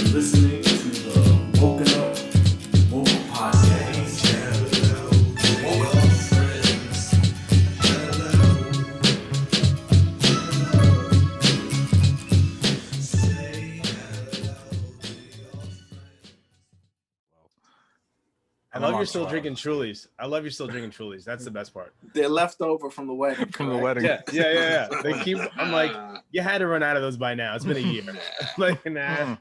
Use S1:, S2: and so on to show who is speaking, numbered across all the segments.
S1: listening to the Woken Up Woken Podcast. Woken friends. Say hello to your friends.
S2: I love you're still drinking Trulies. I love you're still drinking Trulies. That's the best part.
S3: They're left over from the wedding.
S4: From the
S3: correct?
S4: wedding.
S2: Yeah. They keep. I'm like, you had to run out of those by now. It's been a year. Like, nah.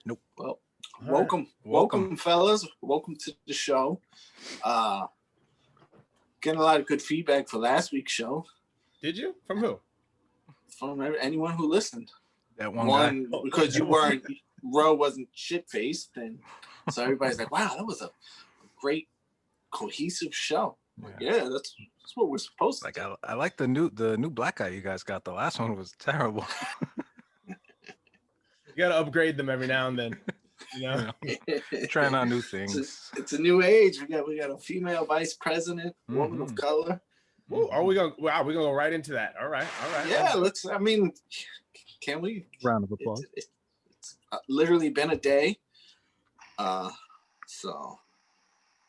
S4: Nope.
S3: Well,
S2: All
S3: welcome, fellas. Welcome to the show. Getting a lot of good feedback for last week's show
S2: Did you? From who?
S3: from anyone who listened.
S4: That one guy.
S3: Because you weren't, Ro wasn't shit faced, and so everybody's like, "Wow, that was a great cohesive show." Like, yeah, that's what we're supposed to.
S4: Like I like the new black guy you guys got. The last one was terrible.
S2: You gotta upgrade them every now and then. You know?
S4: Trying out new things.
S3: It's a new age. We got a female vice president, woman of color.
S2: Ooh, are we gonna? Wow, we're gonna go right into that. All right.
S3: Yeah, let's. I mean, can we?
S4: Round of applause.
S3: It's literally been a day. So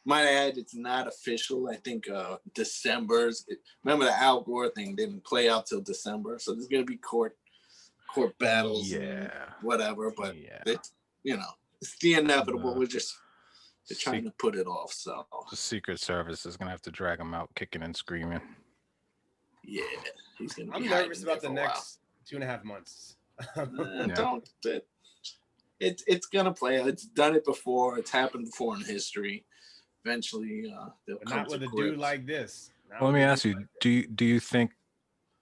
S3: might add, it's not official. I think December's. Remember the Al Gore thing didn't play out till December, so there's gonna be court battles, and whatever. But it's it's the inevitable. They're trying to put it off. So
S4: The Secret Service is gonna have to drag him out, kicking and screaming.
S3: yeah, he's gonna.
S2: I'm
S3: be
S2: nervous
S3: hiding
S2: about
S3: there
S2: the
S3: for a while.
S2: next 2.5 months.
S3: Don't. It's gonna play out. It's done it before. It's happened before in history. Eventually, they'll
S2: But
S3: come
S2: not
S3: to
S2: with a
S3: grips.
S2: dude like this.
S4: Well, let me ask you: Do you think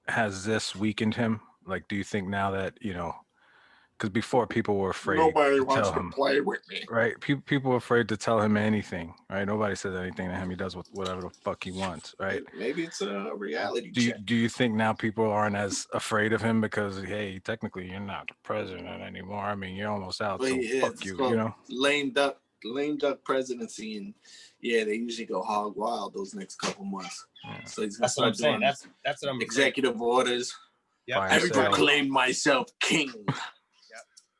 S4: has this weakened him? Like, do you think now that because before people were afraid
S3: Nobody
S4: to
S3: wants
S4: tell
S3: to
S4: him,
S3: play with me.
S4: right? People were afraid to tell him anything, right? Nobody says anything to him. He does whatever the fuck he wants, right?
S3: Maybe it's a reality
S4: Do
S3: check.
S4: you think now people aren't as afraid of him because hey, technically you're not the president anymore. I mean, you're almost out,
S3: But
S4: so
S3: yeah,
S4: fuck
S3: it's
S4: you,
S3: called lame duck presidency, and yeah, they usually go hog wild those next couple months.
S4: Yeah.
S3: So he's gonna
S2: That's what I'm
S3: start
S2: saying.
S3: doing
S2: That's what I'm.
S3: executive orders.
S2: Yeah.
S4: Fire
S3: I
S4: sale.
S3: proclaim myself king,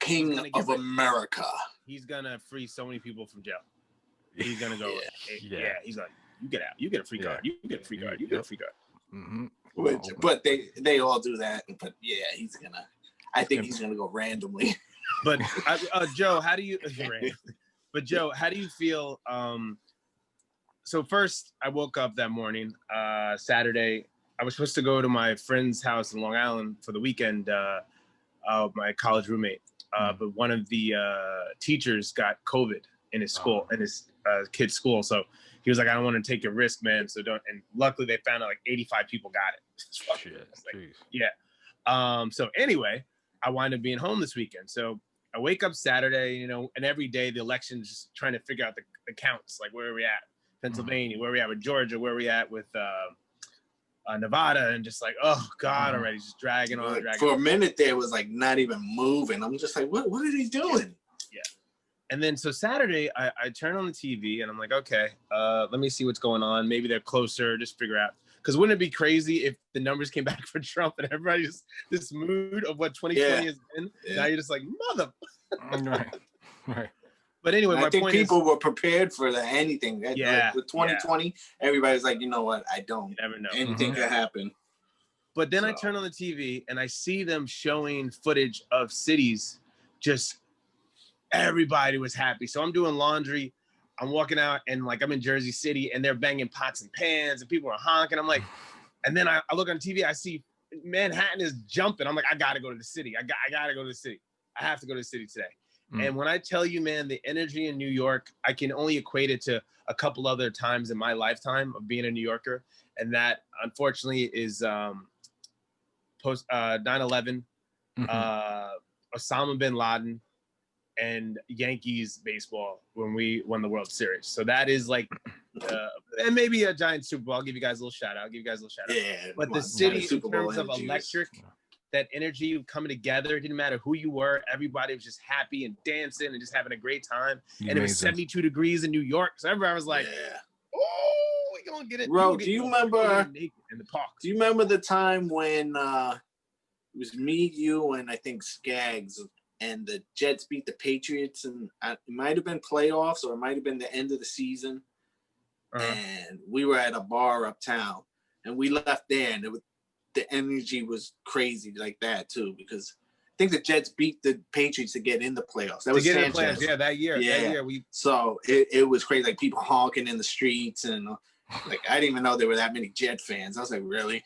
S3: king
S2: gonna give
S3: of America.
S2: He's gonna free so many people from jail. He's gonna go.
S4: Yeah.
S2: He's like, you get out. You get a free card. You get a free card. You get a free card.
S4: Mm-hmm.
S3: But they all do that. But yeah, I think he's gonna go randomly.
S2: But Joe, how do you? But Joe, how do you feel? So first, I woke up that morning, Saturday. I was supposed to go to my friend's house in Long Island for the weekend. My college roommate, but one of the teachers got COVID in his school, in his kid's school. So he was like, "I don't want to take a risk, man. So don't." And luckily, they found out like 85 people got it.
S4: Shit,
S2: like, yeah. So anyway, I wind up being home this weekend. So I wake up Saturday, and every day the election's just trying to figure out the counts, like where are we at? Pennsylvania, where are we at with Georgia, where are we at with Nevada, and just like, oh God, already just dragging on.
S3: For a minute there, it was like not even moving. I'm just like, what are they doing?
S2: Yeah. And then so Saturday, I turn on the TV and I'm like, okay, let me see what's going on. Maybe they're closer, just figure out. Because wouldn't it be crazy if the numbers came back for Trump and everybody just this mood of what 2020 has been? Yeah. Now you're just like, mother.
S4: Right.
S2: But anyway,
S3: I think people were prepared for anything.
S2: Yeah.
S3: Like with 2020, everybody's like, you know what? I don't.
S2: You never know.
S3: Anything could happen.
S2: But then I turn on the TV and I see them showing footage of cities. Just everybody was happy. So I'm doing laundry. I'm walking out and like I'm in Jersey City and they're banging pots and pans and people are honking. I'm like, and then I look on TV. I see Manhattan is jumping. I'm like, I gotta go to the city. I gotta go to the city. I have to go to the city today. And when I tell you, man, the energy in New York, I can only equate it to a couple other times in my lifetime of being a New Yorker. And that, unfortunately, is post 9/11, Osama bin Laden, and Yankees baseball when we won the World Series. So that is like, and maybe a giant Super Bowl. I'll give you guys a little shout out.
S3: Yeah.
S2: But the city, in terms of electric, that energy coming together, it didn't matter who you were. Everybody was just happy and dancing and just having a great time.
S4: Amazing.
S2: And it was 72 degrees in New York. So everybody was like, oh, we gonna get it.
S3: Bro, do you remember
S2: in the park?
S3: Do you remember the time when it was me, you, and I think Skaggs and the Jets beat the Patriots, and it might have been playoffs or it might have been the end of the season. And we were at a bar uptown, and we left there, and the energy was crazy like that too, because I think the Jets beat the Patriots to get in the playoffs. That was
S2: to get in
S3: Sanchez.
S2: the playoffs, yeah, that year.
S3: Yeah.
S2: That year we.
S3: So it was crazy, like people honking in the streets, and like I didn't even know there were that many Jet fans. I was like, really?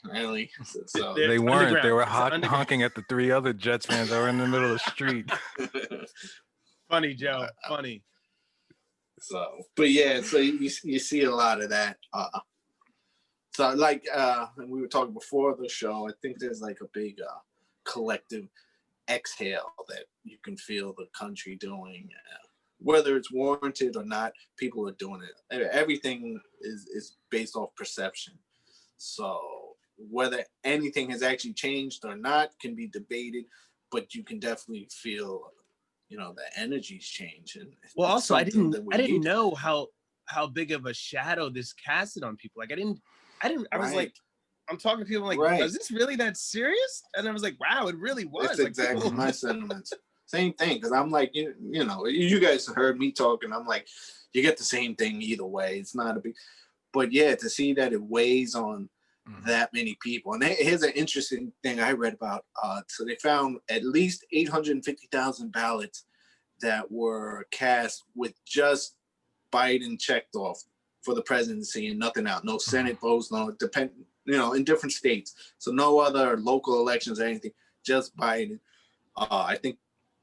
S3: So
S4: They weren't. They were
S2: It's
S4: honking at the 3 other Jets fans that were in the middle of the street.
S2: Funny, Joe. Funny.
S3: So, but yeah, so you see a lot of that. So like and we were talking before the show, I think there's like a big collective exhale that you can feel the country doing. Whether it's warranted or not, people are doing it. Everything is based off perception. So whether anything has actually changed or not can be debated, but you can definitely feel, the energy's changing.
S2: Well, also I didn't know how big of a shadow this casted on people. Like I was like, I'm talking to people, I'm like, is this really that serious? And I was like, wow, it really was.
S3: It's
S2: like,
S3: exactly my sentiments. Same thing, because I'm like, you guys heard me talking. I'm like, you get the same thing either way. It's not a big, but yeah, to see that it weighs on that many people. And here's an interesting thing I read about. So they found at least 850,000 ballots that were cast with just Biden checked off for the presidency and nothing out. No Senate votes, in different states. So no other local elections or anything, just Biden. I think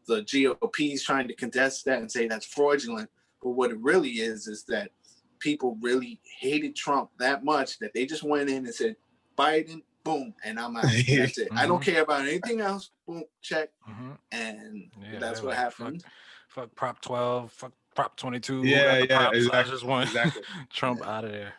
S3: the GOP is trying to contest that and say that's fraudulent. But what it really is that people really hated Trump that much that they just went in and said, Biden, boom, and I'm out. That's it. I don't care about anything else. Boom, check. And that's what happened.
S4: Fuck Prop 12, fuck Prop 22.
S2: Yeah,
S4: exactly. I
S2: exactly.
S4: just want Trump out of there.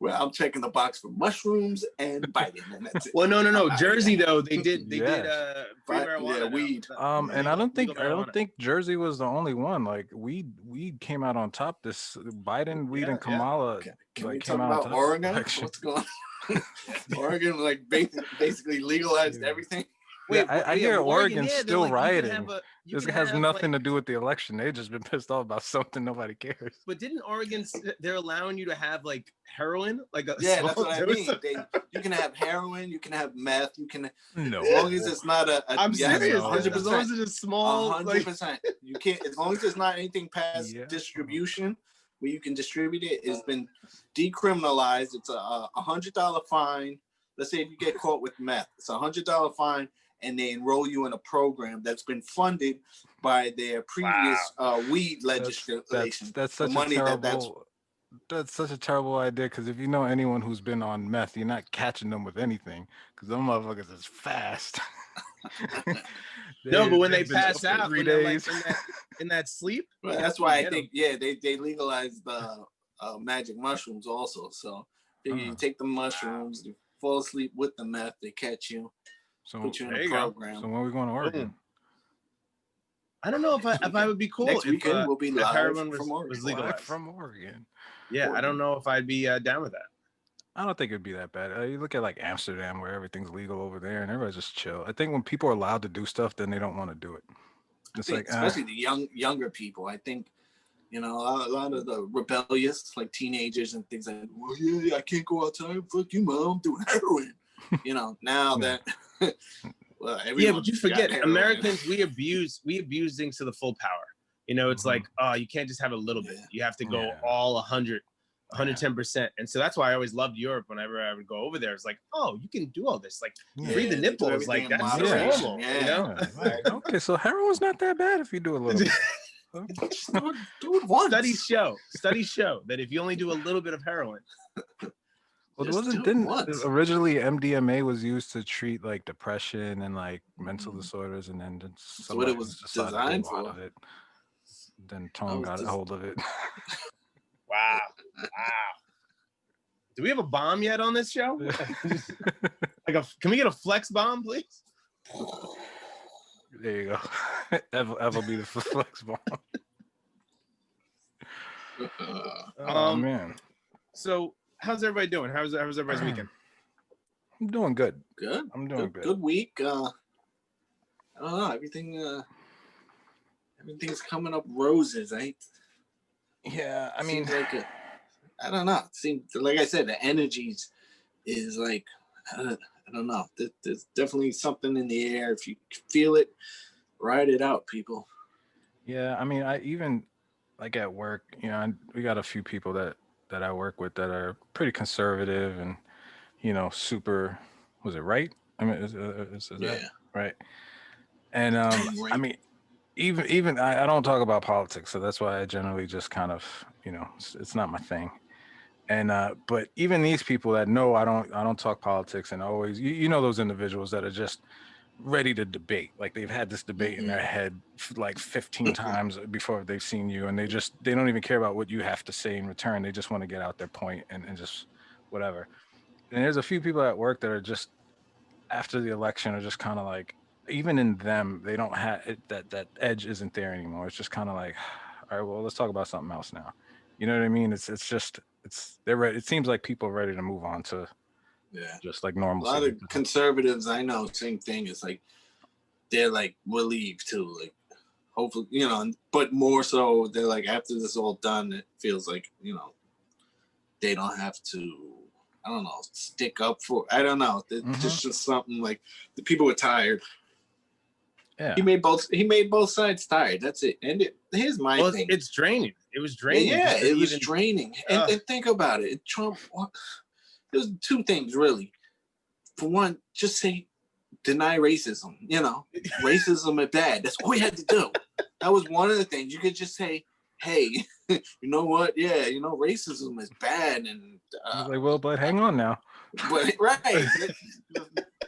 S3: Well, I'm checking the box for mushrooms and Biden, and that's it.
S2: Well, no. Jersey though, they did free
S3: But,
S2: marijuana.
S3: weed.
S4: And I don't think Jersey was the only one. Like weed came out on top. This Biden, weed, and Kamala
S3: Can we
S4: came
S3: talk
S4: out
S3: about Oregon? What's going on? Oregon basically legalized everything.
S4: Wait, I hear Oregon's still
S2: like,
S4: rioting. This has nothing to do with the election. They've just been pissed off about something nobody cares.
S2: But didn't Oregon? They're allowing you to have like heroin, like
S3: that's what I mean. You can have heroin, you can have meth, you can.
S4: No,
S3: as long as it's not
S2: I'm serious. As long as it's a small,
S3: 100%. You can't. As long as it's not anything past distribution, where you can distribute it. It's been decriminalized. It's a $100 fine. Let's say if you get caught with meth, it's a $100 fine. And they enroll you in a program that's been funded by their previous weed legislation.
S4: That's such a terrible. That's such a terrible idea, because if you know anyone who's been on meth, you're not catching them with anything, because them motherfuckers is fast.
S2: No, but when they pass out,
S4: 3 days
S2: in that sleep.
S3: Well, that's why I think they legalized the magic mushrooms also. So you take the mushrooms, you fall asleep with the meth, they catch you.
S4: So
S3: put you in a program.
S4: So when are we going to Oregon?
S2: I don't know if I would be cool.
S3: Next weekend we'll be live
S2: heroin
S3: was
S2: legalized
S4: from Oregon.
S2: Yeah, I don't know if I'd be down with that.
S4: I don't think it'd be that bad. You look at like Amsterdam, where everything's legal over there, and everybody's just chill. I think when people are allowed to do stuff, then they don't want to do it. It's like
S3: especially the younger people. I think a lot of the rebellious, like teenagers and things like, well, yeah, I can't go outside. Fuck you, mom. I'm doing heroin. Now that. Well,
S2: but you forget, Americans, we abuse things to the full power. It's like, you can't just have a little bit. You have to go all 100, 110%. And so that's why I always loved Europe. Whenever I would go over there, it's like, oh, you can do all this. Like, free the nipples. Like, that's normal,
S4: Okay, so heroin's not that bad if you do a little bit.
S3: Do it once.
S2: Studies show that if you only do a little bit of heroin.
S4: Well, didn't originally MDMA was used to treat like depression and like mental disorders, and then
S3: that's what it was designed for.
S4: Of it. Then Tone got a hold of it.
S2: Wow. Do we have a bomb yet on this show? Can we get a flex bomb, please?
S4: There you go. Ev will be the flex bomb. Oh man.
S2: So how's everybody doing? How's everybody's weekend?
S4: I'm doing good.
S3: Good.
S4: I'm doing good.
S3: Good week. I don't know. Everything everything's coming up roses.
S4: Yeah, I mean,
S3: seems like I don't know. It seems like I said, the energies is like I don't know. There's definitely something in the air. If you feel it, ride it out, people.
S4: yeah, I mean, I even like at work, we got a few people that I work with that are pretty conservative and super. Was it right? I mean, is that
S3: Yeah,
S4: right? And I
S3: right.
S4: mean, even I don't talk about politics, so that's why I generally just kind of it's not my thing. And but even these people that know I don't talk politics and always you know those individuals that are just ready to debate, like they've had this debate in
S3: Mm-hmm.
S4: their head like 15 times before they've seen you, and they don't even care about what you have to say in return. They just want to get out their point and just whatever. And there's a few people at work that are just after the election are just kind of like, even in them they don't have it, that edge isn't there anymore. It's just kind of like, all right, well, let's talk about something else now. You know what I mean? It's just they're ready. It seems like people are ready to move on to
S3: Yeah,
S4: just like
S3: a lot
S4: normalcy.
S3: of conservatives I know, same thing. It's like they're like relieved too. Like hopefully, but more so they're like after this is all done, it feels like they don't have to. I don't know, stick up for. I don't know. There's just something like the people were tired.
S4: Yeah,
S3: He made both sides tired. That's it. And here's my thing.
S2: It's draining. It was draining.
S3: Yeah,
S2: just to
S3: it was
S2: even-
S3: draining. And think about it. Trump. There's two things really. For one, just say deny racism. Racism is bad. That's all you had to do. That was one of the things. You could just say, hey, you know what? Yeah, racism is bad. And
S4: I was like, well, but hang on now.
S3: but right.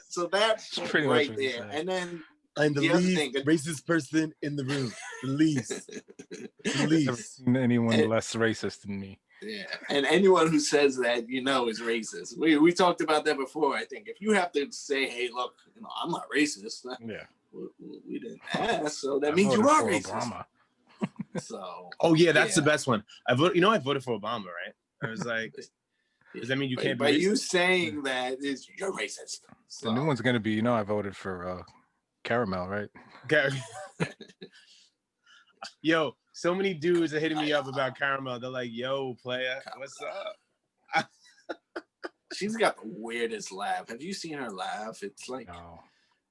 S3: So that's
S4: Pretty much
S3: right
S4: what you
S3: there.
S4: said.
S3: And then
S2: I'm the
S3: other
S2: least
S3: thing,
S2: racist person in the room. The least. The
S4: Never
S2: least.
S4: seen anyone
S3: And-
S4: less racist than me.
S3: yeah, and anyone who says that is racist. We talked about that before. I think if you have to say, "Hey, look, I'm not racist,"
S4: Yeah,
S3: we didn't ask, so that
S4: I
S3: means you
S4: voted
S3: are
S4: for
S3: racist.
S4: Obama.
S3: So,
S2: Oh yeah, that's the best one. I voted for Obama, right? I was like, does that mean you can't be
S3: by
S2: racist?
S3: you saying that is you're racist. So,
S4: The new one's gonna be, I voted for Caramel, right?
S2: Okay. Yo, so many dudes are hitting me up about Caramel. They're like, yo, player, what's up?
S3: she's got the weirdest laugh. Have you seen her laugh? It's like
S4: No.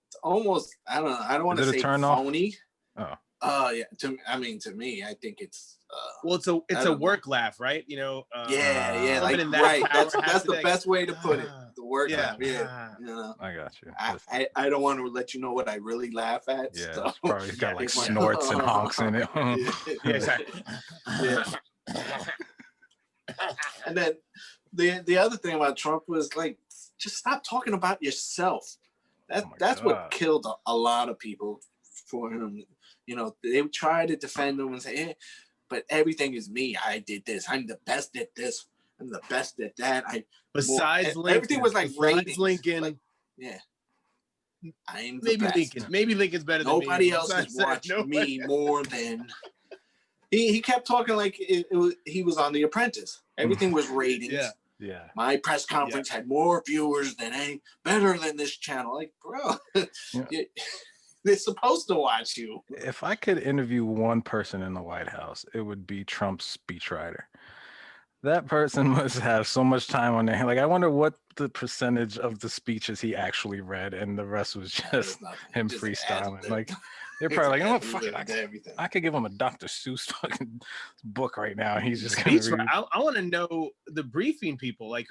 S3: it's almost I don't want
S4: Is
S3: to
S4: it a
S3: say
S4: turn off?
S3: phony.
S4: Oh.
S3: Yeah. To me, I think it's.
S2: Well, it's
S3: I
S2: a
S3: don't
S2: work laugh, right?
S3: Yeah,
S2: someone
S3: like
S2: in that
S3: right.
S2: power
S3: That's
S2: has to
S3: the
S2: be
S3: best way to put it.
S2: ah,
S3: The word
S2: yeah,
S3: laugh. Yeah.
S4: I got you.
S3: I don't want to let you know what I really laugh at.
S4: Yeah,
S3: so.
S4: it's probably got
S2: Yeah,
S4: like
S3: it's like,
S4: snorts and honks in it.
S3: yeah.
S2: yeah, exactly.
S3: Yeah. And then the other thing about Trump was like, just stop talking about yourself. That's
S4: God.
S3: what killed a lot of people for him. They would try to defend him and say, but everything is me. I did this. I'm the best at this. I'm the best at that.
S2: Besides Lincoln,
S3: everything was like
S2: besides
S3: ratings.
S2: Lincoln,
S3: Like, yeah. I'm the
S2: maybe
S3: best.
S2: Lincoln. Maybe Lincoln's better than me.
S3: Nobody else
S2: Besides
S3: has
S2: that,
S3: watched
S2: nobody-
S3: me more than. He kept talking like he was on The Apprentice. Everything was ratings.
S2: Yeah.
S4: Yeah.
S3: My press conference had more viewers than better than this channel. Like, bro, they're supposed to watch you.
S4: If I could interview one person in the White House, it would be Trump's speechwriter. That person must have so much time on their hand. Like, I wonder what the percentage of the speeches he actually read, and the rest was just him
S3: Just
S4: freestyling.
S3: ad-lib.
S4: Like, they're probably like, you know what, fuck
S3: Ad-lib
S4: it.
S3: to everything.
S4: I could give him a Dr. Seuss fucking book right now. And he's just gonna
S2: Speech,
S4: read.
S2: I want to know the briefing people, like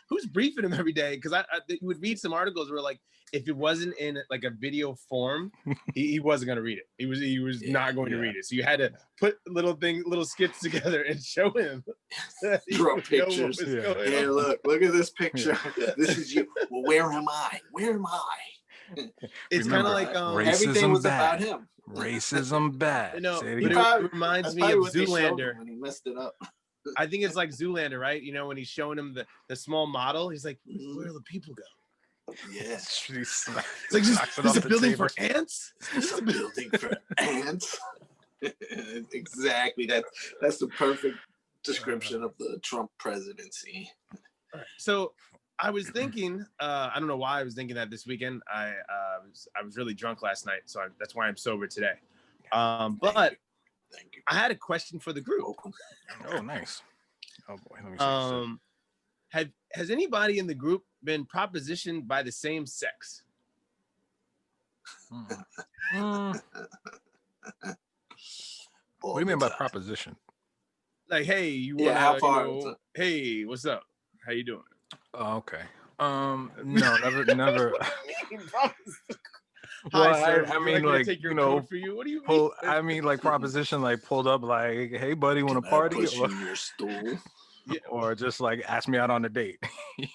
S2: who's briefing him every day. Because you would read some articles where like if it wasn't in like a video form, he wasn't gonna read it. He was not going to read it. So you had to put little skits together and show him.
S3: Draw pictures. Hey, look at this picture. This is you. Well, where am I? Where am I?
S2: It's kind of like
S3: everything was
S4: bad.
S3: about him.
S4: Racism bad.
S2: No,
S4: Say it
S2: but
S4: again.
S2: it reminds
S3: That's
S2: me of
S3: probably what they showed
S2: Zoolander.
S3: him when he messed it up.
S2: I think it's like Zoolander, right? When he's showing him the small model, he's like, where do the people go?
S3: Yeah.
S2: It's like, this is a building for ants?
S3: This is a building for ants. Exactly. That's the perfect description of the Trump presidency.
S2: So I was thinking, I don't know why I was thinking that this weekend. I was really drunk last night, so that's why I'm sober today. But
S3: Thank you.
S2: I had a question for the group.
S3: Welcome.
S4: Oh, nice. Oh boy, let me see.
S2: Has anybody in the group been propositioned by the same sex?
S4: What do you mean by proposition?
S2: Like, hey, you
S3: Yeah,
S2: wanna,
S3: how far?
S2: hey, what's up? How you doing?
S4: Oh, okay. No, never.
S2: Hi,
S4: Well,
S2: sir.
S4: I
S2: Would you
S4: mean,
S2: like me to
S4: like,
S2: take your
S4: you know,
S2: coat for you. What do you mean?
S4: pull. I mean, like proposition, like pulled up, like, hey, buddy, want to
S3: Can I
S4: party,
S3: push you in your stool?
S2: Yeah.
S4: or just like ask me out on a date.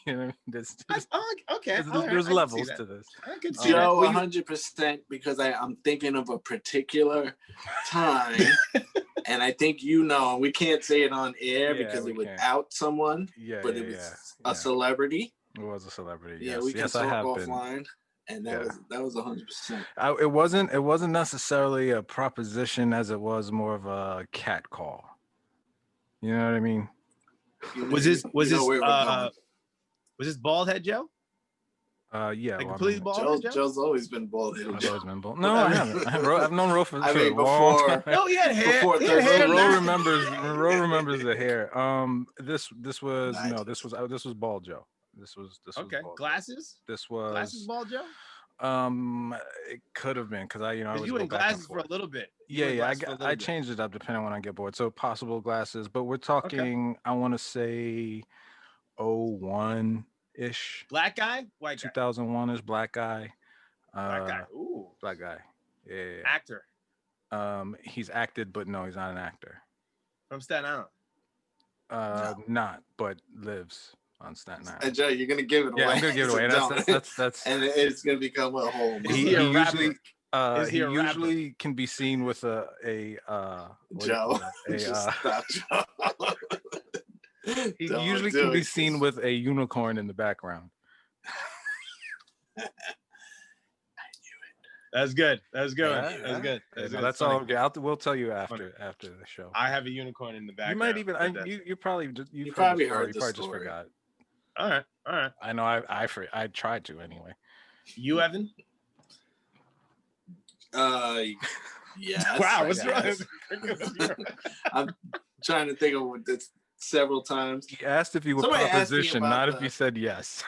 S4: You know,
S2: Okay.
S4: there's levels to this.
S2: I could see that.
S3: Joe,
S2: Well,
S3: 100%, because I'm thinking of a particular time, and I think and we can't say it on air
S4: Yeah,
S3: because
S4: we
S3: it would
S4: can't.
S3: out someone,
S4: Yeah,
S3: but
S4: yeah,
S3: it was
S4: yeah.
S3: a celebrity.
S4: It was a celebrity.
S3: Yeah,
S4: Yes,
S3: we can
S4: yes, I
S3: talk
S4: have
S3: offline, and that
S4: Yeah.
S3: was 100%.
S4: It wasn't necessarily a proposition as it was more of a cat call. You know what I mean?
S2: was this
S3: where we're going.
S2: was this bald head Joe?
S4: Yeah.
S2: Like
S4: well,
S2: completely bald head Joe?
S3: Joe's always been bald headed.
S4: I've always been bald. No, I haven't. I've known Ro for
S3: I
S4: a
S3: mean,
S4: long
S3: before
S4: time.
S2: No, he had hair.
S3: Before
S2: He had hair.
S3: Ro
S2: back-
S4: remembers the hair. This was
S3: Nice.
S4: no, this was bald Joe. This was
S2: Okay,
S4: bald Joe.
S2: glasses.
S4: This was
S2: Glasses, bald Joe.
S4: it could have been because I
S2: Because
S4: always
S2: you
S4: go
S2: in
S4: back and
S2: glasses for a
S4: forth.
S2: little bit.
S4: I changed it up depending on when I get bored. So possible glasses, but we're talking. I want to say 01 ish.
S2: Black guy, white guy.
S4: 2001 ish. Black guy.
S2: Black guy. Ooh,
S4: Black guy. Yeah.
S2: actor
S4: He's acted, but no, he's not an actor.
S2: from Staten Island.
S4: Not, but lives on Staten Island.
S3: And Joe, you're gonna give it away.
S4: Yeah, I'm gonna give it away. That's
S3: and it's gonna become a whole.
S2: He a rapper?
S4: usually
S2: Is he a rapper?
S4: usually can be seen with a what do you call
S3: Joe.
S4: that?
S3: Just stop, Joe.
S4: He
S3: Don't
S4: usually
S3: do
S4: can be
S3: it.
S4: seen with a unicorn in the background.
S2: That's good. That's good.
S4: Yeah,
S2: That's good.
S4: Yeah,
S2: That's,
S4: no,
S2: good.
S4: that's
S2: Funny.
S4: all. Okay. We'll tell you after the show.
S2: I have a unicorn in the background.
S4: You might even.
S2: but that's-
S4: You probably just
S3: You probably
S4: heard
S3: heard
S4: You
S3: the
S4: probably just
S3: story.
S4: forgot.
S2: All right. All right.
S4: I know. I tried to anyway.
S2: You, Evan?
S3: Yes.
S2: Wow.
S3: I
S2: What's wrong?
S3: guess. I'm trying to think of what this several times.
S4: He asked if you were
S3: Somebody asked me
S4: proposition,
S3: about
S4: not if
S3: the-
S4: you said yes.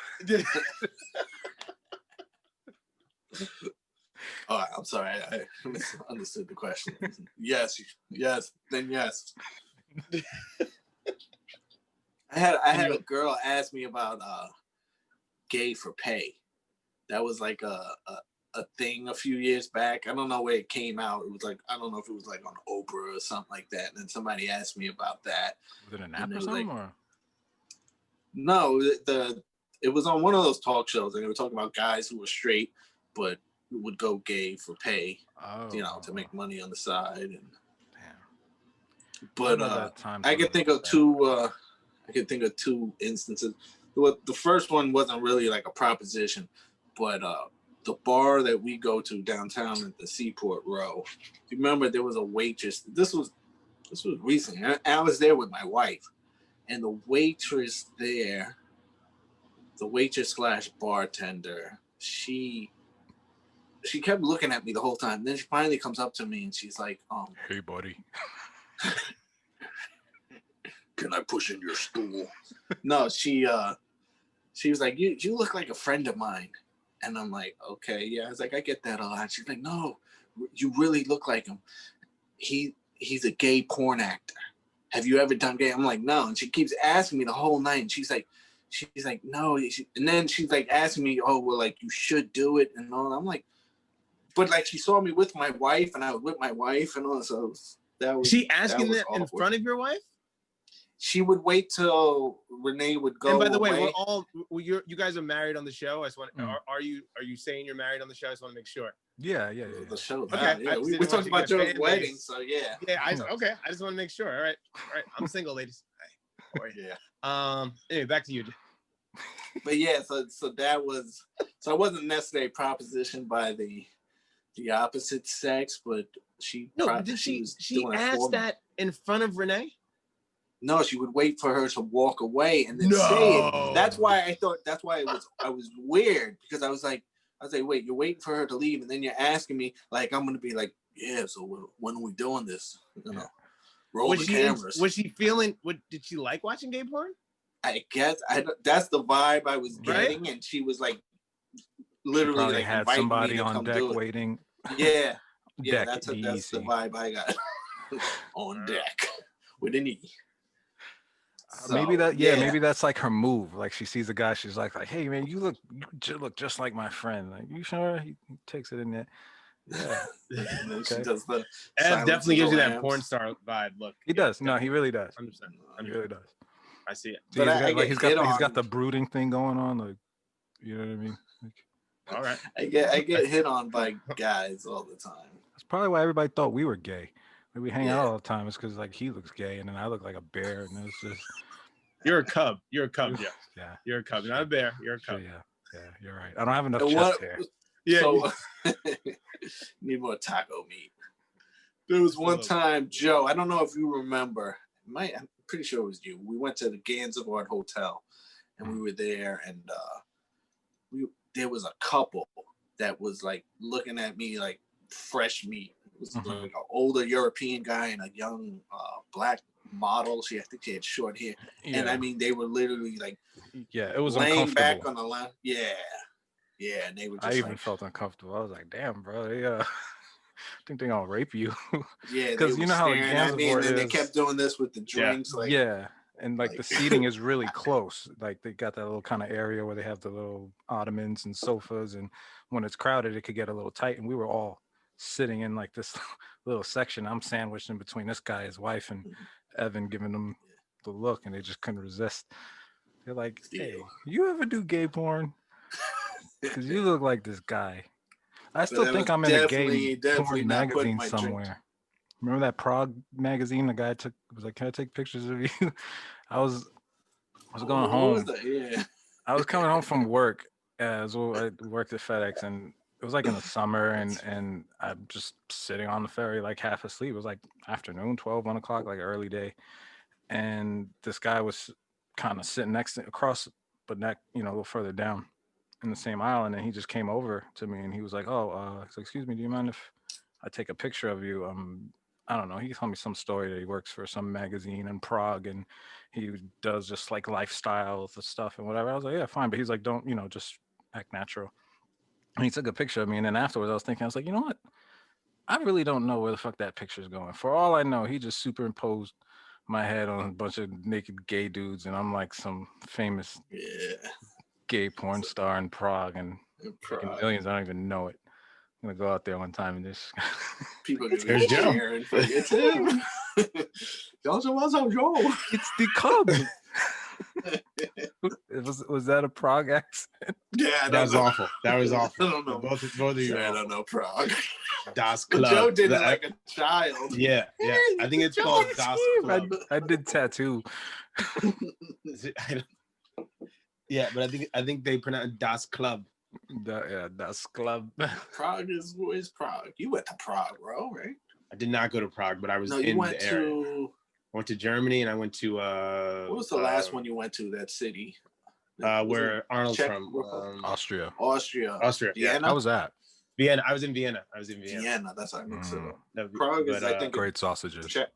S3: Oh, I'm sorry. I misunderstood the question. Yes, then yes. I had a girl ask me about gay for pay. That was like a thing a few years back. I don't know where it came out. It was like, I don't know if it was like on Oprah or something like that. And then somebody asked me about that.
S4: Was it an app
S3: And
S4: or
S3: it was
S4: something?
S3: like-
S4: Or?
S3: No, it was on one of those talk shows, and they were talking about guys who were straight but would go gay for pay, to make money on the side. And
S4: Damn.
S3: but I could think of two. I could think of two instances. The first one wasn't really like a proposition, but the bar that we go to downtown at the Seaport Row. You remember there was a waitress. This was recent. I was there with my wife, and the waitress there, the waitress / bartender, she kept looking at me the whole time. Then she finally comes up to me and she's like,
S4: Hey, buddy.
S3: can I push in your stool? No, she was like, you look like a friend of mine. And I'm like, okay, yeah. I was like, I get that a lot. She's like, no, you really look like him. He's a gay porn actor. Have you ever done gay? I'm like, no. And she keeps asking me the whole night. And she's like, no. And then she's like asking me, oh, well, like you should do it and all. I'm like, but like she saw me with my wife, and I was with my wife and all. So that was.
S2: She asking that in
S3: awkward.
S2: front of your wife?
S3: She would wait till Renee would go.
S2: And by the way,
S3: away.
S2: you guys are married on the show. I just want.
S4: Mm.
S2: Are you saying you're married on the show? I just want to make sure.
S4: Yeah.
S3: The show.
S2: Okay,
S3: Yeah,
S2: I just
S3: we
S2: didn't
S3: talked
S2: want
S3: about
S2: you to get a
S3: Joe's
S2: fan
S3: wedding,
S2: base.
S3: so yeah.
S2: Yeah.
S4: No.
S2: Okay. I just want to make sure. All right. I'm single, ladies.
S3: Yeah.
S2: Anyway, back to you.
S3: But yeah, so that was. So I wasn't necessarily propositioned by the opposite sex, but she.
S2: No,
S3: probably,
S2: did she
S3: was doing it for
S2: asked
S3: me.
S2: that in front of Renee?
S3: No, she would wait for her to walk away and then
S2: No.
S3: say it. That's why I was weird, because I was like, wait, you're waiting for her to leave, and then you're asking me like I'm gonna be like yeah, so when are we doing this? You know,
S4: Yeah.
S3: roll the cameras.
S2: Was she feeling? What did she like watching gay porn?
S3: I guess that's the vibe I was
S2: Right?
S3: getting, and she was like
S4: She
S3: literally
S4: probably
S3: like
S4: had
S3: inviting me
S4: somebody
S3: to
S4: on
S3: come
S4: deck
S3: do it.
S4: waiting.
S3: Yeah, yeah,
S4: Deck
S3: that's the
S4: DEC.
S3: vibe I got on deck with an E.
S4: Maybe
S3: So,
S4: maybe that's like her move. Like she sees a guy, she's like, hey man, you look just like my friend. Like, you sure? He takes it in there. Yeah.
S3: and then she
S4: Okay.
S3: does the
S2: Ev
S3: Silence
S2: definitely
S3: of the
S2: gives you that
S3: Lambs.
S2: porn star vibe. Look,
S4: He does. No, he really does.
S2: 100%.
S4: He really does.
S2: I see it.
S4: See,
S3: But
S4: he's
S3: I
S4: got, like,
S3: get hit
S4: he's got
S3: on.
S4: the brooding thing going on. Like, you know what I mean? Like,
S2: All right.
S3: I get hit on by guys all the time.
S4: that's probably why everybody thought we were gay. Like, we hang out
S3: Yeah.
S4: all the time. It's because like he looks gay, and then I look like a bear, and it's just
S2: You're a cub. You're a cub, Jeff.
S4: yeah.
S2: You're a cub. You're not a bear. You're a
S4: Sure,
S2: cub.
S4: yeah, you're right. I don't have enough
S3: And
S4: chest hair.
S2: Yeah.
S3: So need more taco meat. There was one time, Joe. I don't know if you remember. I'm pretty sure it was you. We went to the Gansevoort Hotel, and we were there, and there was a couple that was like looking at me like fresh meat. It was like an older European guy and a young black model. I think she had short hair, and I mean they were literally like
S4: it was
S3: laying
S4: uncomfortable.
S3: back on the line. Yeah, and they were just
S4: I even
S3: like,
S4: felt uncomfortable. I was like, damn, bro, they I think they're gonna rape you.
S3: yeah,
S4: Because you know how
S3: at me, and then they
S4: is.
S3: kept doing this with the drinks. Like,
S4: Yeah, and like
S3: like-
S4: the seating is really close. Like they got that little kind of area where they have the little ottomans and sofas, and when it's crowded, it could get a little tight. And we were all sitting in like this little section. I'm sandwiched in between this guy, his wife, and Evan, giving them the look, and they just couldn't resist. They're like, "Hey, you ever do gay porn? Because you look like this guy." I still think I'm in a gay porn magazine somewhere. Remember that Prague magazine? The guy was like, "Can I take pictures of you?" I was going home.
S3: Yeah.
S4: I was coming home from work as well. I worked at FedEx, and it was like in the summer, and I'm just sitting on the ferry, like half asleep. It was like afternoon, 12, 1 o'clock, like early day. And this guy was kind of sitting across, but not, a little further down in the same aisle. And then he just came over to me, and he was like, he's like, "Excuse me, do you mind if I take a picture of you?" I don't know. He told me some story that he works for some magazine in Prague, and he does just like lifestyle stuff and whatever. I was like, yeah, fine. But he's like, don't, just act natural. And he took a picture of me. And then afterwards, I was thinking, I was like, you know what? I really don't know where the fuck that picture is going. For all I know, he just superimposed my head on a bunch of naked gay dudes, and I'm like some famous gay porn star in Prague and making millions. I don't even know it. I'm gonna go out there one time and just
S3: People
S2: There's Joe.
S3: It's him. Joe.
S4: It's the cub. was that a Prague accent?
S3: Yeah,
S2: That was awful. That was awful.
S3: I don't know.
S2: Both of you.
S3: I don't know Prague.
S2: Das
S3: But
S2: Club.
S3: Joe did it like a child.
S2: Yeah. I think it's called Das Club.
S4: I did tattoo.
S2: Yeah, but I think they pronounce Das Club.
S4: Das Club.
S3: Prague is Prague. You went to Prague, bro, right?
S2: I did not go to Prague, but I was
S3: No,
S2: in
S3: you went
S2: the area.
S3: to.
S2: I went to Germany, and I went to
S3: What was the last one you went to? That city?
S2: where Arnold's
S3: Czech
S2: from.
S4: Austria.
S3: Austria.
S2: Yeah.
S3: Vienna?
S4: How was that?
S2: Vienna. I was in Vienna.
S3: Vienna. That's how I mix it up.
S2: No,
S3: Prague is,
S2: but,
S3: I think,
S4: Great sausages.
S3: Czech.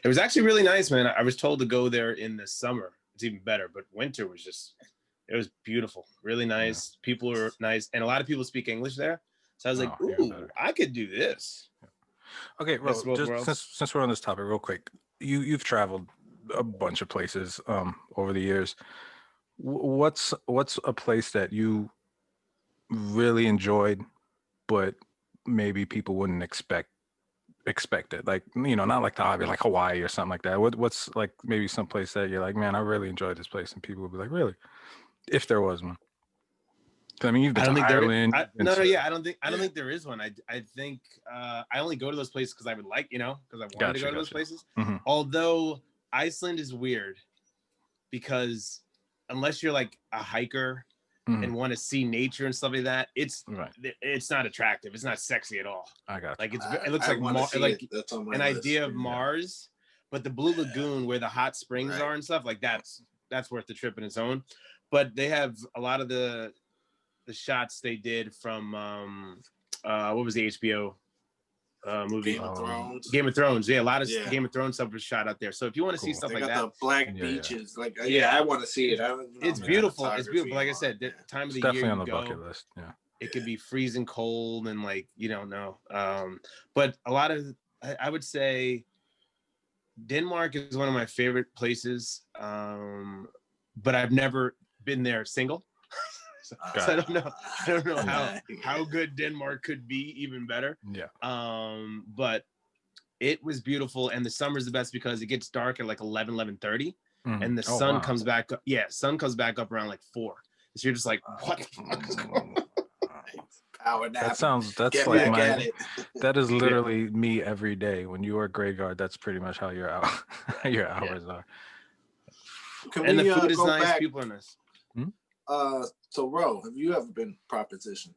S2: It was actually really nice, man. I was told to go there in the summer. It's even better, but winter was it was beautiful. Really nice. Yeah. People were nice, and a lot of people speak English there. So I was like, ooh, I could do this.
S4: Okay, Ro, since we're on this topic, real quick, you've traveled a bunch of places over the years. What's a place that you really enjoyed, but maybe people wouldn't expect it? Like, not like the hobby, like Hawaii or something like that. What's like maybe some place that you're like, man, I really enjoyed this place, and people would be like, really? If there was one. I mean, you've been to Ireland.
S2: I don't think there is one. I think I only go to those places because I would like, because I wanted to go to those places.
S4: Mm-hmm.
S2: Although Iceland is weird because unless you're like a hiker and want to see nature and stuff like that, it's not attractive. It's not sexy at all.
S4: I got
S2: like it looks like an idea of Mars, but the Blue Lagoon where the hot springs are and stuff like that's worth the trip in its own. But they have a lot of the shots they did from what was the HBO movie?
S3: Game of Thrones.
S2: Game of Thrones. Yeah, a lot of
S3: Yeah.
S2: Game of Thrones stuff was shot out there. So if you want to see
S4: Cool.
S2: stuff
S3: They
S2: like
S3: got
S2: that,
S3: the black
S4: Yeah, yeah.
S3: beaches. Like,
S2: Yeah.
S3: I want to see it. I don't know
S2: it's
S3: the
S2: beautiful. It's beautiful.
S3: photography
S2: Like I
S3: on
S2: said, the
S3: it.
S2: time of
S4: It's
S2: the
S4: definitely
S2: year
S4: on
S2: you
S4: the
S2: go,
S4: bucket list. Yeah.
S2: it could be freezing cold and like you don't know. But a lot of I would say Denmark is one of my favorite places. But I've never been there single. So I don't know. I don't know how good Denmark could be even better.
S4: Yeah.
S2: But it was beautiful, and the summer's the best because it gets dark at like 11:30, and the sun comes back up. Yeah, sun comes back up around like 4. So you're just like, what the fuck is going on?
S3: Power nap.
S4: That's
S3: Get
S4: like
S3: back at it.
S4: that is literally me every day. When you work graveyard, that's pretty much how your hours are.
S2: And the food is nice.
S3: Back?
S2: People are nice.
S3: So Ro, have you ever been propositioned?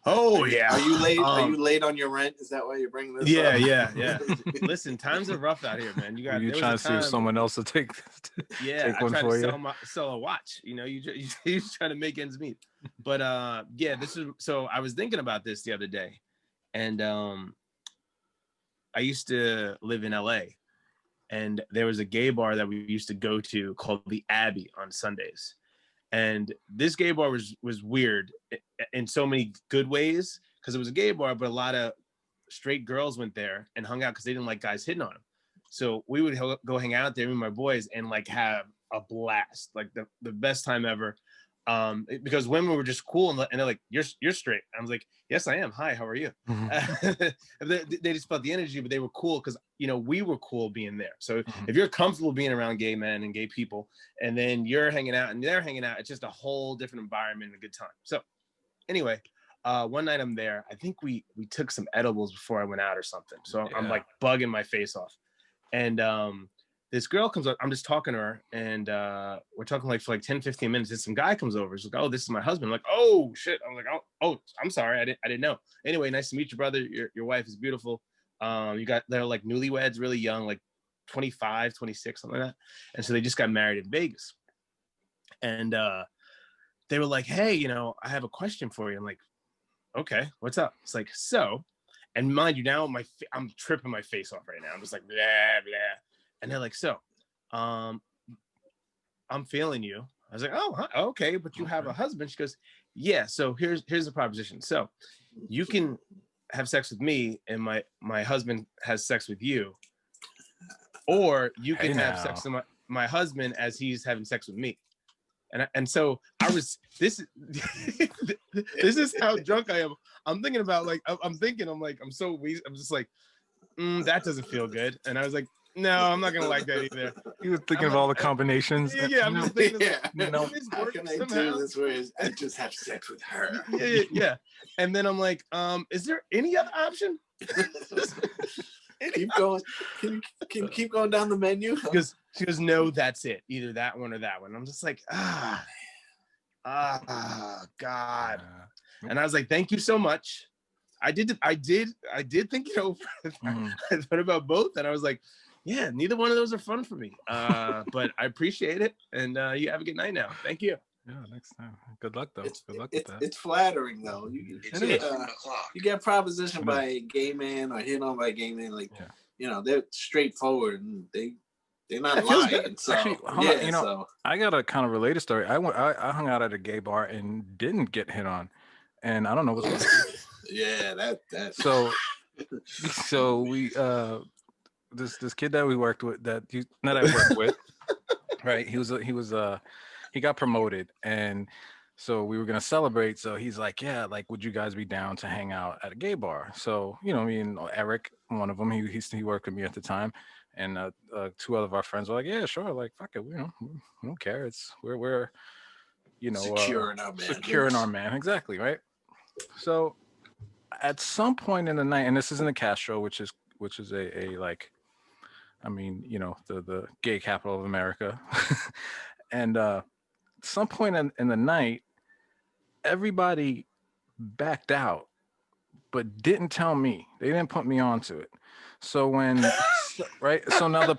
S2: Oh yeah.
S3: Are you late? Are you late on your rent? Is that why you're bringing this up?
S2: Yeah. Listen, times are rough out here, man. You
S4: trying to see if someone else will take
S2: take
S4: one for you.
S2: Sell a watch. You know, you just trying to make ends meet. But this is so I was thinking about this the other day, and I used to live in LA, and there was a gay bar that we used to go to called the Abbey on Sundays. And this gay bar was weird in so many good ways because it was a gay bar, but a lot of straight girls went there and hung out because they didn't like guys hitting on them. So we would go hang out there with my boys and like have a blast, like the best time ever. Because women were just cool and they're like, you're straight. I was like, yes, I am. Hi, how are you? Mm-hmm. They just felt the energy, but they were cool because, you know, we were cool being there. So if you're comfortable being around gay men and gay people, and then you're hanging out and they're hanging out, it's just a whole different environment and a good time. So anyway, one night I'm there. I think we took some edibles before I went out or something. So I'm like bugging my face off. And this girl comes up, I'm just talking to her, and we're talking like for like 10, 15 minutes, and some guy comes over. He's like, oh, this is my husband. I'm like, oh, shit. I'm like, oh, I'm sorry. I didn't know. Anyway, nice to meet you, brother. Your wife is beautiful. They're like newlyweds, really young, like 25, 26, something like that. And so they just got married in Vegas. And they were like, hey, you know, I have a question for you. I'm like, okay, what's up? It's like, so, and mind you, now I'm tripping my face off right now. I'm just like, blah, blah. And they're like, so, I'm feeling you. I was like, oh, okay, but you have a husband. She goes, yeah. So here's the proposition. So you can have sex with me, and my husband has sex with you, or you can have sex with my husband as he's having sex with me. And so I was this is how drunk I am. I'm thinking about like I'm so weak. I'm just like that doesn't feel good. And I was like, no, I'm not gonna like that either.
S4: You were thinking of all the combinations.
S2: Yeah, I'm just thinking,
S3: how can I do this where I just have sex with her?
S2: Yeah. And then I'm like, is there any other option?
S3: Keep going. Can you keep going down the menu?
S2: Because she goes, no, that's it. Either that one or that one. I'm just like, God. And I was like, thank you so much. I did think it over. I thought about both, and I was like, yeah, neither one of those are fun for me. But I appreciate it, and you have a good night now. Thank you.
S4: Yeah, next time. Good luck though. Good luck with that.
S3: It's flattering though. You get propositioned by a gay man or hit on by a gay man, like you know, they're straightforward and they're not lying. So
S4: actually, I got a kind of related story. I hung out at a gay bar and didn't get hit on, and I don't know what's
S3: yeah, that
S4: so we this kid that we worked with I worked with, right? He got promoted, and so we were gonna celebrate. So he's like, yeah, like, would you guys be down to hang out at a gay bar? So, you know, me and Eric, one of them, he worked with me at the time, and 2 other of our friends were like, yeah, sure, like, fuck it, we don't care. We're you know, secure in our man, exactly, right? So at some point in the night, and this is in the Castro, which is a like, I mean, you know, the gay capital of America, and some point in the night, everybody backed out, but didn't tell me. They didn't put me onto it. So when Right. So now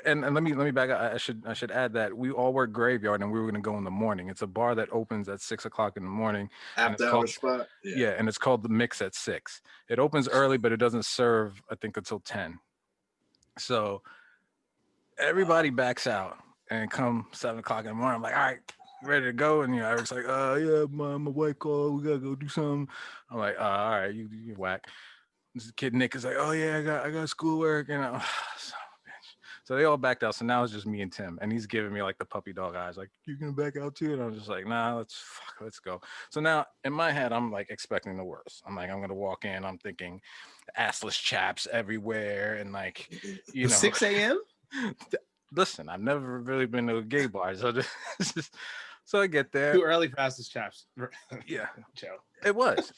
S4: and let me back up. I should add that we all work graveyard and we were gonna go in the morning. It's a bar that opens at 6 o'clock in the morning. And it's
S3: After
S4: called
S3: hour spot.
S4: yeah, and it's called the Mix at 6. It opens early, but it doesn't serve, I think, until 10. So everybody backs out and come 7 o'clock in the morning. I'm like, all right, ready to go. And Eric's like, yeah, my wife called, we gotta go do something. I'm like, all right, you whack. This kid Nick is like, oh yeah, I got schoolwork, and son of a bitch. So they all backed out. So now it's just me and Tim, and he's giving me like the puppy dog eyes, like, you gonna back out too? And I'm just like, nah, let's go. So now in my head, I'm like expecting the worst. I'm like, I'm gonna walk in, I'm thinking assless chaps everywhere, and like,
S2: 6 a.m.
S4: Listen, I've never really been to a gay bar, so so I get there.
S2: Too early for us chaps.
S4: Yeah,
S2: Joe.
S4: it was,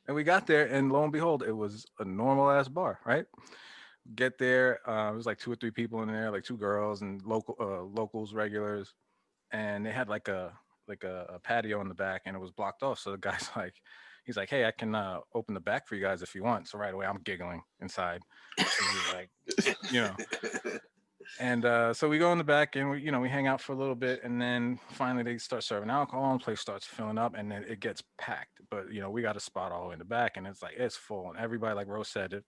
S4: and we got there, and lo and behold, it was a normal ass bar, right? Get there, it was like 2 or 3 people in there, like 2 girls and locals, regulars, and they had like a patio in the back, and it was blocked off. So the guy's like, he's like, hey, I can open the back for you guys if you want. So right away, I'm giggling inside. He's like, And so we go in the back and we hang out for a little bit, and then finally they start serving alcohol and the place starts filling up, and then it gets packed. But we got a spot all the way in the back, and it's full, and everybody, like Rose said, if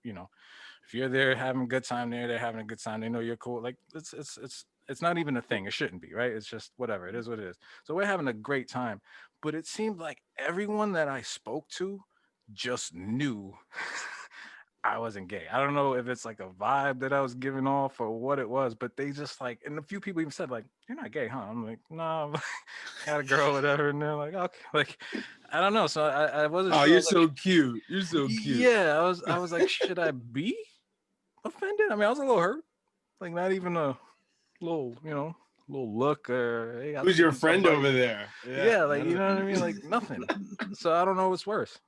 S4: you're there having a good time there, they're having a good time. They know you're cool. Like it's not even a thing. It shouldn't be, right? It's just whatever. It is what it is. So we're having a great time, but it seemed like everyone that I spoke to just knew I wasn't gay. I don't know if it's like a vibe that I was giving off or what it was, but they just like, and a few people even said like, "You're not gay, huh?" I'm like, "No, nah, got a girl, whatever." And they're like, "Okay," like, I don't know. So I wasn't.
S2: Oh,
S4: sure.
S2: you're
S4: Like,
S2: so cute. You're so cute.
S4: yeah, I was like, should I be offended? I mean, I was a little hurt, like not even a little, little look or hey,
S2: Who's your friend over there?
S4: Yeah, like you know what I mean, like nothing. So I don't know what's worse.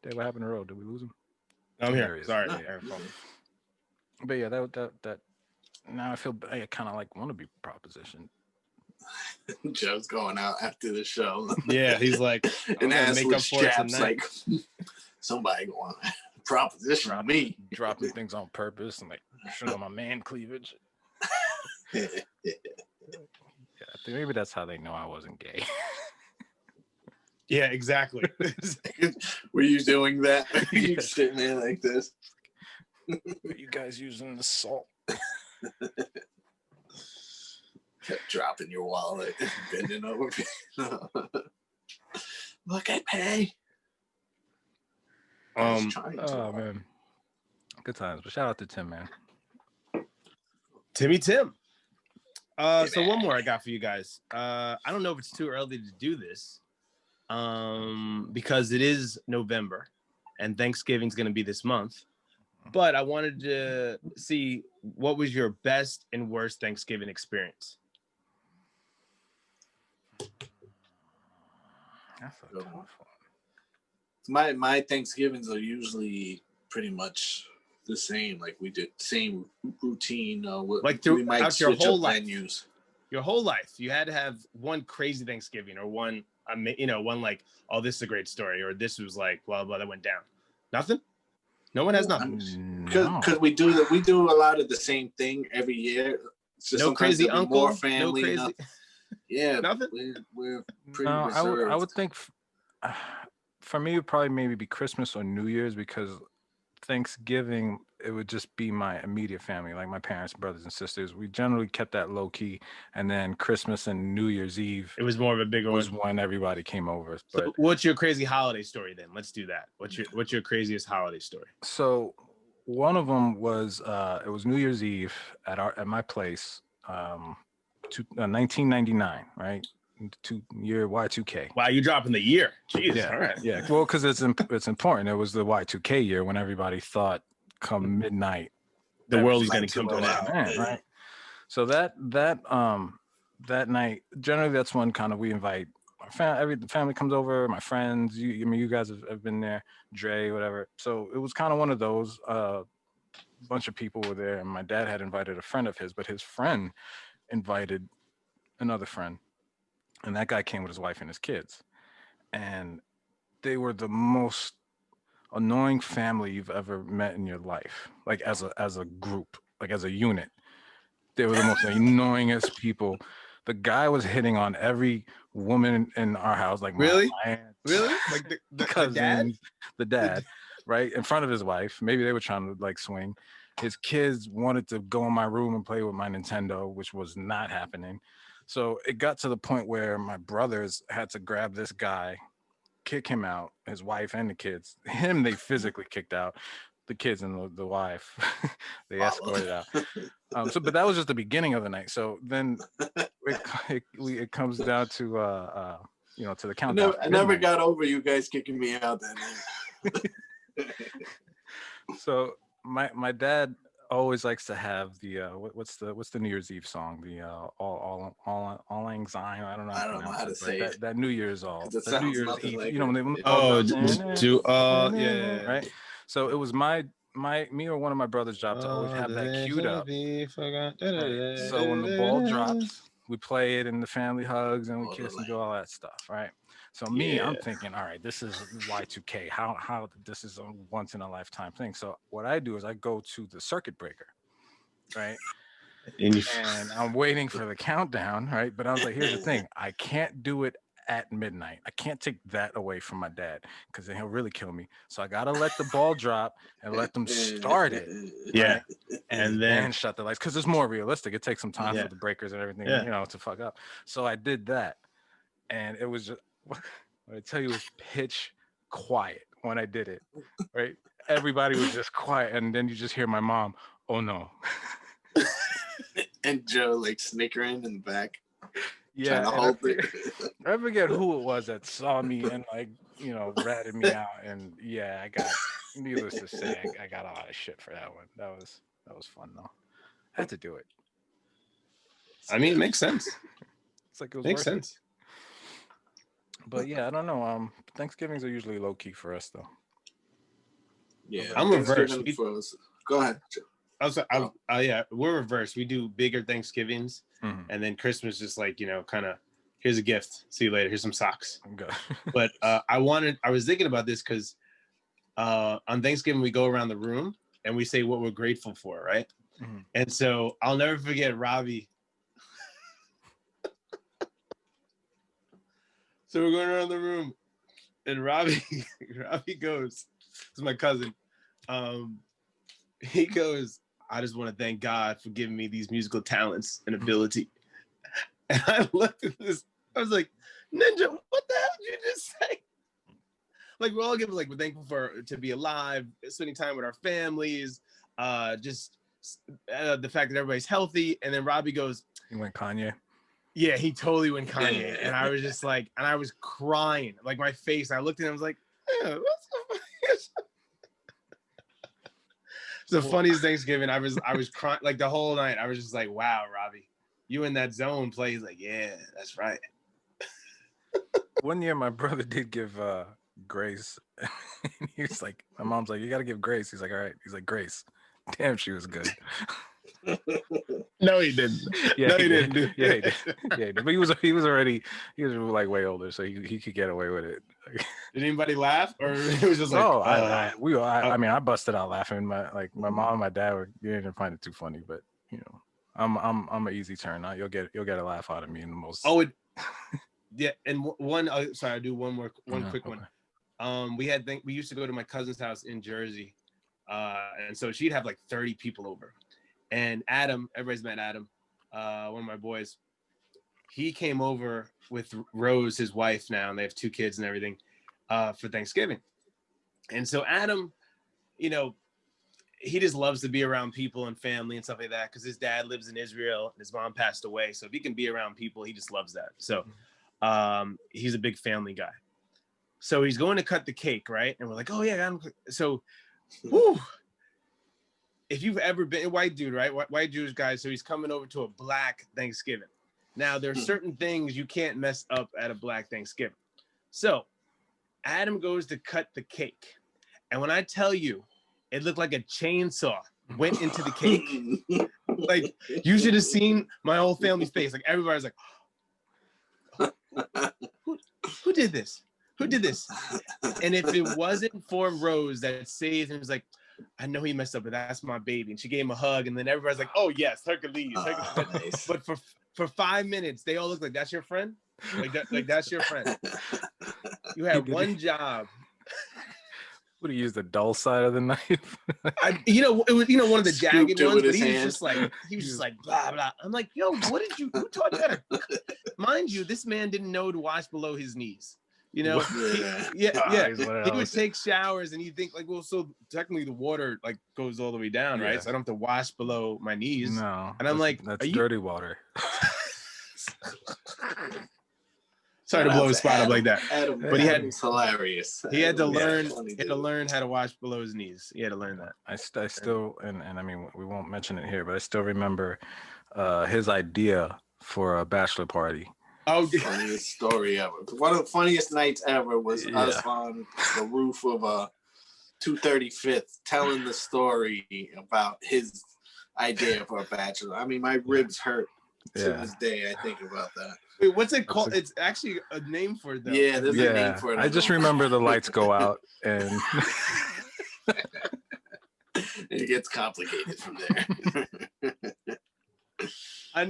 S4: Dave, what happened to Road? Did we lose him?
S2: I'm
S4: There
S2: here.
S4: he is.
S2: Sorry.
S4: But yeah, that now I feel I kind of like want to be propositioned.
S3: Joe's going out after the show.
S2: Yeah, he's like,
S3: and
S2: I'm gonna
S3: as
S2: make
S3: with
S2: up for it
S3: straps,
S2: tonight.
S3: like somebody going proposition me,
S4: dropping things on purpose and like showing my man cleavage. Yeah, I think maybe that's how they know I wasn't gay.
S2: Yeah, exactly.
S3: Were you doing that? Were you sitting there like this?
S4: Are you guys using the salt?
S3: Kept dropping your wallet, bending over. Look, I pay.
S4: Oh man, good times. But shout out to Tim, man.
S2: Tim. So one more I got for you guys. I don't know if it's too early to do this, because it is November, and Thanksgiving's going to be this month. But I wanted to see what was your best and worst Thanksgiving experience.
S4: That's a tough one.
S3: My Thanksgivings are usually pretty much the same. Like we did same routine.
S2: Like throughout your whole life. Venues. Your whole life, you had to have one crazy Thanksgiving or one, one like, oh, this is a great story, or this was like blah blah that went down. Nothing. No one has nothing.
S3: Because we do a lot of the same thing every year. So
S2: no crazy uncle,
S3: more family,
S2: no crazy.
S3: Yeah,
S2: nothing.
S3: We're pretty
S4: no,
S3: reserved.
S4: I would think for me, it would probably maybe be Christmas or New Year's, because Thanksgiving, it would just be my immediate family, like my parents, brothers, and sisters. We generally kept that low key, and then Christmas and New Year's Eve,
S2: it was more of a bigger
S4: was
S2: one.
S4: when everybody came over. But
S2: so what's your crazy holiday story then? Let's do that. What's your craziest holiday story?
S4: So one of them was it was New Year's Eve at my place, 1999, right? Year Y2K.
S2: Wow, you dropping the year. Jeez.
S4: Yeah.
S2: All right.
S4: Yeah. Well, because it's important. It was the Y2K year when everybody thought come midnight
S2: the world is going to come to an end,
S4: right? So that night, generally that's when kind of we invite our the family comes over, my friends. You guys have been there, Dre, whatever. So it was kind of one of those. Bunch of people were there, and my dad had invited a friend of his, but his friend invited another friend. And that guy came with his wife and his kids. And they were the most annoying family you've ever met in your life, like as a group, like as a unit. They were the most annoyingest people. The guy was hitting on every woman in our house, like
S2: Really?
S4: my aunt,
S2: Really? Like the dad?
S4: cousins, the dad, right in front of his wife. Maybe they were trying to like swing. His kids wanted to go in my room and play with my Nintendo, which was not happening. So it got to the point where my brothers had to grab this guy, kick him out, his wife and the kids. Him, they physically kicked out. The kids and the wife, they escorted out. But that was just the beginning of the night. So then it comes down to to the countdown.
S3: I never got over you guys kicking me out that night.
S4: So my dad always likes to have the what's the New Year's Eve song, the all lang syne. I don't know.
S3: I don't know how to say it.
S4: That New Year's all.
S3: 'Cause it
S4: That New
S3: sounds
S4: Year's
S3: nothing
S4: Eve.
S3: like
S4: You know,
S3: it.
S4: when the
S2: Oh,
S4: ball goes,
S2: yeah.
S4: right. So it was me or one of my brother's job to always have that queued up. Right. So when the ball drops, we play it and the family hugs and we kiss and do all that stuff, right? So me, I'm thinking, all right, this is Y2K. How this is a once in a lifetime thing. So what I do is I go to the circuit breaker, right? And I'm waiting for the countdown, right? But I was like, here's the thing, I can't do it at midnight. I can't take that away from my dad because then he'll really kill me. So I gotta let the ball drop and let them start it.
S2: Yeah.
S4: Right? And then shut the lights because it's more realistic. It takes some time
S2: Yeah.
S4: for the breakers and everything,
S2: Yeah.
S4: to fuck up. So I did that. And it was just what I tell you, it was pitch quiet when I did it. Right? Everybody was just quiet. And then you just hear my mom, oh no.
S3: And Joe like snickering in the back.
S4: Yeah,
S3: Trying to hold it.
S4: I forget who it was that saw me and ratted me out. And yeah, I got, needless to say, I got a lot of shit for that one. That was fun though. I had to do it.
S2: I mean, it makes sense.
S4: It's like it was
S2: Makes
S4: worth
S2: sense.
S4: It. But yeah, I don't know. Thanksgivings are usually low key for us though.
S3: Yeah,
S2: I'm reversed.
S3: Go ahead, Joe.
S2: Yeah, we're reversed. We do bigger Thanksgivings, and then Christmas just like kind of here's a gift. See you later. Here's some socks.
S4: Okay.
S2: But I was thinking about this because on Thanksgiving we go around the room and we say what we're grateful for, right?
S4: Mhm.
S2: And so I'll never forget Robbie. So we're going around the room, and Robbie goes. This is my cousin. He goes, I just want to thank God for giving me these musical talents and ability. And I looked at this, I was like, Ninja, what the hell did you just say? Like we're all giving, like, we're thankful to be alive, spending time with our families, just the fact that everybody's healthy. And then Robbie goes,
S4: You went Kanye.
S2: Yeah, he totally went Kanye. And I was just like, and I was crying, like my face. I looked at him, I was like, what's the funniest Thanksgiving. I was crying like the whole night. I was just like, wow, Robbie, you in that zone play. He's like, yeah, that's right.
S4: One year my brother did give Grace. He was like, my mom's like, you gotta give Grace. He's like, all right. He's like, Grace. Damn, she was good.
S2: No, he didn't.
S4: Yeah,
S2: no, he didn't. Dude.
S4: Yeah, he did. Yeah, he did. But he was like way older, so he could get away with it.
S2: Did anybody laugh, or it was just like?
S4: No, I mean, I busted out laughing. My mom and my dad didn't find it too funny, but I'm an easy turn. You'll get a laugh out of me in the most.
S2: Oh, yeah. And sorry, I'll do one quick
S4: okay.
S2: one. We used to go to my cousin's house in Jersey, and so she'd have like 30 people over. And Adam, everybody's met Adam, one of my boys. He came over with Rose, his wife now, and they have 2 kids and everything, for Thanksgiving. And so Adam, he just loves to be around people and family and stuff like that because his dad lives in Israel and his mom passed away. So if he can be around people, he just loves that. So he's a big family guy. So he's going to cut the cake, right? And we're like, oh yeah, Adam. So, whew. If you've ever been a white dude, right? White Jewish guy. So he's coming over to a black Thanksgiving. Now, there are certain things you can't mess up at a black Thanksgiving. So Adam goes to cut the cake. And when I tell you, it looked like a chainsaw went into the cake. Like, you should have seen my whole family's face. Like, everybody's like, who did this? Who did this? And if it wasn't for Rose that saved him, it was like, I know he messed up, but that's my baby. And she gave him a hug. And then everybody's like, oh, yes, Hercules.
S3: Nice.
S2: But for 5 minutes, they all look like, that's your friend? Like that's your friend. You had one job.
S4: Would he use the dull side of the knife?
S2: It was one of the jagged ones, but he was
S3: hand.
S2: just like blah blah. I'm like, yo, who taught you how to? Mind you, this man didn't know to wash below his knees. He would take showers and you think like, well, so technically the water like goes all the way down, right? So I don't have to wash below my knees.
S4: No,
S2: and I'm like,
S4: that's dirty water.
S2: Sorry to blow his spot up like that.
S3: Adam,
S2: but he had
S3: hilarious.
S2: He had to learn. He had to learn how to wash below his knees. He had to learn that.
S4: I still, and I mean, we won't mention it here, but I still remember his idea for a bachelor party.
S3: Oh, funniest story ever. One of the funniest nights ever was us on the roof of a 235th telling the story about his idea for a bachelor. I mean, my ribs hurt to this day. I think about that.
S2: Wait, what's it called? It's actually a name for it, though.
S3: Yeah, there's a name for it.
S4: I just remember the lights go out and
S3: it gets complicated from there.
S2: I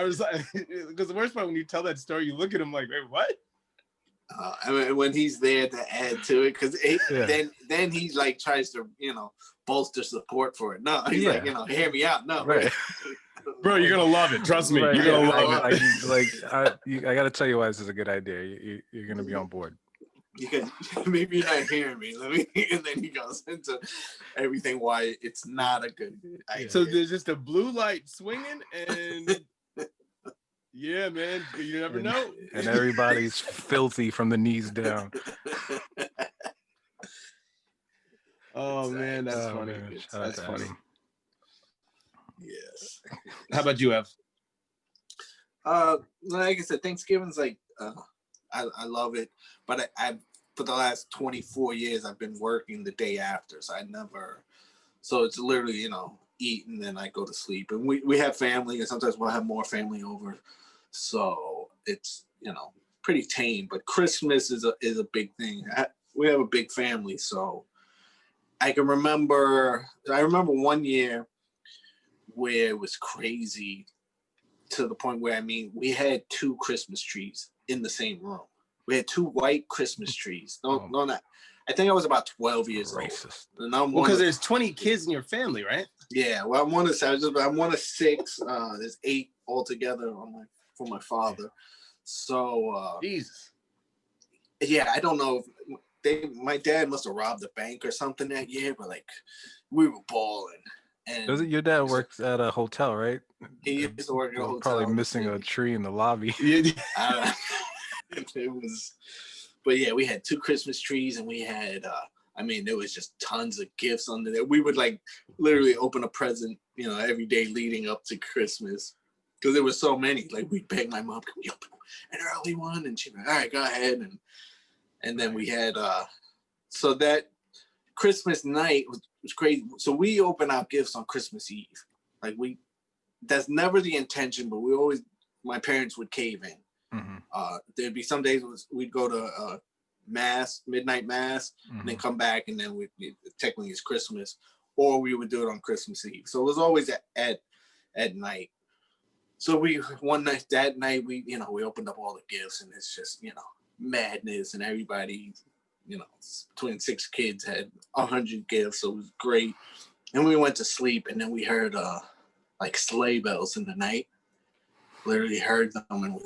S2: was like, because the worst part when you tell that story, you look at him like, wait, what?
S3: I mean, when he's there to add to it, because then he's like tries to bolster support for it. No, he's like hear me out. No,
S4: right.
S2: Bro, you're gonna love it. Trust me, you're gonna love
S4: it. I gotta tell you why this is a good idea. You're gonna be on board.
S3: Because maybe you're not hearing me. And then he goes into everything why it's not a good idea.
S2: So there's just a blue light swinging, and yeah, man, you never know.
S4: And everybody's filthy from the knees down.
S2: Oh man, that's funny.
S4: Man.
S2: That's funny.
S3: Yes.
S2: How about you, Ev?
S3: Like I said, Thanksgiving's like I love it, but I for the last 24 years I've been working the day after, so it's literally eat and then I go to sleep, and we have family, and sometimes we'll have more family over, so it's pretty tame. But Christmas is a big thing. We have a big family, so I remember one year where it was crazy to the point where, we had 2 Christmas trees in the same room. We had 2 white Christmas trees. I think I was about 12 years old.
S2: Because there's 20 kids in your family, right?
S3: Yeah. Well, I'm one of 6. There's 8 altogether for my father. So,
S2: Jesus.
S3: Yeah, I don't know if my dad must have robbed a bank or something that year, but we were balling. And
S4: your dad works at a hotel, right?
S3: He used to work at a hotel.
S4: Probably missing a tree in the lobby.
S3: It was, but yeah, we had 2 Christmas trees, and we had, there was just tons of gifts under there. We would literally open a present, every day leading up to Christmas, because there were so many. We'd beg my mom, can we open an early one? And she'd be like, all right, go ahead. And then we had, so that Christmas night was crazy. So we open our gifts on Christmas Eve. That's never the intention, but my parents would cave in. Mm-hmm. There'd be some days we'd go to mass, midnight mass, mm-hmm. and then come back, and then technically it's Christmas, or we would do it on Christmas Eve. So it was always at night. So that night we opened up all the gifts, and it's just madness, and everybody, between 6 kids had 100 gifts, so it was great. And we went to sleep, and then we heard sleigh bells in the night. Literally heard them, and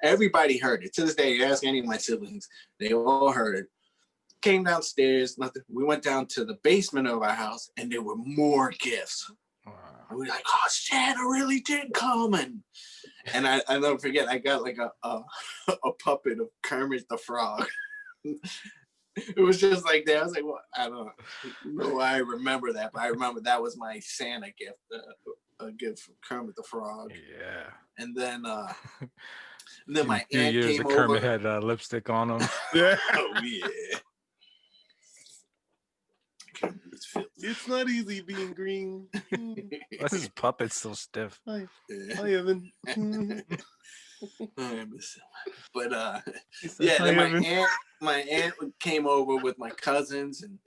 S3: everybody heard it. To this day, you ask any of my siblings, they all heard it. Came downstairs, nothing. We went down to the basement of our house, and there were more gifts. Wow. And we were like, oh, Santa really did come. And I never forget, I got a puppet of Kermit the Frog. It was just like that. I was like, well, I don't know why I remember that, but I remember that was my Santa gift, a gift from Kermit the Frog.
S4: Yeah.
S3: And then my aunt
S4: years
S3: came
S4: of Kermit
S3: over.
S4: had lipstick on him.
S2: Yeah.
S3: Oh yeah.
S2: It's not easy being green.
S4: Why is his puppet so stiff?
S2: Hi, Evan.
S3: I miss him. But
S4: said,
S3: yeah, then
S4: "Hi,
S3: my aunt came over with my cousins, and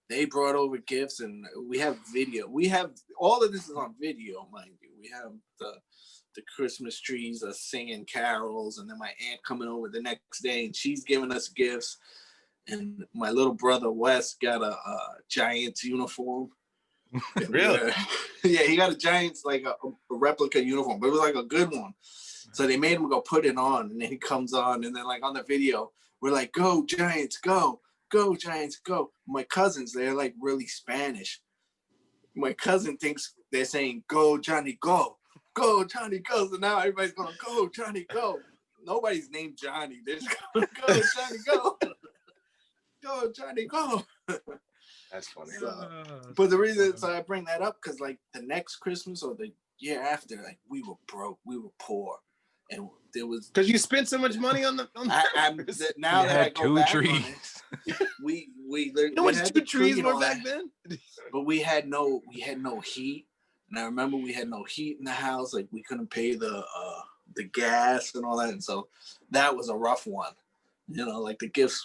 S3: they brought over gifts, and we have video. We have all of this is on video, mind you. We have the Christmas trees singing carols, and then my aunt coming over the next day, and she's giving us gifts. And my little brother Wes got a Giants uniform.
S2: Really?
S3: Yeah, he got a Giants, like a replica uniform, but it was like a good one. So they made him go put it on, and then he comes on, and then like on the video, we're like, "Go Giants, go! Go Giants, go!" My cousins, they're like really Spanish. My cousin thinks they're saying, "Go Johnny, go! Go Johnny, go!" So now everybody's going, "Go Johnny, go!" Nobody's named Johnny. They're just going, "Go Johnny, go! Go Johnny, go!"
S2: That's funny.
S3: But the reason I bring that up, because like the next Christmas or the year after, like we were broke, we were poor, and there was
S2: because you spent so much money on the.
S3: Now that I go
S4: two
S3: back
S4: trees.
S3: on it, we
S2: How much two trees were back then?
S3: But we had no heat, and I remember we had no heat in the house. Like we couldn't pay the gas and all that, and so that was a rough one. You know, like the gifts.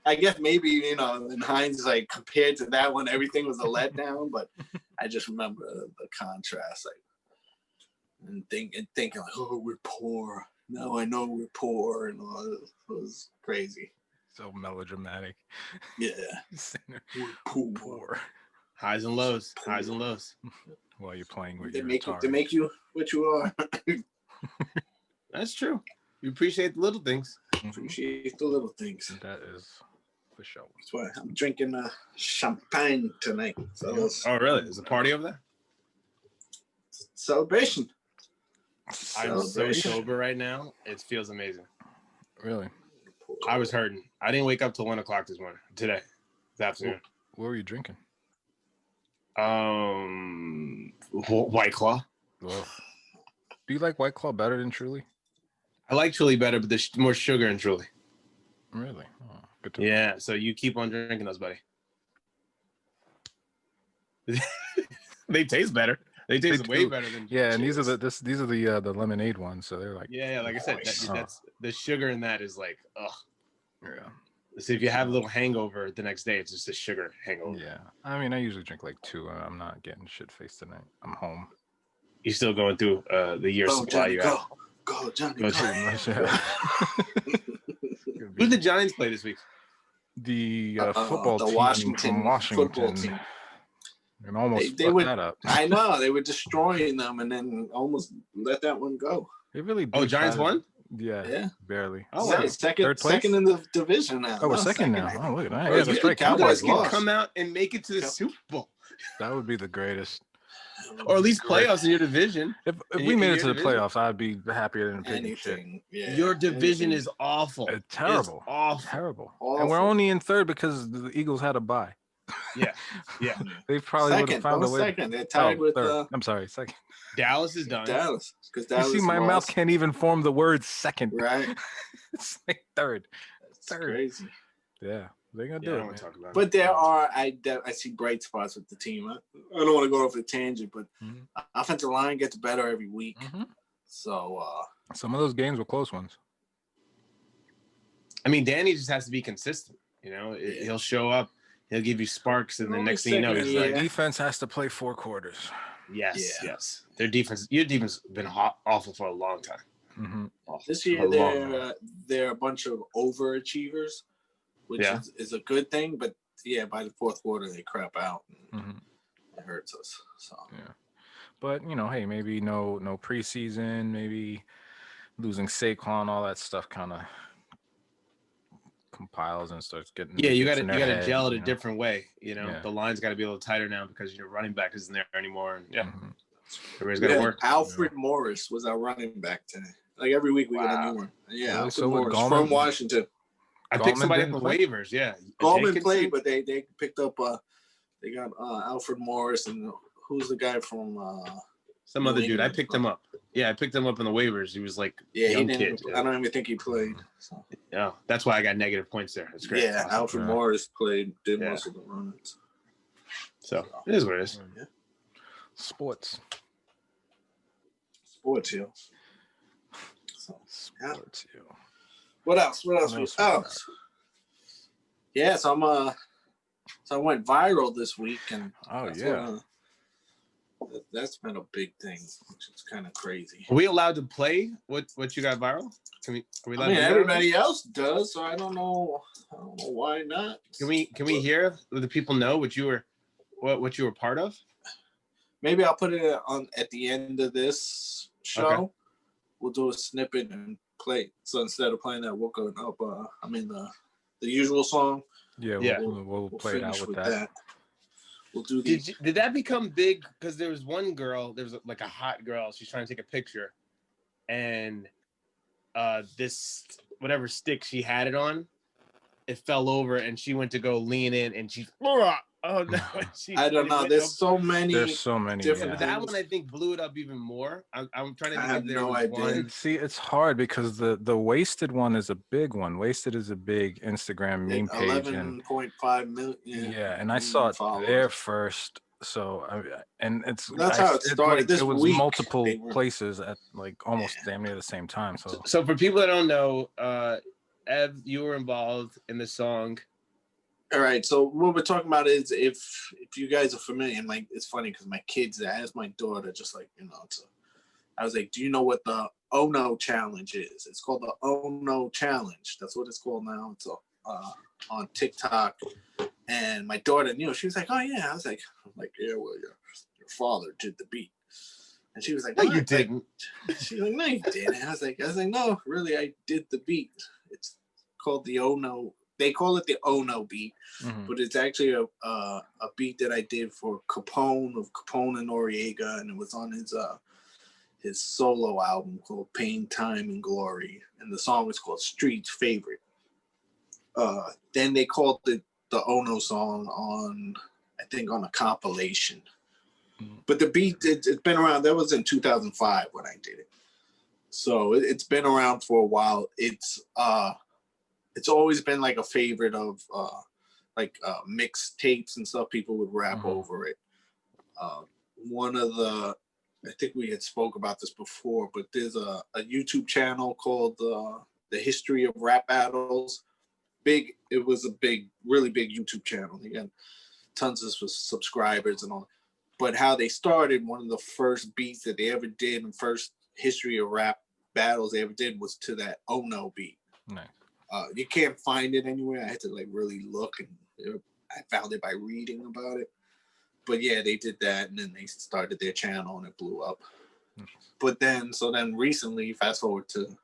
S3: I guess maybe, you know, in hindsight, compared to that one, everything was a letdown. But I just remember the contrast, like, and thinking like, "Oh, we're poor. Now I know we're poor," and all that. It was crazy.
S4: So melodramatic.
S3: Yeah, we're poor.
S2: Highs and lows. Highs and lows.
S4: While you're playing with
S3: They
S4: your
S3: make
S4: guitar.
S3: you what you are.
S2: That's true. You appreciate the little things.
S3: Appreciate the little things.
S4: That is for sure.
S3: That's why I'm drinking champagne tonight. So
S2: Oh, really? There's a party over there?
S3: celebration.
S2: I'm so sober right now. It feels amazing.
S4: Really?
S2: I was hurting. I didn't wake up till 1 o'clock today, this afternoon.
S4: What were you drinking?
S2: White Claw.
S4: Whoa. Do you like White Claw better than Truly?
S2: I like Truly better, but there's more sugar in Truly.
S4: Really? Oh, good to know.
S2: Yeah, so you keep on drinking those, buddy. They taste better. They taste way better than
S4: and these are the lemonade ones, so they're like
S2: like I said, that's the sugar in that is like ugh.
S4: Yeah.
S2: So if you have a little hangover the next day, it's just a sugar hangover.
S4: Yeah. I mean, I usually drink like 2. I'm not getting shit faced tonight. I'm home.
S2: You're still going through the year's supply
S3: Johnny,
S2: you have.
S3: Go, Johnny,
S2: Go,
S3: go.
S2: Who's the Giants play this week?
S4: The football
S3: the
S4: team
S3: Washington
S4: from Washington.
S3: football team.
S4: And almost
S3: They
S4: fucked that up.
S3: I know, they were destroying them and then almost let that one go.
S4: They really did.
S2: Oh, Giants won?
S4: Yeah, barely.
S2: Oh, wow.
S3: Second in the division now.
S4: Oh, we're second now. Oh, look at that. Yeah,
S3: You
S4: that's right.
S3: Cowboys
S2: Cowboys can
S3: lost.
S2: come out and make it to the Super Bowl,
S4: That would be the greatest.
S2: or at least playoffs in your division.
S4: If we made it to the playoffs, I'd be happier than picking shit.
S3: Anything. Yeah.
S2: Your division is awful.
S4: It's terrible.
S2: It's awful.
S4: Terrible.
S3: Awful.
S4: And we're only in third because the Eagles had a bye.
S2: Yeah, yeah.
S4: They probably would have found a way.
S3: Second. They're tied with
S4: third. I'm sorry, second.
S2: Dallas is done.
S3: Dallas. Because
S4: You
S3: Dallas
S4: see, my
S3: lost.
S4: mouth can't even form the word second.
S3: Right.
S4: It's like third.
S3: It's
S4: Third.
S3: crazy.
S4: Yeah, they're gonna
S2: Yeah,
S4: do
S2: I
S4: it.
S2: don't want
S4: Man.
S2: to talk about it.
S3: But there are, I see bright spots with the team. I don't want to go off a tangent, but
S4: Mhm.
S3: offensive line gets better every week.
S4: Mhm.
S3: So,
S4: Some of those games were close ones.
S2: I mean, Danny just has to be consistent. You know, he'll show up, he'll give you sparks, and the
S3: Only
S2: next thing you know,
S3: second
S2: he's
S3: year.
S2: like,
S4: The defense has to play 4 quarters.
S2: yes,
S3: Yeah.
S2: yes. Your defense has been awful for a long time.
S4: Mm-hmm.
S2: Awful.
S3: this
S2: For
S3: year
S2: a long time.
S3: they're a bunch of overachievers, which
S2: Yeah.
S3: is a good thing. But yeah, by the fourth quarter they crap out. And
S4: Mm-hmm.
S3: it hurts us. So
S4: Yeah. But hey, maybe no preseason, maybe losing Saquon, all that stuff kind of compiles and starts getting.
S2: Yeah, you got
S4: gets in
S2: to
S4: their head,
S2: gel it a
S4: you know.
S2: different way. You know,
S4: Yeah.
S2: the line's got to be a little tighter now because your running back isn't there anymore. And yeah,
S4: Mhm.
S2: everybody's got to work.
S3: Alfred Morris was our running back today. Like every week we get a new one. Yeah,
S4: Really?
S3: Alfred
S4: So would
S3: Morris
S4: Gallman-
S3: from Washington.
S2: I picked
S4: Gallman
S2: somebody up
S4: didn't
S2: on
S4: play?
S2: waivers. Yeah,
S3: Gallman
S2: Jenkins?
S3: played, but they picked up. They got Alfred Morris and who's the guy from?
S2: Some
S3: New
S2: other dude. I
S3: England.
S2: picked him up. Yeah, I picked him up on the waivers. He was like
S3: Yeah,
S2: young
S3: he didn't.
S2: kid.
S3: I don't even think he played. So.
S2: Yeah, that's why I got negative points there. That's great.
S3: Yeah,
S2: Awesome.
S3: Alfred
S4: Yeah.
S3: Morris did
S2: Yeah.
S3: most of the runs.
S2: So it is what it is.
S3: Yeah.
S4: Sports.
S3: Sports, yo. So,
S4: Sports you.
S3: What else?
S4: What else we got?
S3: Yeah, so I went viral this week, and that's been a big thing, which is kind of crazy.
S2: Are we allowed to play what you got viral? Are we allowed to do that?
S3: Everybody else does, so I don't know why not.
S2: Can we hear? Let the people know what you were part of?
S3: Maybe I'll put it on at the end of this show. Okay. We'll do a snippet and play. So instead of playing that Woken up, the usual song.
S4: Yeah, we'll play it out with that.
S3: We'll do
S2: Did that become big? Because there was one girl, there was like a hot girl. She's trying to take a picture, and this whatever stick she had it on, it fell over, and she went to go lean in, and she. Oh no!
S3: I don't know. There's so many
S4: different.
S2: But that one I think blew it up even more. I'm trying to think if there was one.
S4: See, it's hard because the Wasted one is a big one. Wasted is a big Instagram meme page,
S3: 11.5 million.
S4: Yeah, and I saw it there first. So
S3: that's how it started.
S4: It was multiple places at like almost damn near the same time.
S2: So for people that don't know, Ev, you were involved in the song.
S3: All right, so what we're talking about is if you guys are familiar, and like it's funny because my kids, I asked my daughter, just like I was like, do you know what the Oh No Challenge is? It's called the Oh No Challenge. That's what it's called now. It's on TikTok, and my daughter knew. She was like, oh yeah. I was like, yeah, well, your father did the beat, and she was like,
S2: no, you didn't.
S3: She's like, no, you didn't. I was like, no, really, I did the beat. It's called the Oh No. They call it the Oh No beat, but it's actually a beat that I did for Capone of Capone and Noriega, and it was on his solo album called Pain, Time, and Glory, and the song was called Street's Favorite. Then they called it the Oh No song on a compilation. But the beat, it's been around. That was in 2005 when I did it, so it's been around for a while. It's always been like a favorite of mixtapes and stuff. People would rap over it. One of I think we had spoke about this before, but there's a YouTube channel called The History of Rap Battles. It was a really big YouTube channel. They got tons of subscribers and all. But how they started, one of the first beats that they ever did, and first history of rap battles they ever did was to that Oh No beat.
S4: Nice.
S3: You can't find it anywhere. I had to like really look, and I found it by reading about it. But yeah, they did that, and then they started their channel, and it blew up. But then recently, fast forward to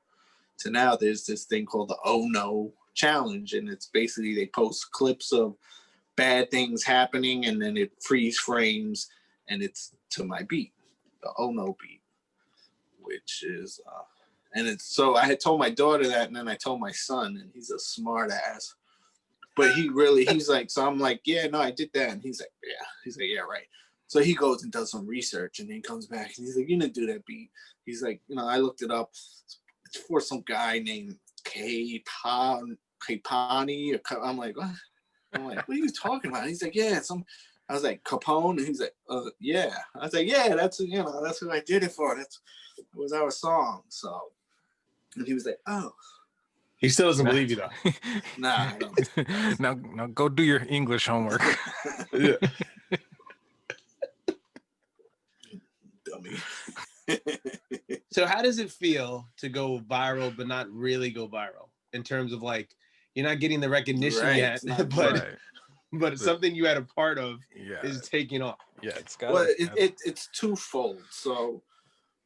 S3: now, there's this thing called the Oh No Challenge, and it's basically they post clips of bad things happening, and then it freeze frames, and it's to my beat, the Oh No beat, which is. And it's so I had told my daughter that, and then I told my son, and he's a smart ass. But he's like, so I'm like, yeah, no, I did that. And he's like, yeah, right. So he goes and does some research, and then comes back, and he's like, you didn't do that beat. He's like, I looked it up. It's for some guy named Kapani. I'm like, what? What are you talking about? He's like, yeah, I was like, Capone, and he's like, yeah. I was like, yeah, that's who I did it for. That was our song. So. And he was like, oh.
S2: He still doesn't believe you, though.
S3: Nah, I don't.
S4: Now go do your English homework.
S2: Yeah.
S3: Dummy.
S2: So how does it feel to go viral but not really go viral? In terms of like, you're not getting the recognition yet, but it's something you had a part of is taking off.
S4: Yeah,
S3: it's twofold. So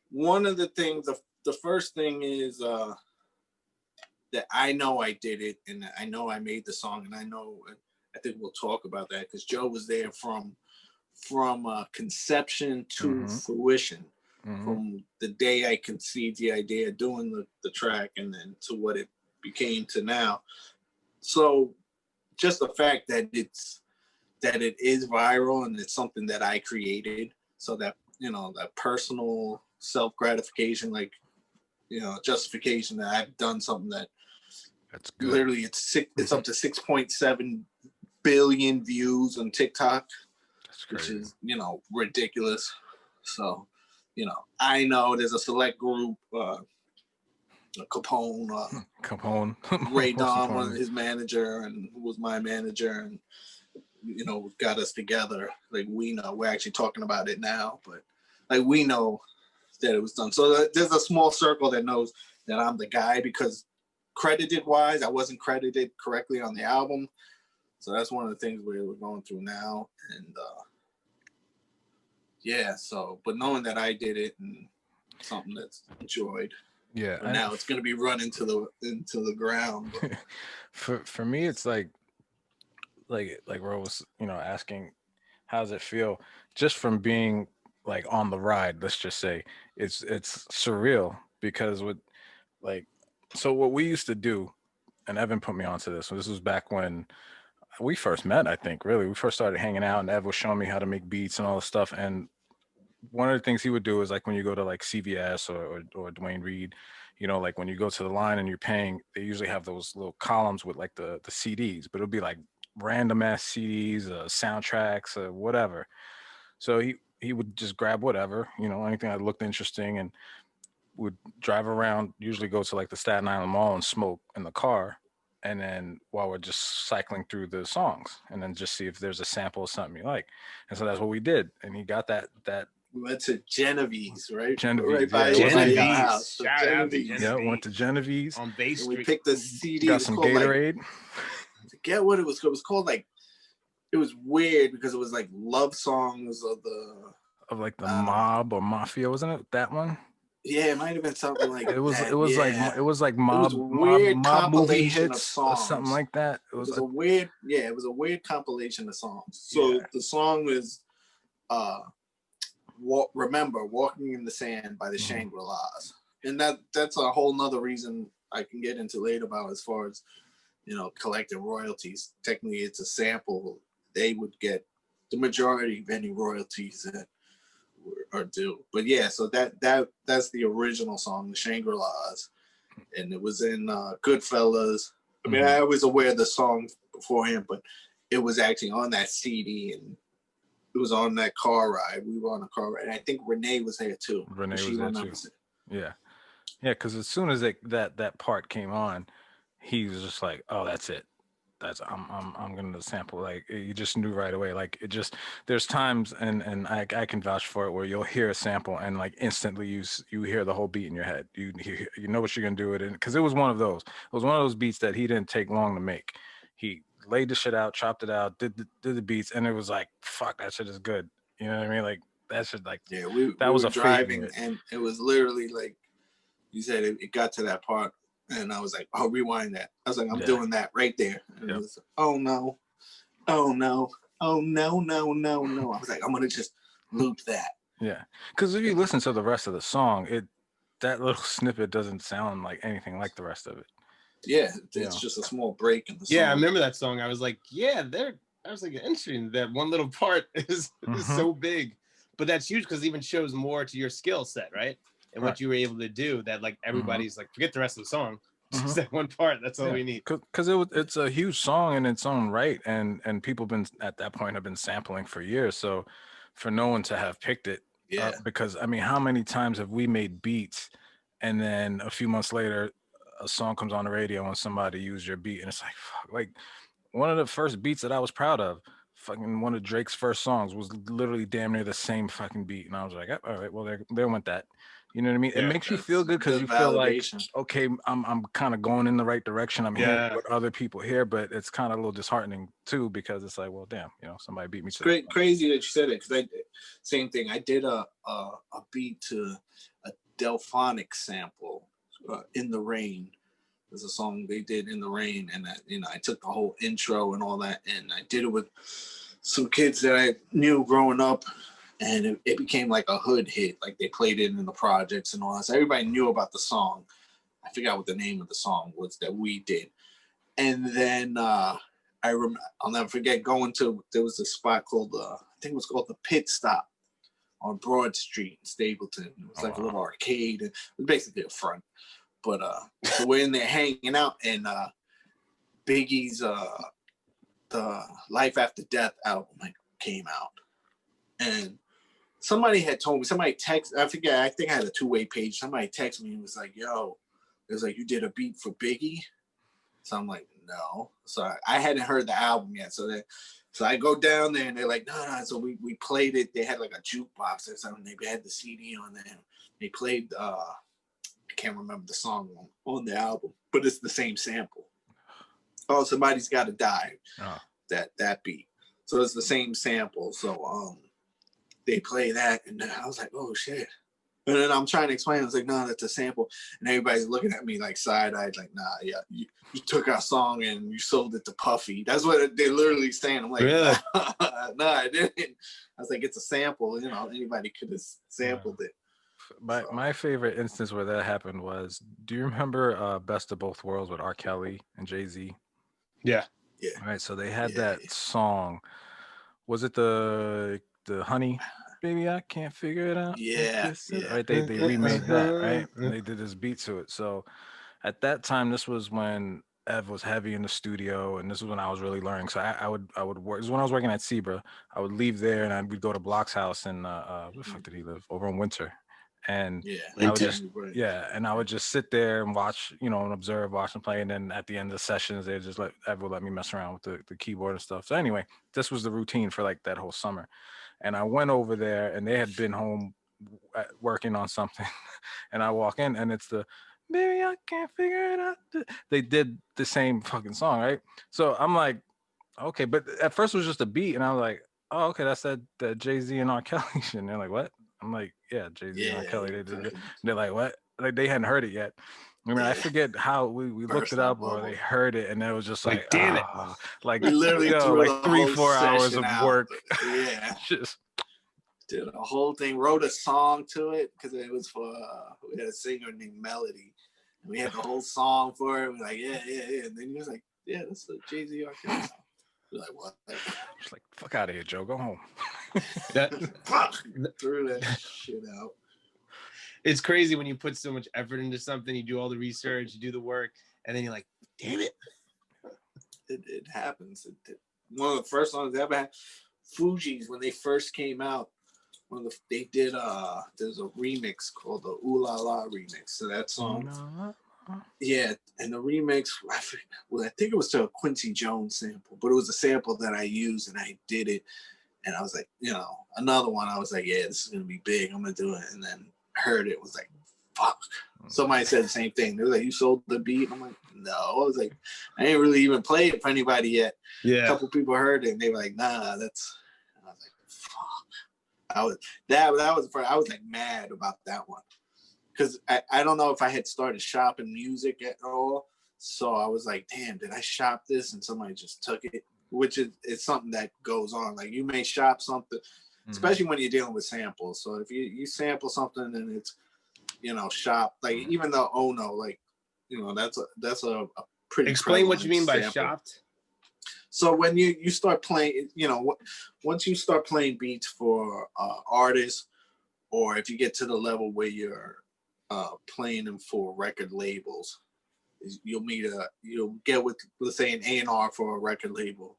S3: one of the things, the first thing is that I know I did it, and I know I made the song, and I think we'll talk about that because Joe was there from conception to fruition, from the day I conceived the idea of doing the track, and then to what it became to now. So just the fact that it is viral and it's something that I created, so that that personal self gratification, like justification that I've done something that's good. Literally it's up to 6.7 billion views on TikTok, which is ridiculous. So I know there's a select group Capone,
S4: Capone.
S3: Ray
S4: Most
S3: Don,
S4: importantly.
S3: his manager, and who was my manager, and got us together. Like we know, we're actually talking about it now, but like we know that it was done. So there's a small circle that knows that I'm the guy because credited wise, I wasn't credited correctly on the album. So that's one of the things we're going through now. And yeah, so but knowing that I did it and something that's enjoyed.
S4: Yeah.
S3: But now it's gonna be run into the ground.
S4: For me, it's like Ro was, asking, how does it feel just from being like on the ride? Let's just say it's surreal because like, so what we used to do, and Evan put me onto this. So this was back when we first met. I think really we first started hanging out, and Ev was showing me how to make beats and all this stuff. And one of the things he would do is like when you go to like CVS or Dwayne Reed, like when you go to the line and you're paying, they usually have those little columns with like the CDs, but it'll be like random ass CDs, soundtracks, whatever. So he would just grab whatever, anything that looked interesting, and would drive around, usually go to like the Staten Island Mall and smoke in the car. And then while we're just cycling through the songs and then just see if there's a sample of something you like. And so that's what we did. And he got that
S3: We went to Genevieve's, right?
S4: Genevieve,
S3: Right by
S4: yeah, it was like-
S3: your house. So
S2: Shout out to
S3: Genevieve's.
S4: Yeah, went to Genevieve's,
S2: on Bay
S3: And we
S2: Street.
S3: picked the CD. It
S4: got
S3: was
S4: some
S3: called
S4: Gatorade.
S3: I forget what it was called. It was called like, it was weird because it was like love songs of the,
S4: Of like the
S3: I don't know.
S4: mob or mafia, wasn't it? That one?
S3: Yeah, it might have been something like
S4: It was
S3: that.
S4: it was
S3: yeah.
S4: like it was like
S3: It
S4: mob
S3: was a weird
S4: mob movie
S3: compilation of
S4: hits or something
S3: songs.
S4: like that. It
S3: It
S4: was
S3: was a weird, it was a weird compilation of songs. So
S4: Yeah.
S3: the song is Remember Walking in the Sand by the
S4: Mhm.
S3: Shangri-Las. And that's a whole nother reason I can get into later about as far as, collecting royalties. Technically it's a sample. They would get the majority of any royalties that are due. But yeah, so that's the original song, the Shangri-Las. And it was in Goodfellas. I mean, I was aware of the song beforehand, but it was actually on that CD and it was on that car ride. We were on a car ride. And I think Renee was there too.
S4: Renee
S3: She
S4: was there
S3: remembers
S4: too.
S3: it.
S4: Yeah. Yeah, because as soon as that part came on, he was just like, "Oh, that's it. I'm gonna sample." Like you just knew right away. Like it just there's times and I can vouch for it where you'll hear a sample and like instantly you hear the whole beat in your head. You know what you're gonna do with it because it was one of those. It was one of those beats that he didn't take long to make. He laid the shit out, chopped it out, did the beats, and it was like, fuck, that shit is good. You know what I mean? Like that shit, like
S3: Yeah, we
S4: was
S3: were
S4: a
S3: driving
S4: favorite.
S3: and it was literally like you said, it got to that part and I was like, oh, rewind that. I was like, I'm
S4: Yeah.
S3: doing that right there. And it was, oh no, oh no, oh no, no, no, no. I was like, I'm gonna just loop that.
S4: Yeah, because if you listen to the rest of the song, that little snippet doesn't sound like anything like the rest of it.
S3: Yeah, it's
S4: Yeah.
S3: just a small break in the song.
S2: Yeah, I remember that song. I was like, I was like, interesting. That one little part is so big, but that's huge because it even shows more to your skill set, right? And what you were able to do. That like everybody's like, forget the rest of the song, just that one part. That's all we need.
S4: Because it's a huge song in its own right, and people been at that point have been sampling for years. So for no one to have picked it, because I mean, how many times have we made beats, and then a few months later, a song comes on the radio and somebody used your beat, and it's like, fuck, like one of the first beats that I was proud of, fucking one of Drake's first songs was literally damn near the same fucking beat, and I was like, all right, well there went that. You know what I mean? It makes you feel good because you feel like, okay, I'm kind of going in the right direction. I'm hearing what other people hear, but it's kind of a little disheartening too because it's like, well, damn, somebody beat me.
S3: It's great, crazy that you said it because same thing. I did a beat to a Delphonic sample, "In the Rain." There's a song they did "In the Rain," and I took the whole intro and all that, and I did it with some kids that I knew growing up. And it became like a hood hit. Like they played it in the projects and all that. So everybody knew about the song. I forgot what the name of the song was that we did. And then I'll never forget there was a spot called, I think it was called the Pit Stop on Broad Street in Stapleton. It was like a little arcade. And it was basically a front. But so we're in there hanging out and Biggie's the Life After Death album came out. And somebody had told me, somebody texted, I forget, I think I had a two-way page. Somebody texted me and was like, yo, It was like, you did a beat for Biggie? So I'm like, no. So I hadn't heard the album yet. So I go down there and they're like, no. So we played it. They had like a jukebox or something. They had the CD on there. They played, I can't remember the song on the album, but it's the same sample. Oh, Somebody's Gotta Die. Oh. That beat. So it's the same sample. So they play that, and I was like, oh shit. And then I'm trying to explain. I was like, no, that's a sample. And everybody's looking at me like side-eyed, like, nah, yeah, you took our song and you sold it to Puffy. That's what they're literally saying. I'm like,
S2: really?
S3: No, I didn't. I was like, it's a sample. You know, anybody could have sampled it.
S4: My favorite instance where that happened was, do you remember Best of Both Worlds with R. Kelly and Jay-Z?
S2: Yeah.
S3: Yeah.
S4: All right, so they had that song. Was it the Honey? Baby, I can't figure it out.
S3: Yeah.
S4: Right, they remade that, right? And they did this beat to it. So at that time, this was when Ev was heavy in the studio, and this was when I was really learning. So I would work. This is when I was working at Zebra. I would leave there, and we'd go to Block's house, and where the fuck did he live? Over in Winter. And I would just sit there and watch, and observe, watch them play. And then at the end of the sessions, they just Ev would let me mess around with the keyboard and stuff. So anyway, this was the routine for like that whole summer. And I went over there, and they had been home working on something. And I walk in, and it's the "Baby, I can't figure it out." They did the same fucking song, right? So I'm like, okay, but at first it was just a beat, and I was like, oh, okay, that's that Jay-Z and R. Kelly shit. And they're like, what? I'm like, yeah, Jay-Z and R. Kelly. They did it. They're like, what? Like they hadn't heard it yet. I mean, I forget how we looked it up, or they heard it, and it was just like
S2: damn it,
S4: like
S3: we literally
S4: like 3-4 hours of work.
S3: Yeah,
S4: just
S3: did a whole thing. Wrote a song to it because it was for we had a singer named Melody, and we had the whole song for it. We're like, yeah. And then he was like, yeah, that's a Jay-Z R. Kelly song. We're like, what?
S4: Just like, fuck out of here, Joe. Go home.
S3: Threw that shit out.
S2: It's crazy when you put so much effort into something, you do all the research, you do the work, and then you're like, damn it.
S3: It happens. One of the first songs I ever had, Fugees, when they first came out, they did there's a remix called the Ooh La La remix. So that song. Yeah, and the remix, I think it was to a Quincy Jones sample, but it was a sample that I used and I did it. And I was like, another one, I was like, yeah, this is going to be big. I'm going to do it. And then heard it, was like, fuck. Somebody said the same thing. They were like, you sold the beat? I'm like, no. I was like, I ain't really even played it for anybody yet.
S2: Yeah.
S3: A couple people heard it and they were like, nah, that's, and I was like, fuck. I was like mad about that one. Because I don't know if I had started shopping music at all. So I was like, damn, did I shop this? And somebody just took it, which is something that goes on. Like you may shop something, especially when you're dealing with samples. So if you sample something and it's, shop, like even though Ono, like, that's a pretty.
S2: Explain what you mean by
S3: sample.
S2: shopped.
S3: So when you start playing, once you start playing beats for artists, or if you get to the level where you're playing them for record labels, you'll get with, let's say, an A&R for a record label,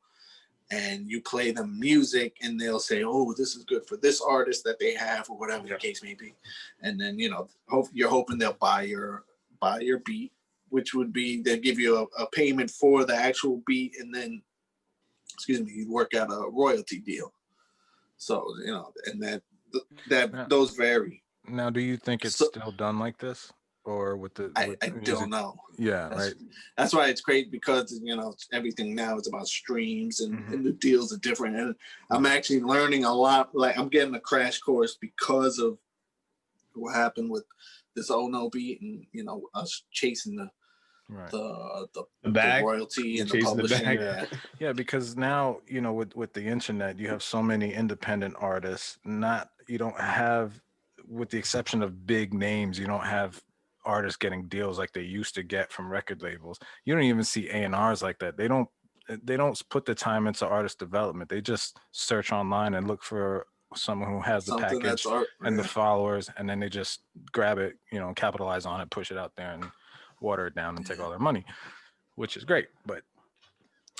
S3: and you play them music, and they'll say, oh, this is good for this artist that they have, or whatever the case may be. And then you're hoping they'll buy your beat, which would be they'll give you a payment for the actual beat, and then you work out a royalty deal. So and those vary.
S4: Now, do you think it's still done like this, or with the?
S3: I don't know.
S4: Yeah, right.
S3: That's why it's great, because everything now is about streams, and the deals are different. And I'm actually learning a lot. Like I'm getting a crash course because of what happened with this Ono beat, and us chasing the
S2: bag,
S3: royalty, and the publishing.
S4: Yeah, because now with the internet, you have so many independent artists. You don't have, with the exception of big names, you don't have artists getting deals like they used to get from record labels. You don't even see A&Rs like that. They don't put the time into artist development. They just search online and look for someone who has the package and the followers, and then they just grab it, capitalize on it, push it out there, and water it down and take all their money, which is great. But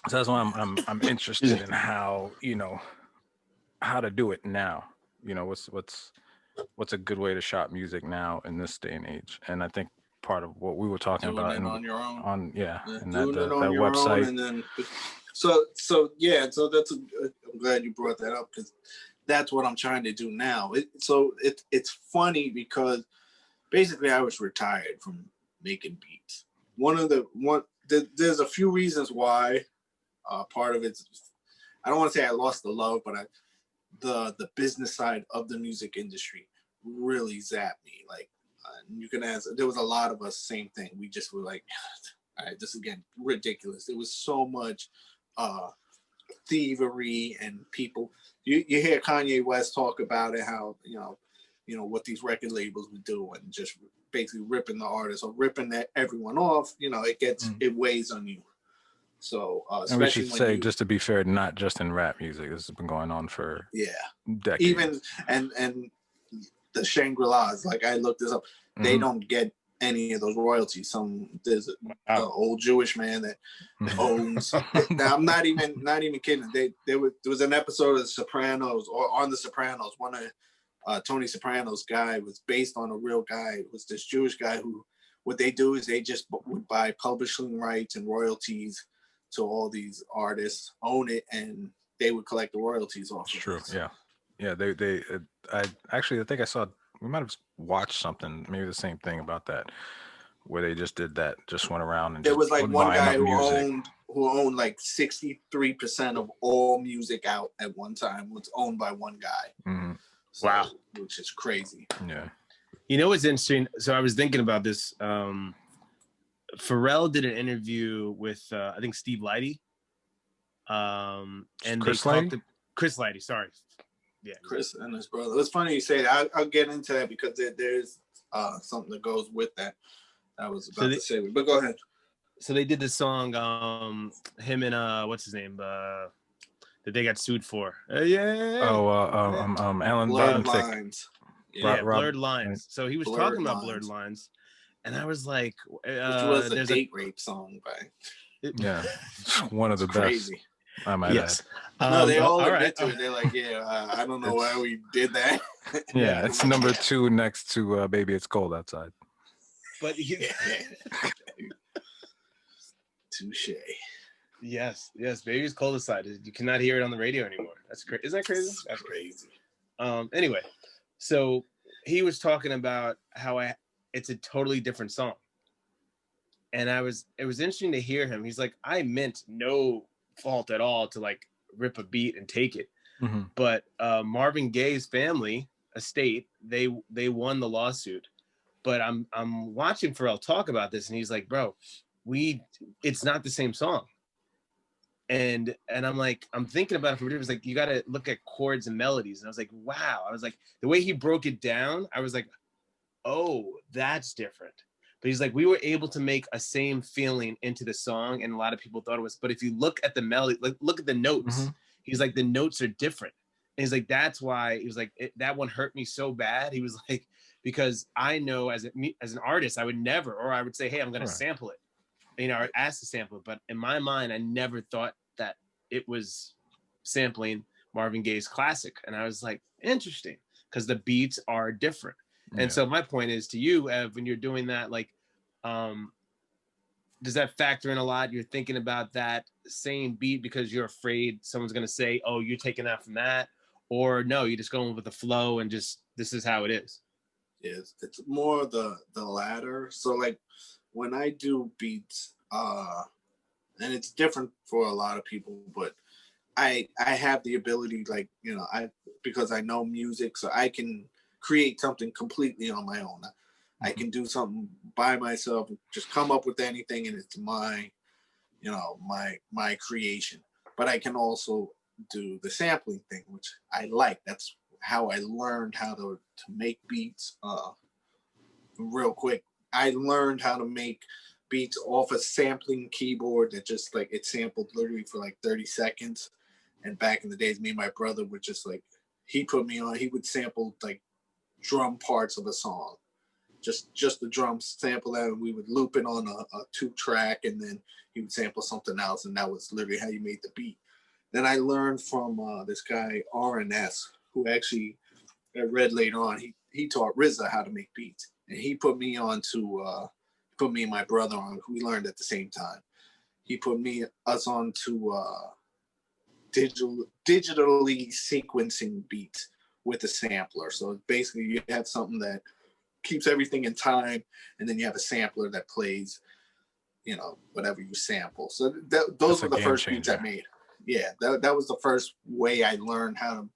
S4: so that's why I'm interested in how to do it now. What's a good way to shop music now in this day and age. And I think part of what we were talking
S3: doing
S4: about
S3: it on your own.
S4: and
S3: Doing
S4: that
S3: it on your
S4: website.
S3: own, and then so that's I'm glad you brought that up, because that's what I'm trying to do now. It's funny because basically I was retired from making beats. There's a few reasons why. Part of it's, I don't want to say I lost the love, but the business side of the music industry really zapped me. Like, you can ask, there was a lot of us, same thing. We just were like, all right, this is getting ridiculous. There was so much thievery, and people, you hear Kanye West talk about it, how, what these record labels would do, and just basically ripping the artists or ripping everyone off, it weighs on you. So,
S4: and we should
S3: especially
S4: say, just to be fair, not just in rap music. This has been going on for decades.
S3: Even and the Shangri-Las, like, I looked this up, they don't get any of those royalties. There's an old Jewish man that owns. Now, I'm not even kidding. There was an episode of The Sopranos, or on The Sopranos, one of Tony Soprano's guy was based on a real guy. It was this Jewish guy who, what they do is they just would buy publishing rights and royalties to all these artists, own it, and they would collect the royalties off.
S4: True. Yeah. I think I saw, we might have watched something, maybe the same thing about that, where they just did that, just went around and
S3: there was like one guy
S4: who
S3: owned like 63% of all music out at one time. Was owned by one guy. So, wow, which is crazy.
S4: Yeah.
S2: You know what's interesting? So I was thinking about this. Pharrell did an interview with I think Steve Lighty, and
S4: Chris Lighty?
S2: Chris Lighty, sorry. Yeah,
S3: Chris and his brother. It's funny you say that. I'll get into that because there's something that goes with that. I was about to say, but go ahead.
S2: So they did the song, him and what's his name, that they got sued for.
S4: Alan
S3: Blurred Lines.
S2: Blurred Lines. So he was talking about Blurred Lines, and I was like,
S3: which was a date rape song by.
S4: Yeah, one of the best. I might add.
S3: No, they all admit to it. They're like, I don't know why we did that.
S4: Yeah, it's number 2 next to Baby It's Cold Outside.
S2: But
S3: touche.
S2: Yes, Baby It's Cold Outside. You cannot hear it on the radio anymore. That's crazy. Isn't that crazy? That's
S3: crazy.
S2: Anyway, so he was talking about how it's a totally different song. And it was interesting to hear him. He's like, I meant no fault at all to like rip a beat and take it. But Marvin Gaye's family estate, they won the lawsuit. But I'm watching Pharrell talk about this, and he's like, bro, it's not the same song. And I'm like, I'm thinking about it from different. Like, you got to look at chords and melodies. And I was like, wow. I was like, the way he broke it down, I was like, oh, that's different. But he's like, we were able to make a same feeling into the song, and a lot of people thought it was. But if you look at the melody, like look at the notes, he's like, the notes are different. And he's like, that's why he was like, that one hurt me so bad. He was like, because I know as an artist, I would never, or I would say, hey, I'm going to sample it, or ask to sample it. But in my mind, I never thought that it was sampling Marvin Gaye's classic. And I was like, interesting, because the beats are different. And so my point is to you, Ev, when you're doing that, like, does that factor in a lot? You're thinking about that same beat because you're afraid someone's going to say, oh, you're taking that from that, or no, you're just going with the flow and just, this is how it is.
S3: It's more the latter. So like when I do beats, and it's different for a lot of people, but I have the ability, like, because I know music, so I can create something completely on my own. I can do something by myself, just come up with anything, and it's my creation. But I can also do the sampling thing, which I like. That's how I learned how to make beats real quick. I learned how to make beats off a sampling keyboard that just like it sampled literally for like 30 seconds. And back in the days, me and my brother would just like, he put me on, he would sample like drum parts of a song, just the drums, sample that, and we would loop it on a 2-track, and then he would sample something else, and that was literally how you made the beat. Then I learned from this guy RNS, who actually I read later on, he taught RZA how to make beats, and he put me on to put me and my brother on. We learned at the same time. He put us on to digitally sequencing beats with a sampler. So basically, you have something that keeps everything in time, and then you have a sampler that plays, you know, whatever you sample. So those were the first beats I made. Yeah, that was the first way I learned how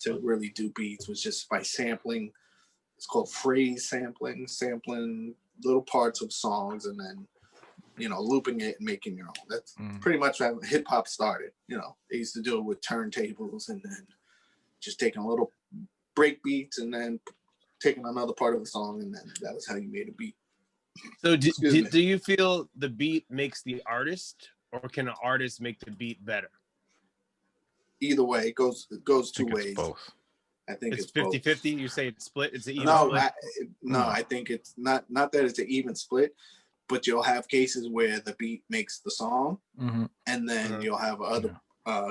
S3: to really do beats, was just by sampling. It's called phrase sampling little parts of songs, and then, you know, looping it and making your own. That's pretty much how hip hop started. You know, they used to do it with turntables, and then just taking a little break beats and then taking another part of the song, and then that was how you made a beat.
S2: So do you feel the beat makes the artist, or can an artist make the beat better?
S3: Either way, it goes two ways.
S4: Both.
S3: I think it's
S2: 50-50. You say it's split. It's an even
S3: no,
S2: split.
S3: I think it's not that it's an even split, but you'll have cases where the beat makes the song, and then you'll have other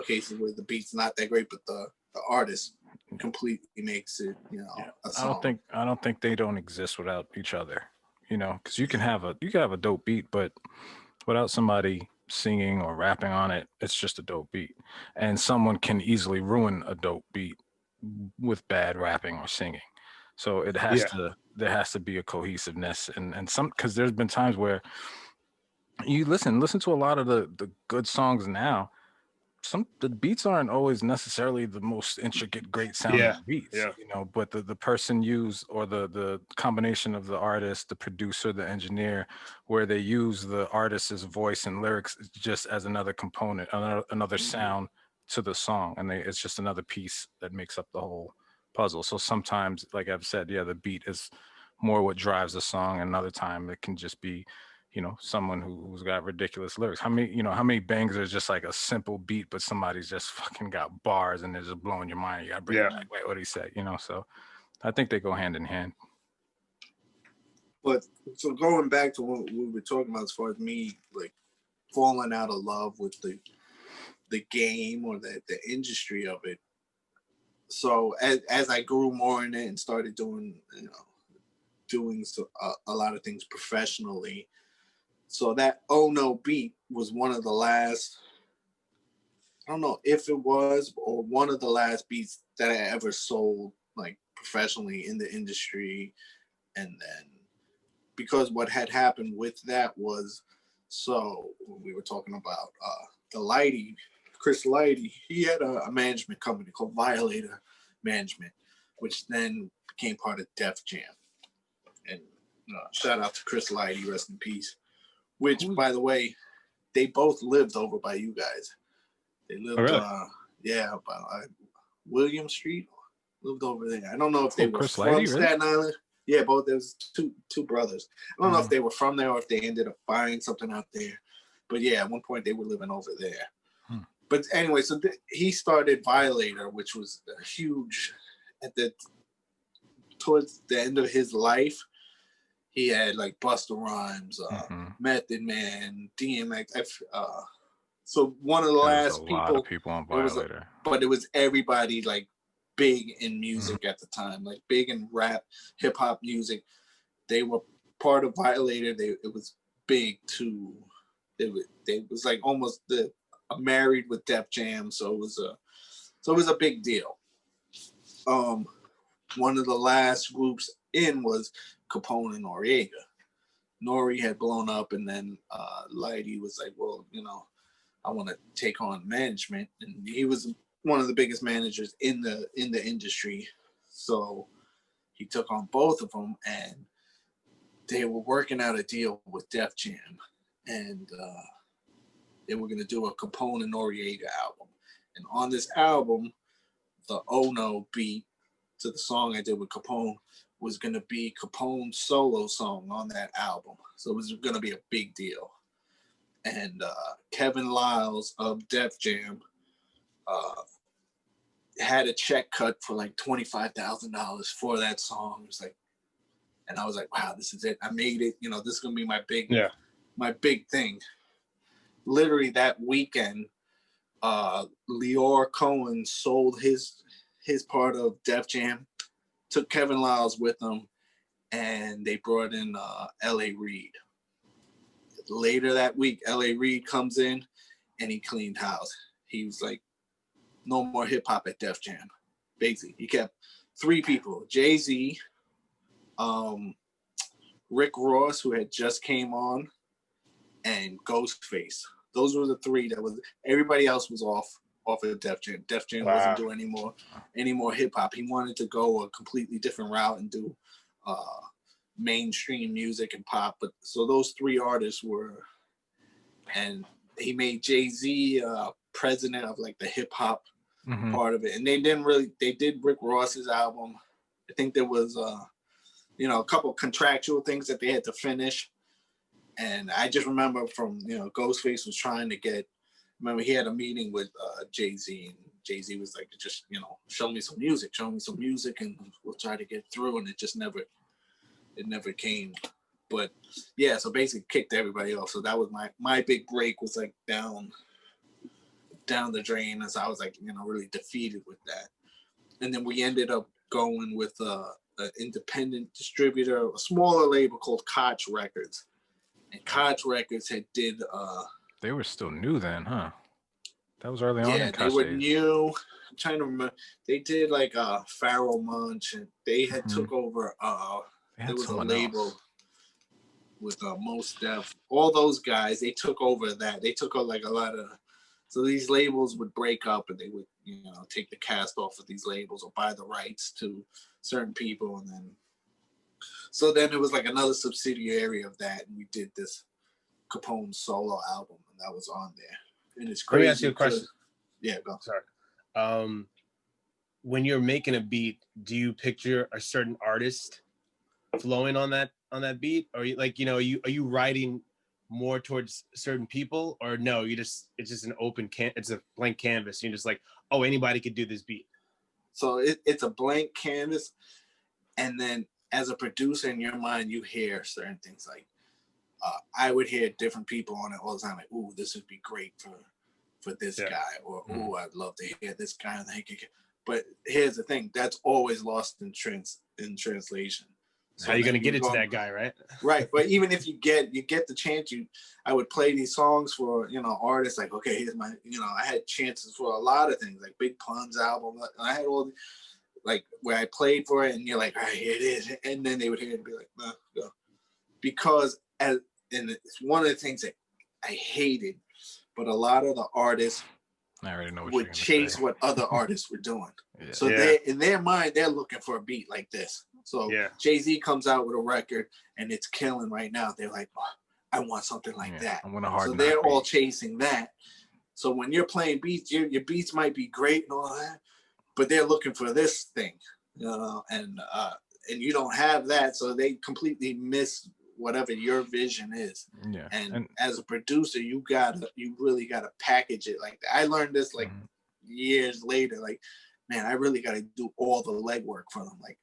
S3: cases where the beat's not that great, but the artist completely makes it, you know, a song.
S4: I don't think they don't exist without each other, you know, because you can have a dope beat, but without somebody singing or rapping on it, it's just a dope beat. And someone can easily ruin a dope beat with bad rapping or singing. So it has there has to be a cohesiveness, and some, because there's been times where you listen to a lot of the good songs now. The beats aren't always necessarily the most intricate, great sounding beats, you know, but the person used, or the combination of the artist, the producer, the engineer, where they use the artist's voice and lyrics just as another component, another sound to the song, and it's just another piece that makes up the whole puzzle. So sometimes, like I've said, the beat is more what drives the song, and another time it can just be, you know, someone who's got ridiculous lyrics. How many bangs are just like a simple beat, but somebody's just fucking got bars and they're just blowing your mind. You gotta bring it back. Wait, what he said, you know? So I think they go hand in hand.
S3: But so going back to what we were talking about, as far as me like falling out of love with the game or the industry of it. So as I grew more in it and started doing, you know, a lot of things professionally. So that Oh No beat was one of the last, I don't know if it was, or one of the last beats that I ever sold, like, professionally in the industry. And then because what had happened with that was, so we were talking about the Lighty, Chris Lighty, he had a management company called Violator Management, which then became part of Def Jam. And shout out to Chris Lighty, rest in peace. Which, by the way, they both lived over by you guys. They lived, by William Street. Lived over there. I don't know if they were
S4: Chris
S3: from
S4: Lighty,
S3: Staten Island. Yeah, both. There was two brothers. I don't know if they were from there or if they ended up buying something out there. But yeah, at one point they were living over there. But anyway, so he started Violator, which was a huge towards the end of his life. He had like Busta Rhymes, Method Man, DMX. So one of the last people.
S4: A lot of people on Violator.
S3: But it was everybody like big in music at the time, like big in rap, hip hop music. They were part of Violator. It was big too. They was like almost married with Def Jam, so it was a big deal. One of the last groups in was Capone and Noriega. Nori had blown up, and then Lighty was like, well, you know, I want to take on management. And he was one of the biggest managers in the industry. So he took on both of them, and they were working out a deal with Def Jam. And they were going to do a Capone and Noriega album. And on this album, the Oh No beat to the song I did with Capone was going to be Capone's solo song on that album. So it was going to be a big deal. And Kevin Lyles of Def Jam had a check cut for like $25,000 for that song. It was like, and I was like, wow, this is it. I made it. You know, this is going to be my big thing. Literally that weekend, Leor Cohen sold his part of Def Jam, took Kevin Lyles with him, and they brought in L.A. Reid. later that week, L.A. Reid comes in and he cleaned house. He was like, no more hip hop at Def Jam. Basically, he kept 3 people: Jay-Z, Rick Ross, who had just came on, and Ghostface. Those were the 3 that was. Everybody else was off of Def Jam. Def Jam wasn't doing any more hip hop. He wanted to go a completely different route and do mainstream music and pop. But so those 3 artists were, and he made Jay-Z president of like the hip hop part of it. And they did Rick Ross's album. I think there was a couple contractual things that they had to finish. And I just remember from, Ghostface was trying to remember he had a meeting with Jay-Z, and Jay-Z was like, just, show me some music, and we'll try to get through. And it never came. But yeah, so basically kicked everybody off. So that was my big break, was like down the drain, as I was like, really defeated with that. And then we ended up going with an independent distributor, a smaller label called Koch Records. And Koch Records did
S4: they were still new then, huh? That was early on.
S3: Yeah, they were new. I'm trying to remember. They did like Pharaoh Munch, and they had took over. There was a label with Mos Def. All those guys, they took over that. They took over like a lot of. So these labels would break up, and they would, take the cast off of these labels or buy the rights to certain people, and then. So then it was like another subsidiary of that, and we did this Capone solo album, and that was on there. And it's crazy.
S2: Let me ask you a question.
S3: Yeah, go.
S2: Sorry. When you're making a beat, do you picture a certain artist flowing on that beat, or are you writing more towards certain people, or no? It's just an open it's a blank canvas. You're just like, oh, anybody could do this beat.
S3: So it's a blank canvas, and then as a producer in your mind, you hear certain things like. I would hear different people on it all the time, like, "Ooh, this would be great for this guy," or "Ooh, I'd love to hear this guy." But here's the thing: that's always lost in translation.
S2: So how are you going to get it to that guy, right?
S3: Right, but even if you get the chance, I would play these songs for artists. Like, okay, here's my I had chances for a lot of things, like Big Pun's album. I had all like where I played for it, and you're like, all right, here it is, and then they would hear it and be like, no, go, because and it's one of the things that I hated, but a lot of the artists
S4: I already know
S3: would chase what other artists were doing. Yeah. So they, in their mind, they're looking for a beat like this. So Jay-Z comes out with a record and it's killing right now. They're like, oh, I want something like that. I want a hard. So they're all chasing that. So when you're playing beats, your beats might be great and all that, but they're looking for this thing, and you don't have that, so they completely miss whatever your vision is. Yeah. And as a producer, you really gotta package it like that. I learned this like years later. Like, man, I really gotta do all the legwork for them. Like,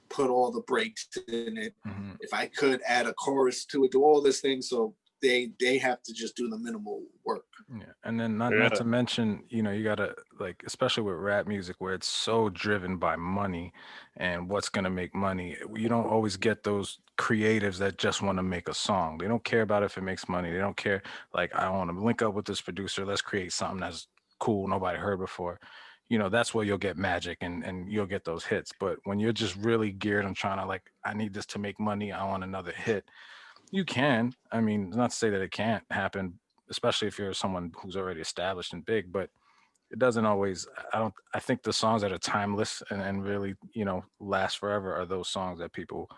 S3: put all the breaks in it. If I could add a chorus to it, do all this thing. So they have to just do the minimal work.
S4: Yeah. And then not to mention, you gotta, like, especially with rap music where it's so driven by money and what's gonna make money, you don't always get those creatives that just want to make a song. They don't care about if it makes money. They don't care, like, I want to link up with this producer, let's create something that's cool, nobody heard before. That's where you'll get magic and you'll get those hits. But when you're just really geared on trying to, like, I need this to make money, I want another hit, you can. I mean, not to say that it can't happen, especially if you're someone who's already established and big, but it doesn't always. I think the songs that are timeless and really, last forever are those songs that people,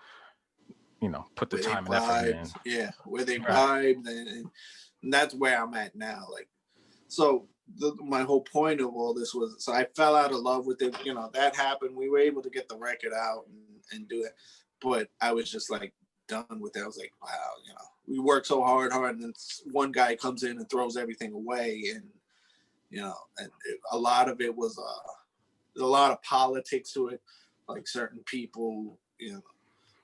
S4: put the time and effort in.
S3: Yeah, where they vibe, and that's where I'm at now. Like, so my whole point of all this was, so I fell out of love with it. That happened. We were able to get the record out and do it, but I was just like done with it. I was like, wow, we worked so hard, and then one guy comes in and throws everything away, and a lot of it was there's a lot of politics to it. Like, certain people,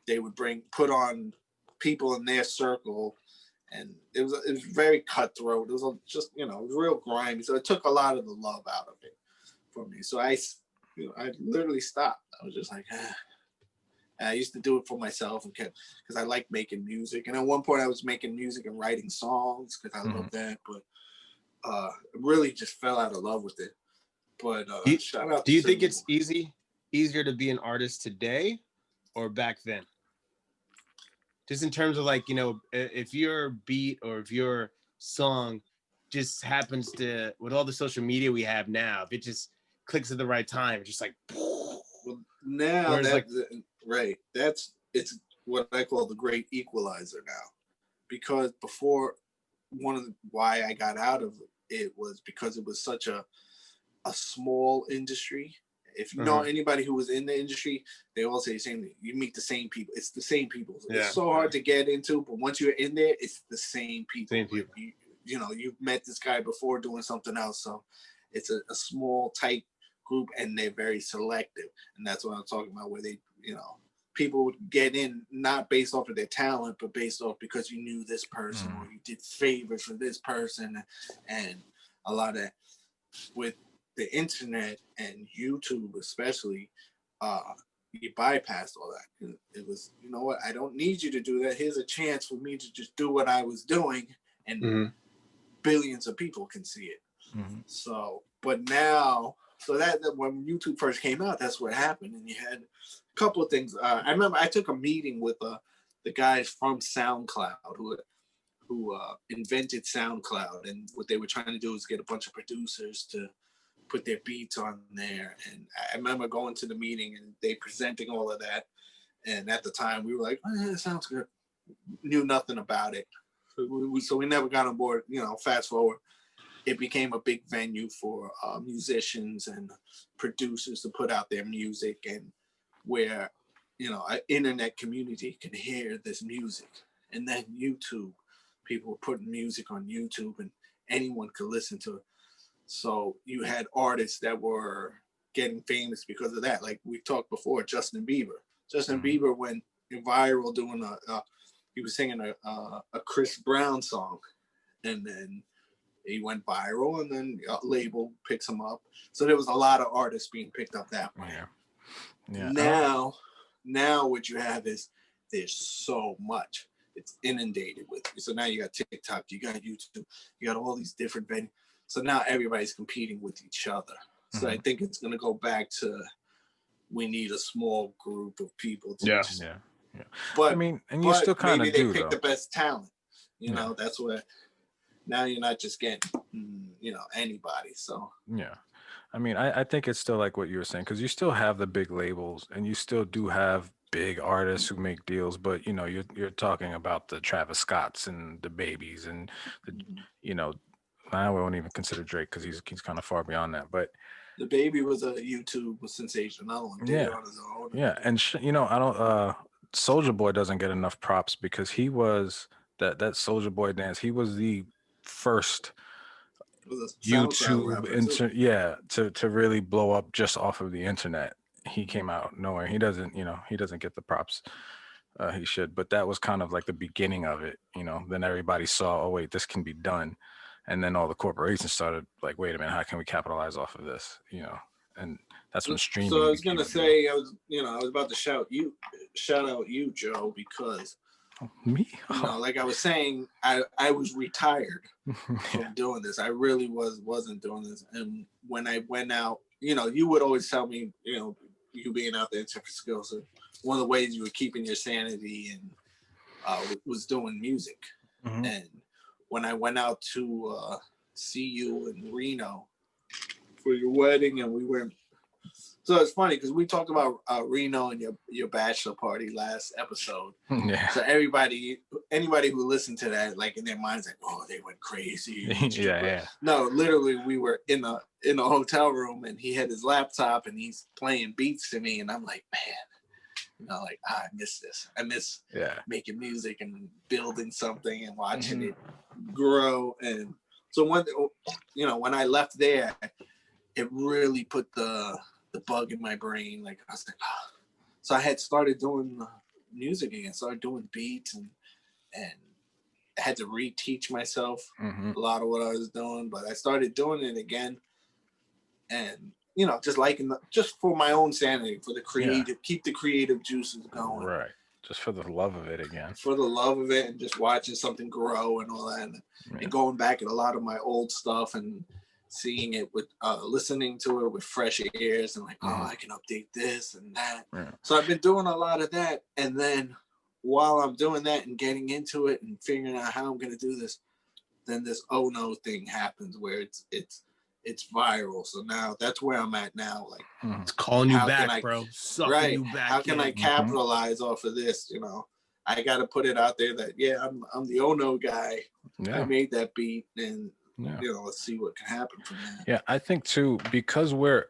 S3: they would put on people in their circle, and it was very cutthroat. It was just it was real grimy. So it took a lot of the love out of it for me. So I literally stopped. I was just like, And I used to do it for myself and kept because I like making music. And at one point I was making music and writing songs because I love that. But really just fell out of love with it. But shout out.
S2: Do you think it's easier to be an artist today or back then? Just in terms of like, you know, if your beat or if your song just happens to, with all the social media we have now, if it just clicks at the right time, it's just like,
S3: well, now
S2: whereas
S3: that's right. It's what I call the great equalizer now, because before why I got out of it was because it was such a small industry. If you know anybody who was in the industry, they all say the same thing. You meet the same people. It's the same people. It's so hard to get into, but once you're in there, it's the same people. Like you know, you've met this guy before doing something else. So it's a small, tight group, and they're very selective. And that's what I'm talking about, where they, you know, people would get in not based off of their talent, but based off because you knew this person or you did favors for this person. And a lot of with the internet and YouTube especially, you bypassed all that. It was, you know what, I don't need you to do that. Here's a chance for me to just do what I was doing, and billions of people can see it. So, but now, so that when YouTube first came out, that's what happened. And you had a couple of things. I remember I took a meeting with the guys from SoundCloud who invented SoundCloud, and what they were trying to do is get a bunch of producers to put their beats on there. And I remember going to the meeting and they presenting all of that. And at the time we were like, oh, yeah, that sounds good. Knew nothing about it. So we never got on board. You know, fast forward, it became a big venue for musicians and producers to put out their music, and where, you know, an internet community can hear this music. And then YouTube, people were putting music on YouTube and anyone could listen to it. So you had artists that were getting famous because of that. Like we talked before, Justin Bieber. Justin Bieber went viral doing he was singing a Chris Brown song, and then he went viral, and then a label picks him up. So there was a lot of artists being picked up that way. Now what you have is there's so much. It's inundated with. So now you got TikTok, you got YouTube, you got all these different venues. So now everybody's competing with each other. So I think it's going to go back to, we need a small group of people to But I
S4: mean, and you still kind of
S3: maybe
S4: do,
S3: they pick
S4: though.
S3: the best talent. You know, that's what, now you're not just getting, you know, anybody. So
S4: I mean, I think it's still like what you were saying, because you still have the big labels and you still do have big artists who make deals, but you know, you're talking about the Travis Scotts and the Babies and the, you know, I won't even consider Drake because he's kind of far beyond that. But
S3: the Baby was a YouTube sensation. I don't did it on his own.
S4: And you know, I don't. Soldier Boy doesn't get enough props because he was that Soldier Boy dance. He was the first YouTube to really blow up just off of the internet. He came out nowhere. He doesn't get the props he should, but that was kind of like the beginning of it, you know. Then everybody saw, oh wait, this can be done, and then all the corporations started like, wait a minute, how can we capitalize off of this, you know? And that's when streaming.
S3: So I was gonna say, I was about to shout out you, Joe, because
S4: me,
S3: you know, like I was saying, I was retired from doing this. I really wasn't doing this. And when I went out, you know, you would always tell me, you know, you being out there in San Francisco, so one of the ways you were keeping your sanity and was doing music. And when I went out to see you in Reno for your wedding, and we were, so it's funny because we talked about Reno and your bachelor party last episode. So anybody who listened to that, like in their minds, like, oh, they went crazy. No, literally, we were in a hotel room, and he had his laptop, and he's playing beats to me, and I'm like, man, you know, like, I miss this. I miss making music and building something and watching it grow. And so when I left there, it really put the bug in my brain. Like I was like, oh. So I had started doing music again, started doing beats, and I had to reteach myself a lot of what I was doing, but I started doing it again. and just liking just for my own sanity, for the creative, keep the creative juices going.
S4: Right. Just for the love of it again.
S3: For the love of it, and just watching something grow and all that, and going back at a lot of my old stuff and seeing it with, listening to it with fresh ears, and like, oh, I can update this and that. Yeah. So I've been doing a lot of that, and then while I'm doing that and getting into it and figuring out how I'm going to do this, then this oh no thing happens where it's viral. So now that's where I'm at now. Like,
S2: it's calling you back, bro. Sucking you back.
S3: How can I capitalize off of this? I got to put it out there that I'm the oh no guy. I made that beat, and let's see what can happen from that.
S4: Yeah, I think too, because we're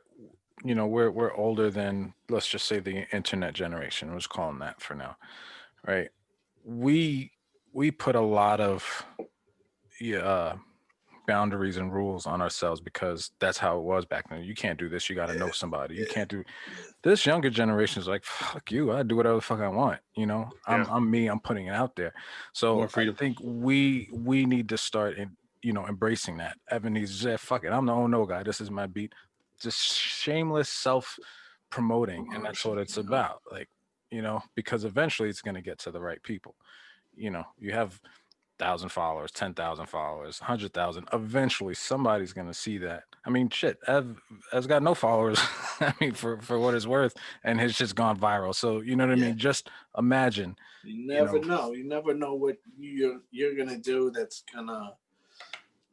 S4: older than, let's just say, the internet generation. Let's call them that for now, right? We put a lot of boundaries and rules on ourselves because that's how it was back then. You can't do this. You got to know somebody. You can't do this. Younger generation is like, fuck you. I do whatever the fuck I want. I'm me. I'm putting it out there. So I think we need to start embracing that. Evan needs to say, fuck it. I'm the oh no guy. This is my beat. Just shameless self promoting, and that's what it's about. Like, because eventually it's going to get to the right people. You have 1,000 followers, 10,000 followers, 100,000. Eventually, somebody's gonna see that. I mean, shit, Ev's got no followers. I mean, for what it's worth, and his shit's gone viral. So you know what I mean. Just imagine.
S3: You never know. You never know what you're gonna do that's gonna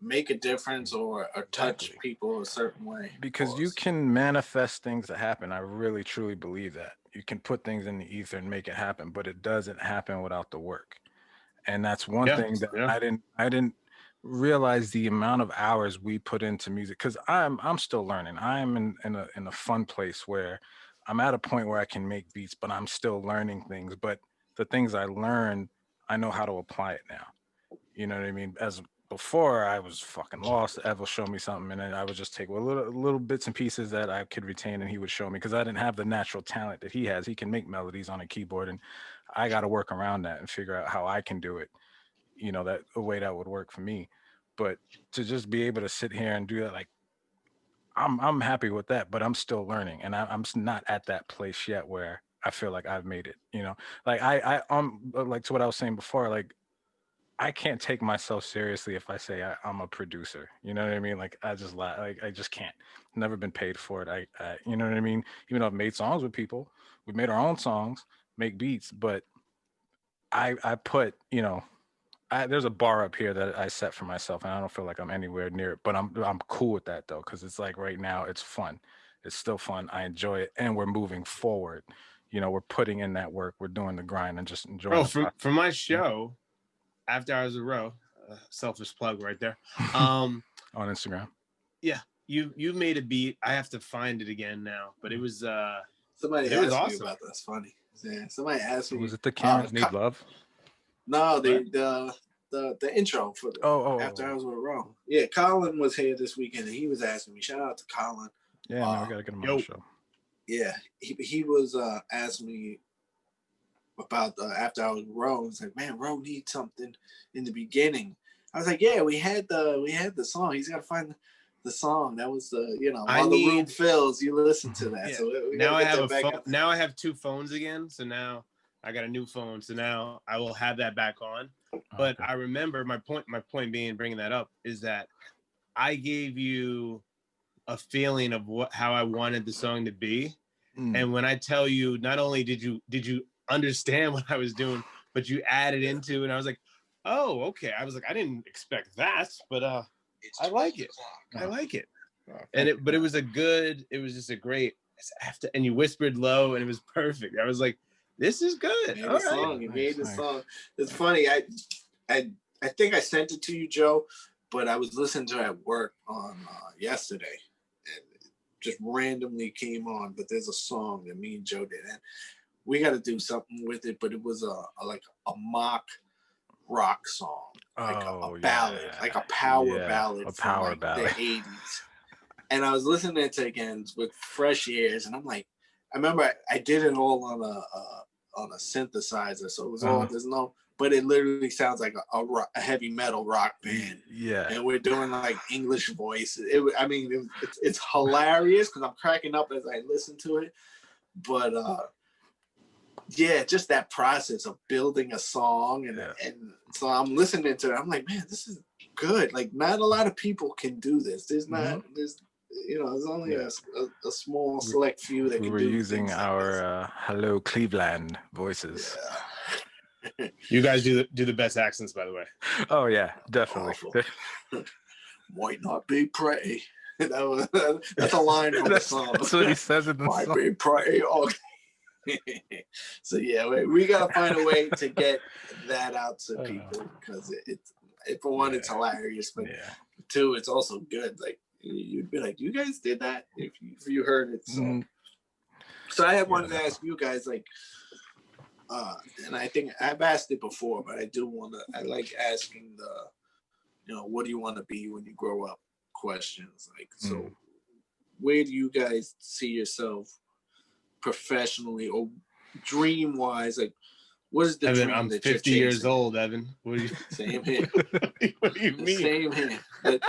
S3: make a difference or touch people a certain way.
S4: Because you can manifest things that happen. I really truly believe that you can put things in the ether and make it happen, but it doesn't happen without the work. And that's one thing that I didn't realize, the amount of hours we put into music, because I'm still learning. I'm in a fun place where I'm at a point where I can make beats, but I'm still learning things. But the things I learned, I know how to apply it now. You know what I mean? As before, I was fucking lost. Ev will show me something, and then I would just take little bits and pieces that I could retain, and he would show me, because I didn't have the natural talent that he has. He can make melodies on a keyboard, and I got to work around that and figure out how I can do it, that a way that would work for me. But to just be able to sit here and do that, like, I'm happy with that, but I'm still learning, and I'm not at that place yet where I feel like I've made it. Like I'm like, to what I was saying before, like, I can't take myself seriously if I say I'm a producer. You know what I mean? Like, I just like, I just can't. Never been paid for it. I you know what I mean? Even though I've made songs with people, we've made our own songs, make beats, but I put, there's a bar up here that I set for myself, and I don't feel like I'm anywhere near it. But I'm cool with that though, because it's like right now it's fun. It's still fun. I enjoy it, and we're moving forward. We're putting in that work. We're doing the grind and just enjoying.
S2: For my show. After Hours of Row, selfish plug right there. On
S4: Instagram.
S2: Yeah, you made a beat. I have to find it again now, but it was
S3: somebody asked me about that. That's funny. Yeah, somebody asked me.
S4: Was it the Cameras Need Love?
S3: No, the intro for the After Hours of Row. Yeah, Colin was here this weekend, and he was asking me. Shout out to Colin.
S4: Yeah, no, we gotta get him on the show.
S3: Yeah, he was asking me about After Hours of Row. It's like, man, Row needs something in the beginning. I was like, yeah, we had the song. He's got to find the song. That was the while the room fills, you listen to that. Yeah. So
S2: now I have a phone. Now I have two phones again. So now I got a new phone. So now I will have that back on. But I remember my point being, bringing that up, is that I gave you a feeling of how I wanted the song to be. And when I tell you, not only did you understand what I was doing, but you added into, and I was like, oh, okay. I was like, I didn't expect that, but I like it. I like it. And it was just a great after, and you whispered low, and it was perfect. I was like, this is good.
S3: All right. You made the song. It's funny. I think I sent it to you, Joe, but I was listening to it at work on yesterday, and it just randomly came on. But there's a song that me and Joe did, and we got to do something with it. But it was like a mock rock song, like a ballad, like a power ballad, from the 80s. And I was listening to it again with fresh ears, and I'm like, I remember I did it all on a synthesizer, so it was all, there's no but it literally sounds like a heavy metal rock band.
S4: Yeah.
S3: And we're doing like English voices. It's hilarious because I'm cracking up as I listen to it. But yeah, just that process of building a song, and so I'm listening to it. I'm like, man, this is good. Like, not a lot of people can do this. There's only a small select few that
S4: we
S3: can
S4: were
S3: do
S4: using
S3: things
S4: our Hello Cleveland voices.
S3: Yeah.
S2: You guys do the best accents, by the way.
S4: Oh yeah, definitely.
S3: Might not be pretty. That's a line from the song.
S4: That's what he says in the
S3: Might
S4: song.
S3: be pretty. Okay. So yeah, we gotta find a way to get that out to people, because for one, it's hilarious, but two, it's also good. Like, you'd be like, you guys did that if you heard it. So I had wanted to ask you guys, like, and I think I've asked it before, but I like asking what do you want to be when you grow up questions. Like, so where do you guys see yourself professionally or dream wise? Like, what is the
S2: Evan,
S3: dream
S2: I'm
S3: that
S2: 50
S3: you're
S2: years
S3: chasing?
S2: old, Evan. What do you
S3: Same here.
S2: What do you mean?
S3: Same here. But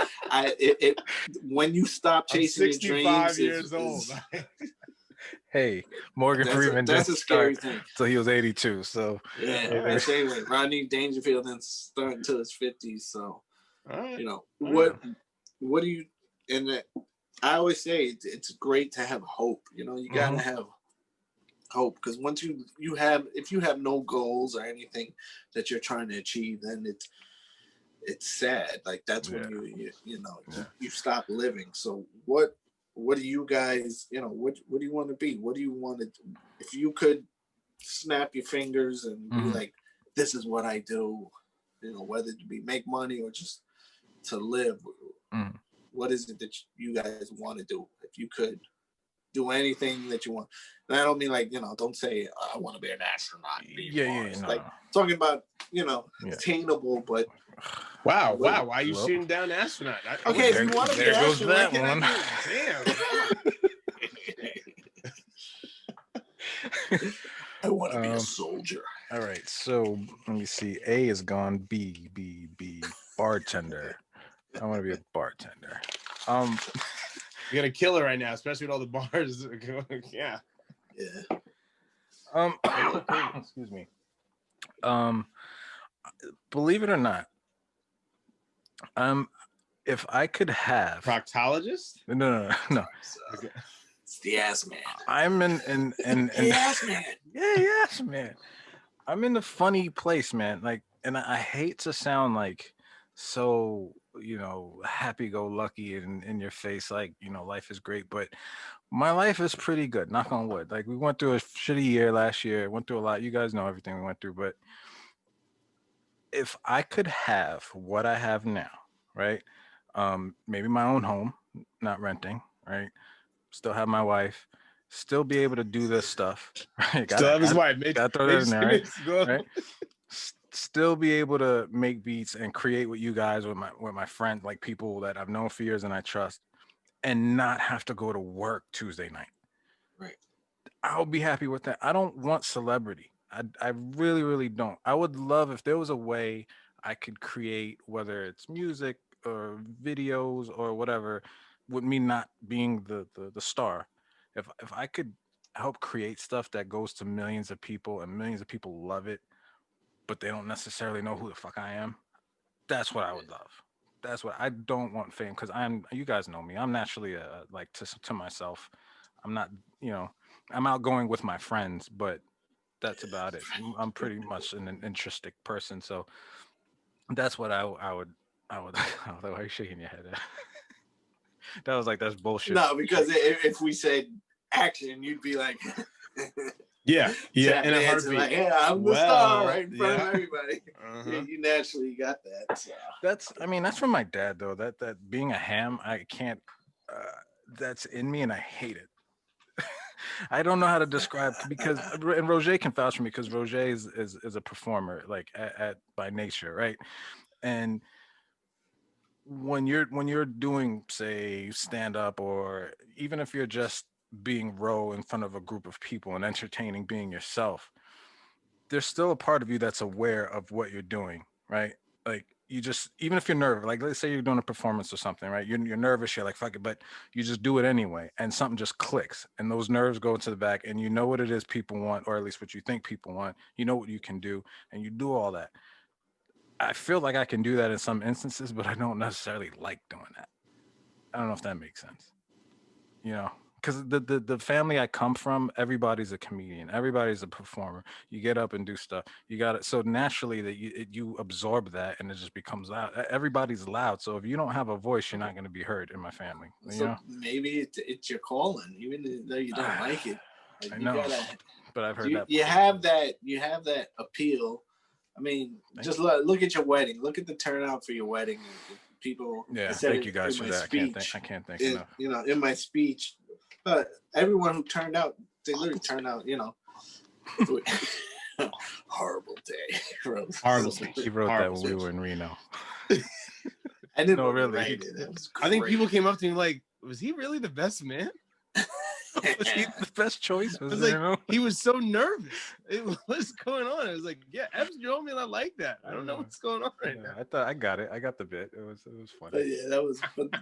S3: when you stop chasing your dreams,
S2: 65 years old.
S4: Hey, Morgan Freeman
S3: that's
S4: didn't
S3: a scary
S4: start
S3: thing.
S4: till he was 82. So
S3: Yeah, same way. Rodney Dangerfield didn't start until his 50s. So what do you? And I always say it's great to have hope. You gotta have hope, because once if you have no goals or anything that you're trying to achieve, then it's sad. Like, that's when you stop living. So what do you guys, what do you want to be? What do you want to, if you could snap your fingers and be like, this is what I do, whether it be make money or just to live, what is it that you guys want to do? If you could do anything that you want. And I don't mean like, don't say I want to be an astronaut. Like, talking about, attainable, but
S2: wow. Why are you shooting down astronaut?
S3: Okay, if you want to be an astronaut,
S4: one.
S3: Damn. I want to be a soldier.
S4: All right, so let me see. A is gone. B, bartender. I want to be a bartender.
S2: You're gonna kill it right now, especially with all the bars. Yeah.
S4: Excuse me. Believe it or not, if I could have
S2: proctologist.
S4: No.
S2: Okay.
S3: It's the ass man.
S4: I'm in
S3: the ass man.
S4: Yeah, yes, man. I'm in a funny place, man. Like, and I hate to sound like so, happy-go-lucky and in your face, like, life is great, but my life is pretty good, knock on wood. Like, we went through a shitty year last year, went through a lot. You guys know everything we went through, but if I could have what I have now, right? Maybe my own home, not renting, right? Still have my wife, still be able to do this stuff, right?
S2: Still have his wife.
S4: Gotta throw that in there, right? Still be able to make beats and create with you guys, with my friends, like people that I've known for years and I trust, and not have to go to work Tuesday night.
S3: Right.
S4: I'll be happy with that. I don't want celebrity. I really, really don't. I would love if there was a way I could create, whether it's music or videos or whatever, with me not being the star. If I could help create stuff that goes to millions of people and millions of people love it, but they don't necessarily know who the fuck I am, that's what I would love. That's what I don't want fame, because you guys know me. I'm naturally like to myself. I'm not, I'm outgoing with my friends, but that's about it. I'm pretty much an intrinsic person, so that's what I would. Why are you shaking your head? That was like, that's bullshit.
S3: No, because if we said action, you'd be like,
S2: yeah, in a heartbeat.
S3: Like, yeah, I'm the star right in front of everybody. Yeah, you naturally got that. So.
S4: That's from my dad though. That being a ham, I can't. That's in me, and I hate it. I don't know how to describe, because and Roger can vouch for me, because Roger is a performer, like at by nature, right? And when you're doing, say, stand up, or even if you're just being raw in front of a group of people and entertaining, being yourself, there's still a part of you that's aware of what you're doing, right? Like you just, even if you're nervous, like let's say you're doing a performance or something, right? You're nervous, you're like, fuck it, but you just do it anyway. And something just clicks and those nerves go into the back and you know what it is people want, or at least what you think people want. You know what you can do and you do all that. I feel like I can do that in some instances, but I don't necessarily like doing that. I don't know if that makes sense. You know, because the family I come from, everybody's a comedian, everybody's a performer. You get up and do stuff. You got it. So naturally that you absorb that, and it just becomes loud. Everybody's loud. So if you don't have a voice, you're not going to be heard in my family. You
S3: So
S4: know,
S3: maybe it's your calling, even though you don't like it. Like,
S4: I
S3: you
S4: know,
S3: gotta,
S4: but I've heard that.
S3: you
S4: before.
S3: have that appeal. I mean, just look at your wedding. Look at the turnout for your wedding. People.
S4: Yeah,
S3: I said
S4: thank
S3: it
S4: you guys
S3: in
S4: for
S3: my
S4: that.
S3: speech.
S4: I can't thank
S3: In,
S4: enough.
S3: you know, in my speech, everyone who turned out, they literally turned out. You know, horrible day.
S2: Horrible
S4: He wrote that when we
S3: speech.
S4: were in Reno.
S3: I didn't
S4: No, really.
S3: write it. It was
S2: I think people
S3: great.
S2: came up to me like, was he really the best man?
S4: Was he the best choice?
S2: I
S4: Was
S2: was
S4: it,
S2: like, he was so nervous. What's going on? I was like, yeah, Epps drove me and I like that. I don't know what's going on right now.
S4: I thought I got it. I got the bit. It was
S3: But
S4: funny.
S3: yeah,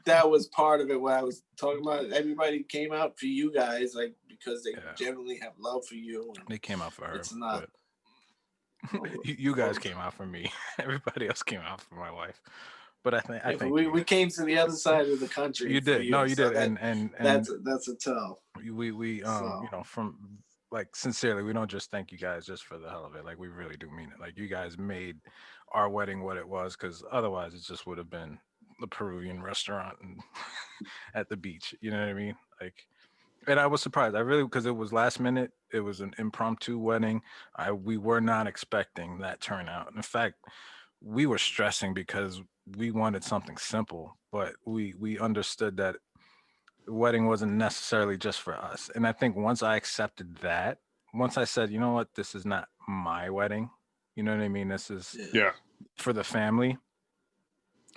S3: that was part of it. What I was talking about. Everybody came out for you guys, like because they generally have love for you. And
S4: they came out for her.
S3: It's not.
S4: You guys came out for me. Everybody else came out for my wife. But I think
S3: we came to the other side of the country.
S4: You did. No, you
S3: so
S4: did. And
S3: that's a tell.
S4: We you know, from like sincerely, we don't just thank you guys just for the hell of it. Like we really do mean it. Like you guys made our wedding what it was, because otherwise it just would have been the Peruvian restaurant and at the beach. You know what I mean? Like, and I was surprised. I really, because it was last minute. It was an impromptu wedding. We were not expecting that turnout. In fact, we were stressing because we wanted something simple, but we understood that the wedding wasn't necessarily just for us. And I think once I accepted that, once I said, you know what, this is not my wedding, you know what I mean? This is for the family.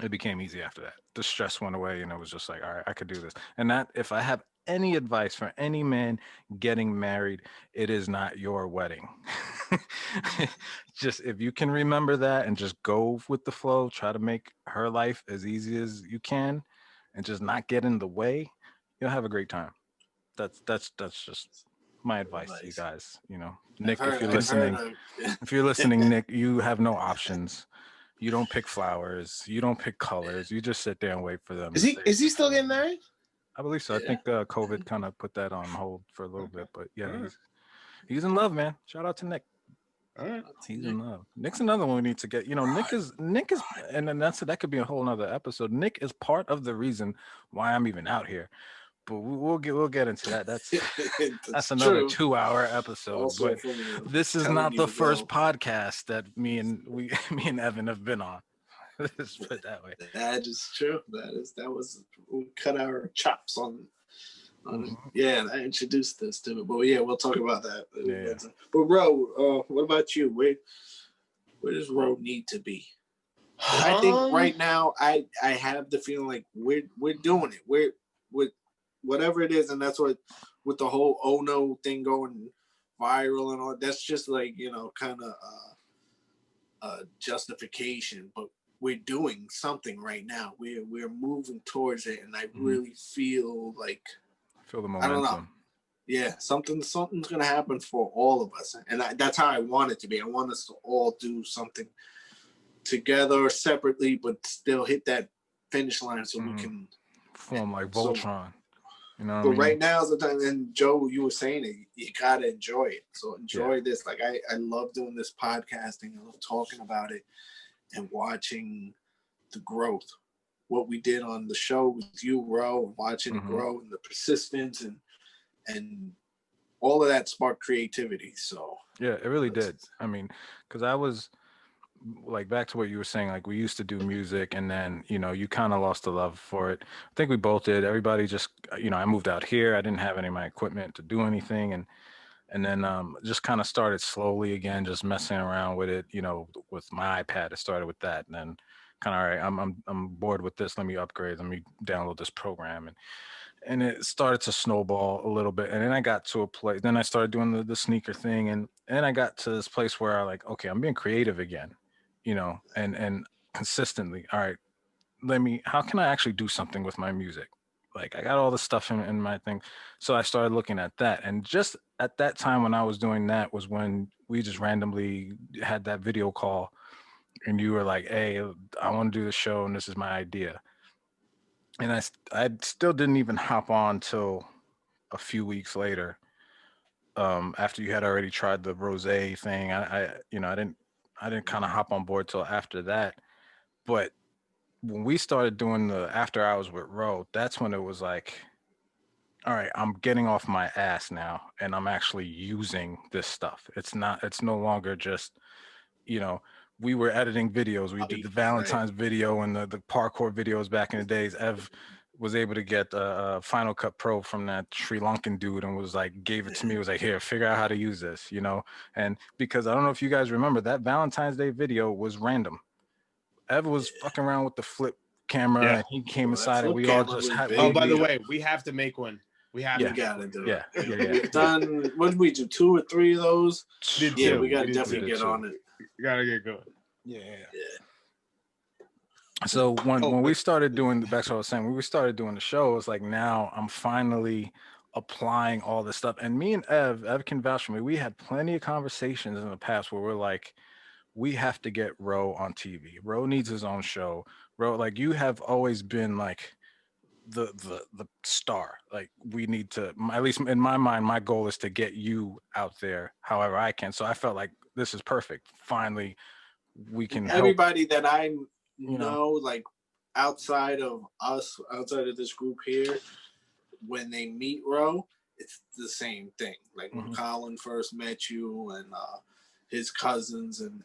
S4: It became easy after that. The stress went away and it was just like, all right, I could do this. And that, if I have any advice for any man getting married, it is not your wedding. Just if you can remember that and just go with the flow, try to make her life as easy as you can and just not get in the way, you'll have a great time. That's just my advice to you guys. You know, Nick, if you're listening, Nick, you have no options. You don't pick flowers. You don't pick colors. You just sit there and wait for them.
S2: Is he still getting married?
S4: I believe so. I think COVID kind of put that on hold for a little bit, but yeah, he's in love, man. Shout out to Nick.
S2: All right,
S4: he's in love. Nick's another one we need to get. You know, Nick is, and then that could be a whole nother episode. Nick is part of the reason why I'm even out here. But we'll get into that. That's another 2-hour episode.
S3: Also,
S4: but this is not the first podcast that me and Evan have been on. Let's put it that way.
S3: That is true. That was we cut our chops on. Yeah, I introduced this to it, but yeah, we'll talk about that.
S4: Yeah.
S3: But Ro, what about you? Where does Ro need to be? I think right now I have the feeling like we're doing it. We're with whatever it is, and that's what with the whole oh no thing going viral and all. That's just like, you know, kind of justification, but we're doing something right now. We're moving towards it, and I really feel like
S4: the momentum.
S3: I don't know. Yeah, something's gonna happen for all of us, and that's how I want it to be. I want us to all do something together or separately, but still hit that finish line so we can
S4: form like Voltron. You know what
S3: but
S4: I mean?
S3: right now is the time, and Joe, you were saying it, you gotta enjoy it. So enjoy this. Like I love doing this podcasting. I love talking about it and watching the growth. What we did on the show with you, Ro, and watching it grow and the persistence and all of that sparked creativity. So
S4: yeah, it really did. I mean, because I was like, back to what you were saying, like we used to do music and then, you know, you kind of lost the love for it. I think we both did. Everybody just, you know, I moved out here. I didn't have any of my equipment to do anything. And then just kind of started slowly again, just messing around with it, you know, with my iPad. It started with that. And then kind of, all right, I'm bored with this. Let me upgrade. Let me download this program. and it started to snowball a little bit. And then I got to a place. Then I started doing the sneaker thing, and then I got to this place where I like, okay, I'm being creative again, and consistently. All right, how can I actually do something with my music? Like I got all the stuff in my thing. So I started looking at that. And just at that time when I was doing that was when we just randomly had that video call and you were like, hey, I want to do the show and this is my idea. And I still didn't even hop on till a few weeks later. After you had already tried the rose thing. I didn't kind of hop on board till after that. But when we started doing the after hours with Ro, that's when it was like, all right, I'm getting off my ass now and I'm actually using this stuff. It's no longer just, you know, we were editing videos. We did the Valentine's video and the parkour videos back in the days. Ev was able to get a Final Cut Pro from that Sri Lankan dude and was like, gave it to me, was like, here, figure out how to use this, And because I don't know if you guys remember, that Valentine's Day video was random. Ev was fucking around with the flip camera and he came inside and we all just had.
S2: Oh, by the way, we have to make one. We
S3: gotta do it.
S4: Yeah.
S3: We've done, what did we do, 2 or 3 of those?
S2: Yeah,
S3: we gotta definitely get on it.
S2: You gotta get going.
S4: Yeah. So when we started doing back to what I was saying, when we started doing the show, it's like now I'm finally applying all this stuff. And me and Ev can vouch for me. We had plenty of conversations in the past where we're like, we have to get Ro on TV. Ro needs his own show. Ro, like you have always been like the star. Like we need to, at least in my mind, my goal is to get you out there however I can. So I felt like this is perfect. Finally, we can
S3: everybody that I know, like outside of us, outside of this group here, when they meet Ro, it's the same thing. Like when Colin first met you and his cousins and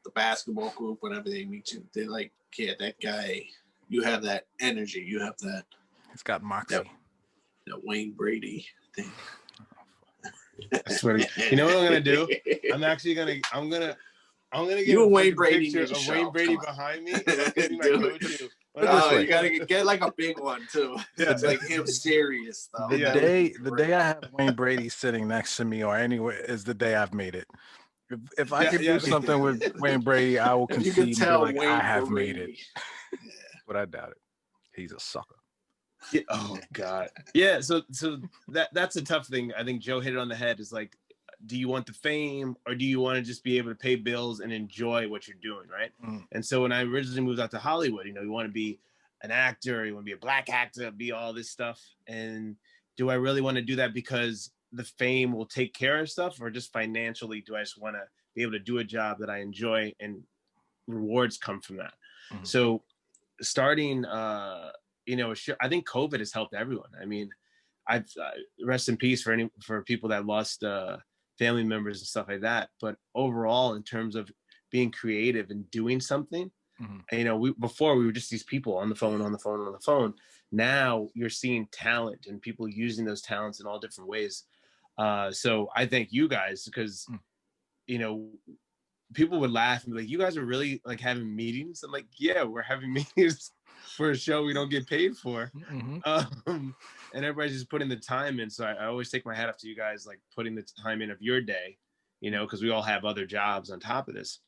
S3: the basketball group, whenever they meet you, they're like, yeah, that guy, you have that energy, you have that.
S4: It's got moxie.
S3: That Wayne Brady thing.
S2: I swear you know what I'm gonna do? I'm gonna get
S3: you
S2: a
S3: Wayne Brady
S2: picture of Wayne Brady behind me.
S3: You gotta get like a big one too.
S2: Yeah.
S3: It's like him serious stuff.
S4: The day I have Wayne Brady sitting next to me or anywhere is the day I've made it. If I could do something with Wayne Brady, I will concede and be like, Wayne I have Brady. Made it. But I doubt it. He's a sucker.
S2: Yeah, oh God. Yeah, so that's a tough thing. I think Joe hit it on the head. Is like, do you want the fame or do you want to just be able to pay bills and enjoy what you're doing, right? And so when I originally moved out to Hollywood, you want to be an actor, you want to be a black actor, be all this stuff. And do I really want to do that because the fame will take care of stuff, or just financially, do I just want to be able to do a job that I enjoy and rewards come from that? So starting, I think COVID has helped everyone. I mean, I've rest in peace for people that lost family members and stuff like that. But overall, in terms of being creative and doing something, before we were just these people on the phone. Now you're seeing talent and people using those talents in all different ways. So I thank you guys because, people would laugh and be like, you guys are really like having meetings. I'm like, yeah, we're having meetings for a show we don't get paid for. And everybody's just putting the time in. So I always take my hat off to you guys, like putting the time in of your day, because we all have other jobs on top of this.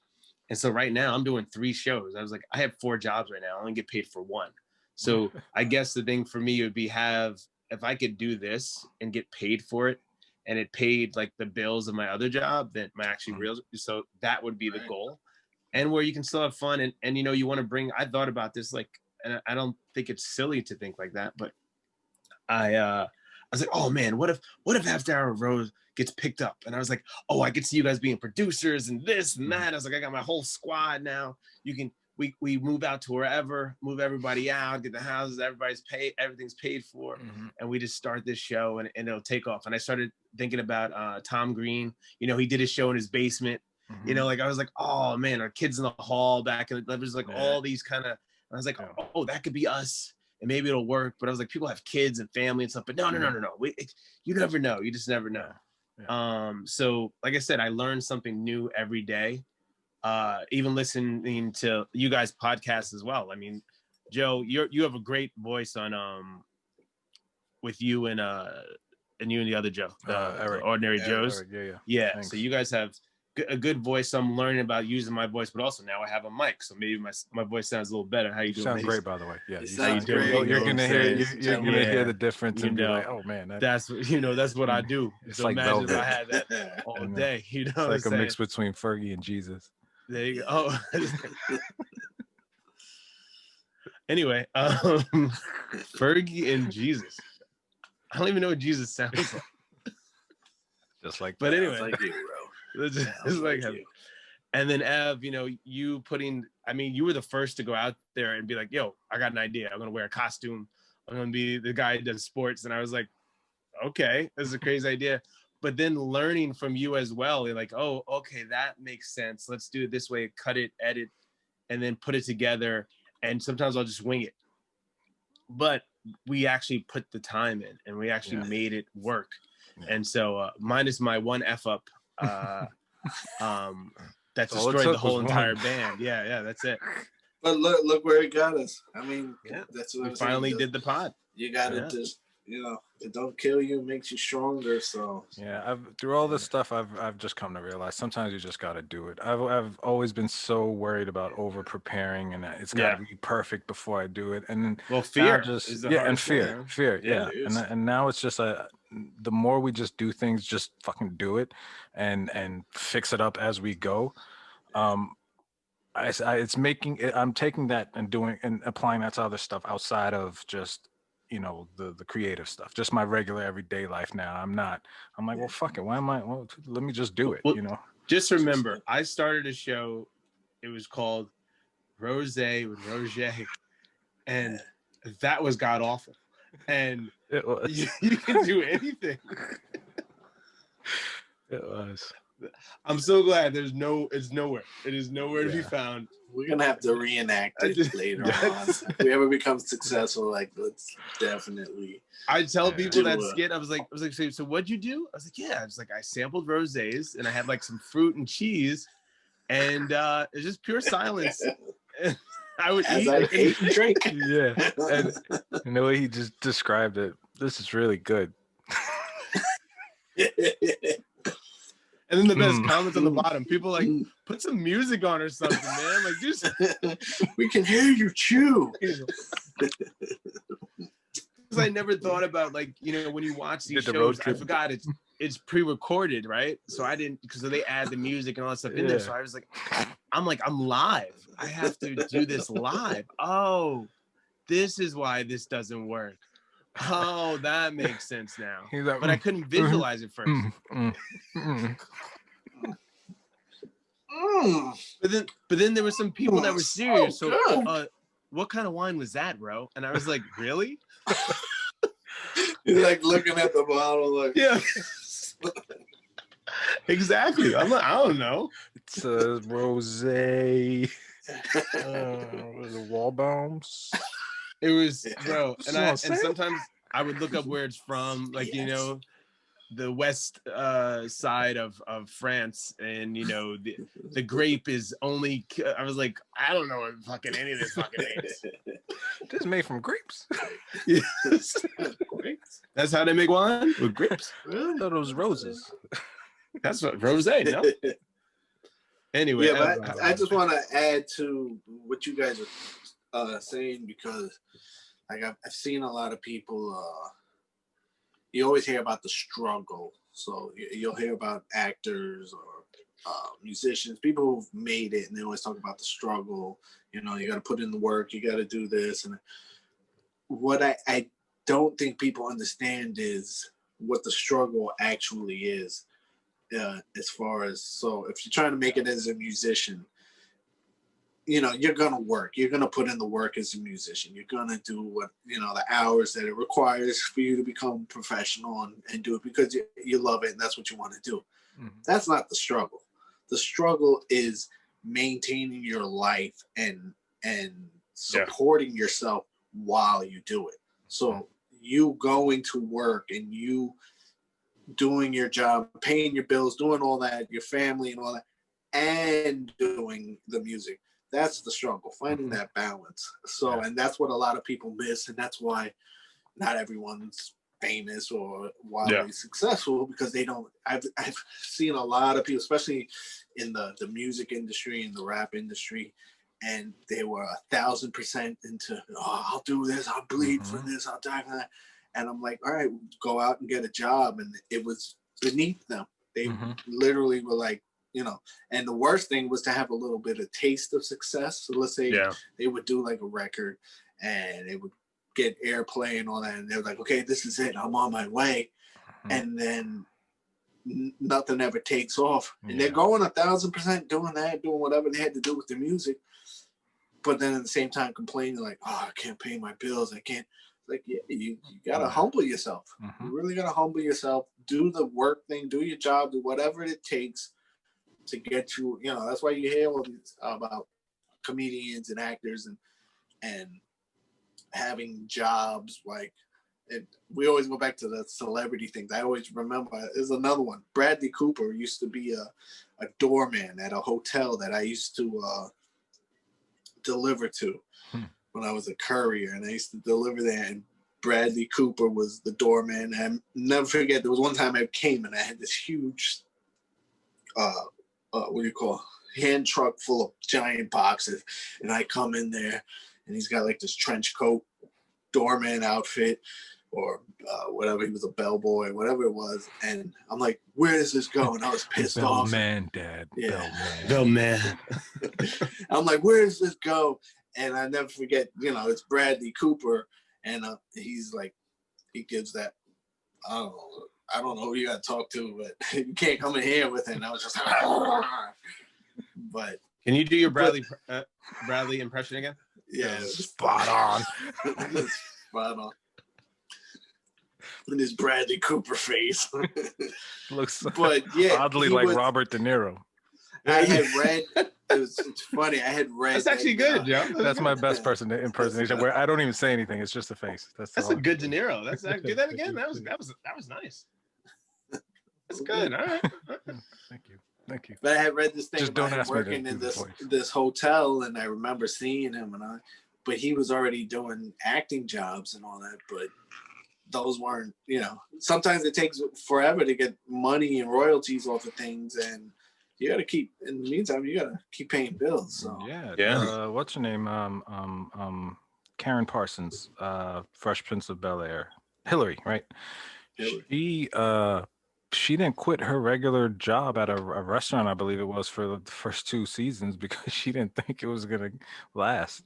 S2: And so right now I'm doing 3 shows. I was like, I have 4 jobs right now. I only get paid for 1. So I guess the thing for me would be if I could do this and get paid for it, and it paid like the bills of my other job, that my actually real. So that would be the goal, and where you can still have fun. And you want to bring, I thought about this, like, and I don't think it's silly to think like that, but I was like, oh man, what if After Hour Rose gets picked up? And I was like, oh, I could see you guys being producers and this and that. I was like, I got my whole squad now. We move out to wherever, move everybody out, get the houses, everything's paid for. And we just start this show and it'll take off. And I started thinking about Tom Green. He did his show in his basement. Like I was like, oh man, our kids in the hall back in there was like all these kind of, I was like, oh, that could be us. And maybe it'll work. But I was like, people have kids and family and stuff. But no. You never know. You just never know. So like I said, I learned something new every day. Even listening to you guys' podcasts as well. I mean, Joe, you have a great voice on with you and the other Joe, the
S4: Eric.
S2: Ordinary Joes.
S4: Eric,
S2: Yeah.
S4: Thanks.
S2: So you guys have a good voice. So I'm learning about using my voice, but also now I have a mic, so maybe my voice sounds a little better. How you doing?
S4: Sound
S2: ladies?
S4: great, by the way. Yeah,
S3: You
S4: you
S3: sound
S4: sound
S3: great.
S4: great. You're
S2: You know
S4: gonna
S2: what
S4: hear
S2: I'm
S4: you're,
S2: saying?
S4: you're gonna hear
S2: Yeah.
S4: the difference
S2: You
S4: and be
S2: know,
S4: like, oh man,
S2: that's what I do.
S4: It's
S2: So
S4: like
S2: imagine
S4: velvet.
S2: if I had that all
S4: You know,
S2: day. You know,
S4: it's
S2: what
S4: like
S2: I'm
S4: a mix
S2: saying?
S4: between Fergie and Jesus.
S2: There you go. Oh. Anyway, Fergie and Jesus. I don't even know what Jesus sounds like.
S4: Just like
S2: But
S4: that.
S2: anyway,
S3: Sounds like you, bro.
S2: it's
S3: Sounds
S2: like
S3: you.
S2: and then Ev, you know, you were the first to go out there and be like, yo, I got an idea. I'm gonna wear a costume. I'm gonna be the guy who does sports. And I was like, okay, this is a crazy idea. But then learning from you as well, you're like, oh, okay, that makes sense. Let's do it this way, cut it, edit, and then put it together. And sometimes I'll just wing it. But we actually put the time in and we actually made it work. Yeah. And so minus my one F up that destroyed the whole entire band. Yeah, that's it.
S3: But look where it got us. I mean, that's what
S2: we
S3: I'm
S2: finally
S3: saying.
S2: did the pod.
S3: You gotta just, you know, it don't kill you, it makes you stronger. So
S4: yeah, through all this stuff, I've just come to realize sometimes you just gotta do it. I've always been so worried about over preparing and it's gotta be perfect before I do it. And then
S2: fear
S4: is fear,
S2: yeah.
S4: And now it's just the more we just do things, just fucking do it and fix it up as we go. I'm taking that and doing and applying that to other stuff outside of just, you know, the creative stuff, just my regular everyday life. Now I'm like, well, fuck it. Let me just do it. You know,
S2: just remember, I started a show. It was called Rose with Roger, and that was god awful. And
S4: it was.
S2: You can do anything.
S4: It was.
S2: I'm so glad it's nowhere. It is nowhere to be found.
S3: We're gonna have to reenact it later on. If we ever become successful, like let's definitely.
S2: I tell people that skit. I was like, so what'd you do? I was like, yeah. I was like, I sampled rosés and I had like some fruit and cheese, and it's just pure silence. I would eat
S3: and drink.
S4: Yeah, and the way he just described it, this is really good.
S2: And then the best comments on the bottom. People like, put some music on or something, man. Like, just
S3: we can hear you chew.
S2: Because I never thought about, like, you know, when you watch these shows, I forgot it's pre-recorded, right? So I didn't, because they add the music and all that stuff in there. So I was like, I'm live. I have to do this live. Oh, this is why this doesn't work. Oh, that makes sense now. Like, but I couldn't visualize it first. But then there were some people that were serious. So what kind of wine was that, bro? And I was like, really?
S3: You're like looking at the bottle, like
S2: exactly. I'm like, I don't know.
S4: It's a rosé. Was it Wallbaum's?
S2: It was, bro. And sometimes I would look up where it's from, like, you know, the west side of France, and, you know, the grape is only, I was like, I don't know what fucking any of this fucking means.
S4: This is made from grapes.
S2: Yes. That's how they make wine? With grapes.
S4: I thought it was roses.
S2: That's what rosé, no? Anyway.
S3: Yeah, but I just want to add to what you guys are saying, because like I've seen a lot of people, you always hear about the struggle. So you'll hear about actors or musicians, people who've made it, and they always talk about the struggle. You know, you got to put in the work, you got to do this. And what I don't think people understand is what the struggle actually is, as far as, so if you're trying to make it as a musician, you know, you're going to work. You're going to put in the work as a musician. You're going to do what, you know, the hours that it requires for you to become professional and do it because you love it and that's what you want to do. Mm-hmm. That's not the struggle. The struggle is maintaining your life and supporting yourself while you do it. So you going to work and you doing your job, paying your bills, doing all that, your family and all that, and doing the music. That's the struggle, finding that balance. So, and that's what a lot of people miss. And that's why not everyone's famous or wildly successful because they don't. I've seen a lot of people, especially in the music industry and the rap industry, and they were 1,000% into, oh, I'll do this, I'll bleed for this, I'll die for that. And I'm like, all right, go out and get a job. And it was beneath them. They literally were like, you know, and the worst thing was to have a little bit of taste of success. So let's say they would do like a record and it would get airplay and all that. And they're like, okay, this is it. I'm on my way. And then nothing ever takes off. And they're going 1,000% doing that, doing whatever they had to do with the music. But then at the same time complaining like, oh, I can't pay my bills. I can't. Like, yeah, you got to humble yourself. You really got to humble yourself. Do the work thing. Do your job. Do whatever it takes to get you. You know, that's why you hear all these about comedians and actors and having jobs. Like, we always go back to the celebrity things. I always remember. There's another one. Bradley Cooper used to be a doorman at a hotel that I used to deliver to. When I was a courier, and I used to deliver there, and Bradley Cooper was the doorman. And I'll never forget, there was one time I came and I had this huge, what do you call, hand truck full of giant boxes. And I come in there and he's got like this trench coat, doorman outfit, or whatever, he was a bellboy, whatever it was. And I'm like, where does this go? And I was pissed off.
S4: Man, Dad.
S3: Yeah.
S2: Bellman.
S3: I'm like, where does this go? And I never forget, you know, it's Bradley Cooper, and he's like, he gives that, I don't know who you got to talk to, but you can't come in here with it. And I was just like, but.
S2: Can you do your Bradley impression again?
S3: Yeah.
S4: Spot on.
S3: Spot on. In his Bradley Cooper face.
S4: Looks
S3: but yeah,
S4: oddly like Robert De Niro.
S3: I had read. It's funny. I had read.
S2: That's actually good, Joe.
S4: That's my best impersonation. Where I don't even say anything; it's just a face.
S2: That's a good De Niro. Do that again. That was nice. That's good. All right.
S4: Thank you.
S3: But I had read this thing
S4: just
S3: about
S4: don't
S3: him
S4: ask me
S3: working
S4: to
S3: in
S4: do
S3: this hotel, and I remember seeing him, but he was already doing acting jobs and all that. But those weren't, you know. Sometimes it takes forever to get money and royalties off of things, and you got to keep. In the meantime, you got to keep paying bills. So
S4: yeah. What's her name? Karen Parsons, Fresh Prince of Bel-Air. Hillary, right?
S3: Hillary.
S4: She didn't quit her regular job at a restaurant, I believe it was, for the first 2 seasons because she didn't think it was gonna last.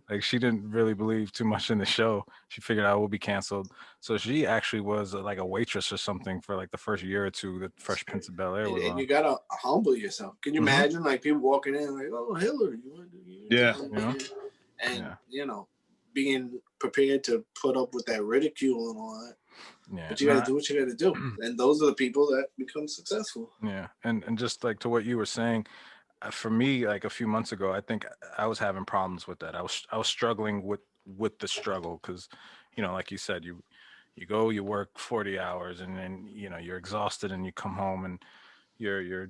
S4: Like, she didn't really believe too much in the show. She figured out it would be canceled. So she actually was like a waitress or something for like the first year or two that Fresh Prince of Bel-Air was on.
S3: And you gotta humble yourself. Can you imagine like people walking in like, oh, Hillary, you want to do? And you know, being prepared to put up with that ridicule and all that.
S4: Yeah,
S3: but you got to do what you got to do, and those are the people that become successful.
S4: Yeah, and just like to what you were saying, for me, like a few months ago, I think I was having problems with that. I was struggling with the struggle because, you know, like you said, you go, you work 40 hours, and then you know you're exhausted, and you come home and you're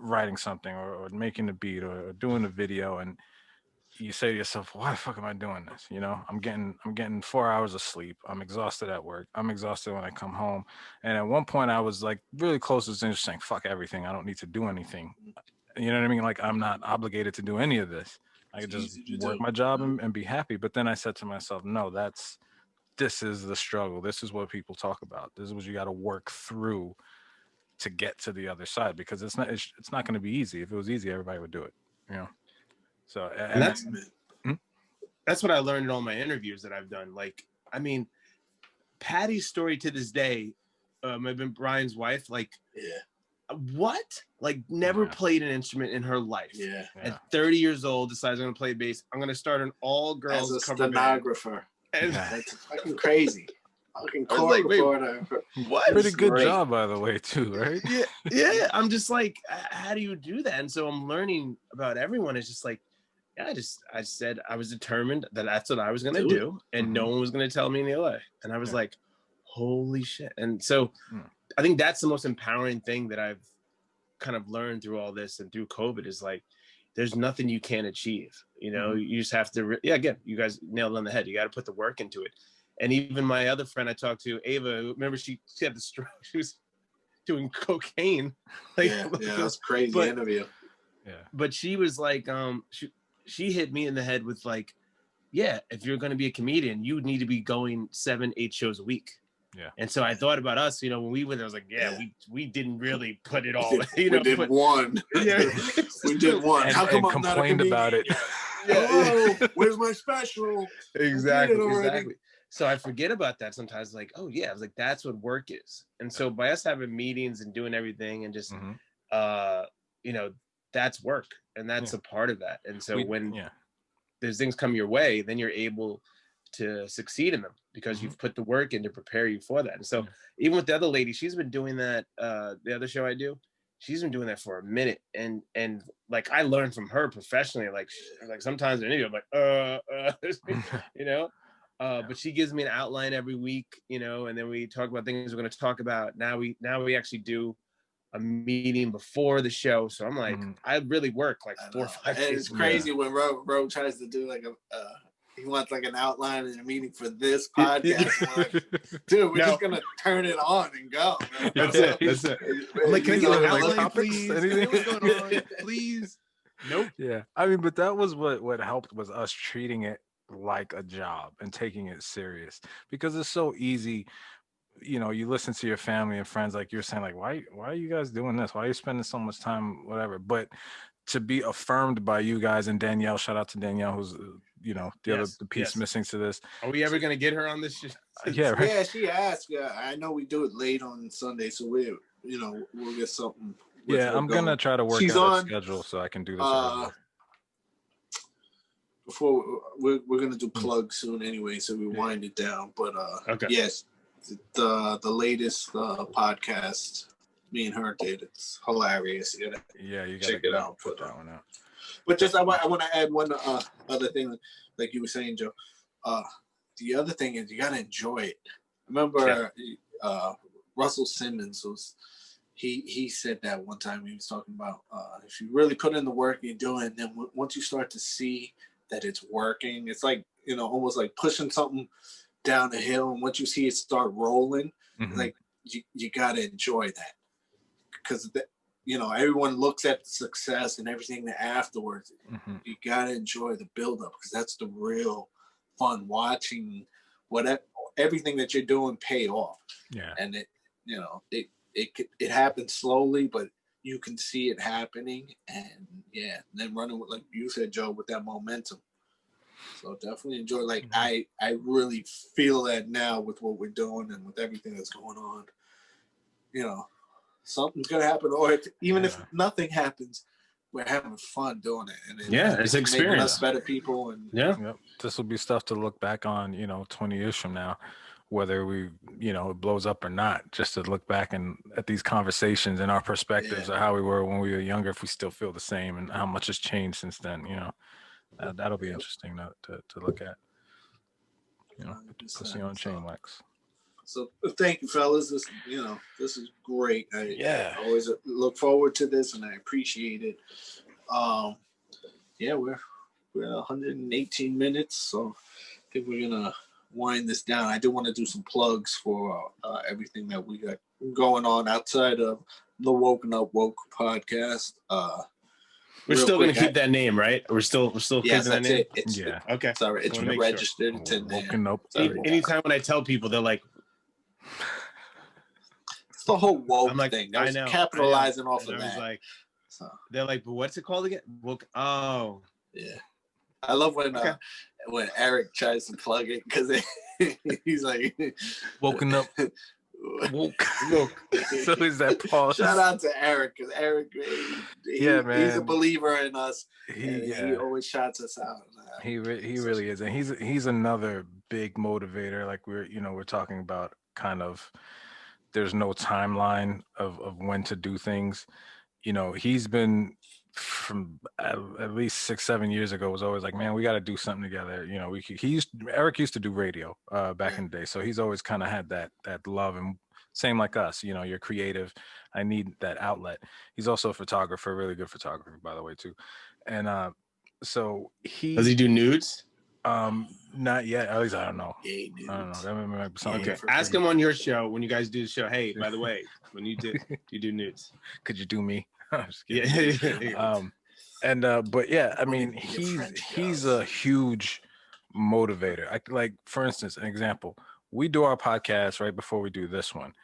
S4: writing something or making a beat or doing a video, and you say to yourself, why the fuck am I doing this? You know, I'm getting 4 hours of sleep. I'm exhausted at work. I'm exhausted when I come home. And at one point I was like really close to just saying, fuck everything. I don't need to do anything. You know what I mean? Like, I'm not obligated to do any of this. I could just work my job and be happy. But then I said to myself, no, this is the struggle. This is what people talk about. This is what you got to work through to get to the other side, because it's not going to be easy. If it was easy, everybody would do it, you know? So, and
S2: that's what I learned in all my interviews that I've done. Like, I mean, Patty's story to this day, maybe Brian's wife, like, what? Like, never played an instrument in her life.
S3: Yeah.
S2: At 30 years old, decides I'm going to play bass. I'm going to start an all-girls
S3: as a
S2: cover
S3: stenographer.
S2: Band.
S3: That's fucking crazy. Fucking
S2: I was like, wait, what?
S4: Pretty good job, by the way, too, right?
S2: Yeah. I'm just like, how do you do that? And so I'm learning about everyone. It's just like, I said I was determined that that's what I was going to do, and no one was going to tell me in the LA. And I was like, holy shit. And so I think that's the most empowering thing that I've kind of learned through all this and through COVID is like, there's nothing you can't achieve. You know, you just have to, again, you guys nailed it on the head. You got to put the work into it. And even my other friend I talked to, Ava, remember she had the stroke. She was doing cocaine. Like,
S3: yeah, that's crazy interview.
S4: Yeah.
S2: But she was like, she hit me in the head with like, yeah, if you're going to be a comedian, you need to be going 7-8 shows a week.
S4: Yeah.
S2: And so I thought about us, when we went, I was like, we didn't really put it all.
S3: We did one.
S2: Yeah,
S3: we did one.
S4: And,
S3: how come
S4: and
S3: I'm not a
S4: complained
S3: comedian?
S4: about it?
S3: Oh, where's my special?
S2: Exactly. So I forget about that sometimes. Like, oh yeah, I was like, that's what work is. And so by us having meetings and doing everything and just, that's work, and that's a part of that. And so when there's things come your way, then you're able to succeed in them because you've put the work in to prepare you for that. And so even with the other lady, she's been doing that. The other show I do, she's been doing that for a minute, and like I learned from her professionally. Like sometimes in an interview, I'm like, but she gives me an outline every week, and then we talk about things we're going to talk about. Now we actually do a meeting before the show, so I'm like, I really work like 4 or 5 days.
S3: And it's crazy when Ro tries to do like he wants like an outline and a meeting for this podcast. Like, dude, we're just gonna turn it on and go.
S2: That's it. I'm like, can I get an outline, please?
S4: What's
S2: going on, please? Nope.
S4: Yeah, I mean, but that was what helped, was us treating it like a job and taking it serious, because it's so easy. You listen to your family and friends, like you're saying, like, why are you guys doing this? Why are you spending so much time, whatever? But to be affirmed by you guys and Danielle, shout out to Danielle, who's the piece missing to this.
S2: Are we ever gonna get her on this shit?
S4: Yeah, right.
S3: Yeah, she asked. I know we do it late on Sunday, so we'll get something.
S4: Yeah, I'm gonna try to work out a schedule so I can do this.
S3: Before we're gonna do plugs soon anyway, so we wind it down. But yes, the latest podcast me and her did. It's hilarious. You gotta check it out.
S4: Put that one out.
S3: But just I want to add one other thing, like you were saying, Joe. The other thing is you gotta enjoy it. Remember, Russell Simmons was. He said that one time. He was talking about if you really put in the work you're doing, then once you start to see that it's working, it's like almost like pushing something down a hill, and once you see it start rolling, like you gotta enjoy that, because everyone looks at the success and everything afterwards. You gotta enjoy the buildup, because that's the real fun, watching everything that you're doing pay off. Yeah, and it happens slowly, but you can see it happening, and then running with, like you said, Joe, with that momentum. So definitely enjoy. Like I really feel that now with what we're doing and with everything that's going on. Something's gonna happen, or even if nothing happens, we're having fun doing it. And
S2: it's experience.
S3: Making us better people. And
S4: this will be stuff to look back on, 20 years from now, whether we, it blows up or not, just to look back and at these conversations and our perspectives of how we were when we were younger, if we still feel the same, and how much has changed since then. That'll be interesting to look at. Pussy on chain, Lex.
S3: So thank you, fellas. This is great. I always look forward to this, and I appreciate it. We're at 118 minutes, so I think we're gonna wind this down. I do want to do some plugs for everything that we got going on outside of the Woken Up Woke podcast.
S2: We're still going to keep that name, right? We're still keeping that name?
S3: Okay. Sorry, it's been registered. It's in there.
S4: Woken Up.
S2: Anytime when I tell people, they're like,
S3: it's the whole woke thing. I was capitalizing off of that.
S2: Like, they're like, but what's it called again? Woke. Oh.
S3: Yeah. I love when Eric tries to plug it, because he's like,
S4: Woken Up. Woke. So is that pause?
S3: Shout out to Eric, because Eric, man, he's a believer in us. He always shouts us out.
S4: He really is, and he's another big motivator. Like we're talking about, kind of, there's no timeline of when to do things. He's been, from at least 6-7 years ago, was always like, man, we got to do something together. Eric used to do radio back in the day, so he's always kind of had that love, and same like us. You're creative. I need that outlet. He's also a photographer, really good photographer, by the way, too. And so
S2: does he do nudes?
S4: Not yet. At least I don't know.
S3: Gay
S4: I don't know.
S3: nudes.
S4: That might be something.
S2: Okay.
S3: for
S2: Ask
S3: free.
S2: him on your show when you guys do the show. Hey, by the way, when you do nudes.
S4: Could you do me? I'm just
S2: Yeah.
S4: kidding. But yeah, I mean,
S3: Get French
S4: he's
S3: girls.
S4: a huge motivator. Like, for instance, an example. We do our podcast right before we do this one.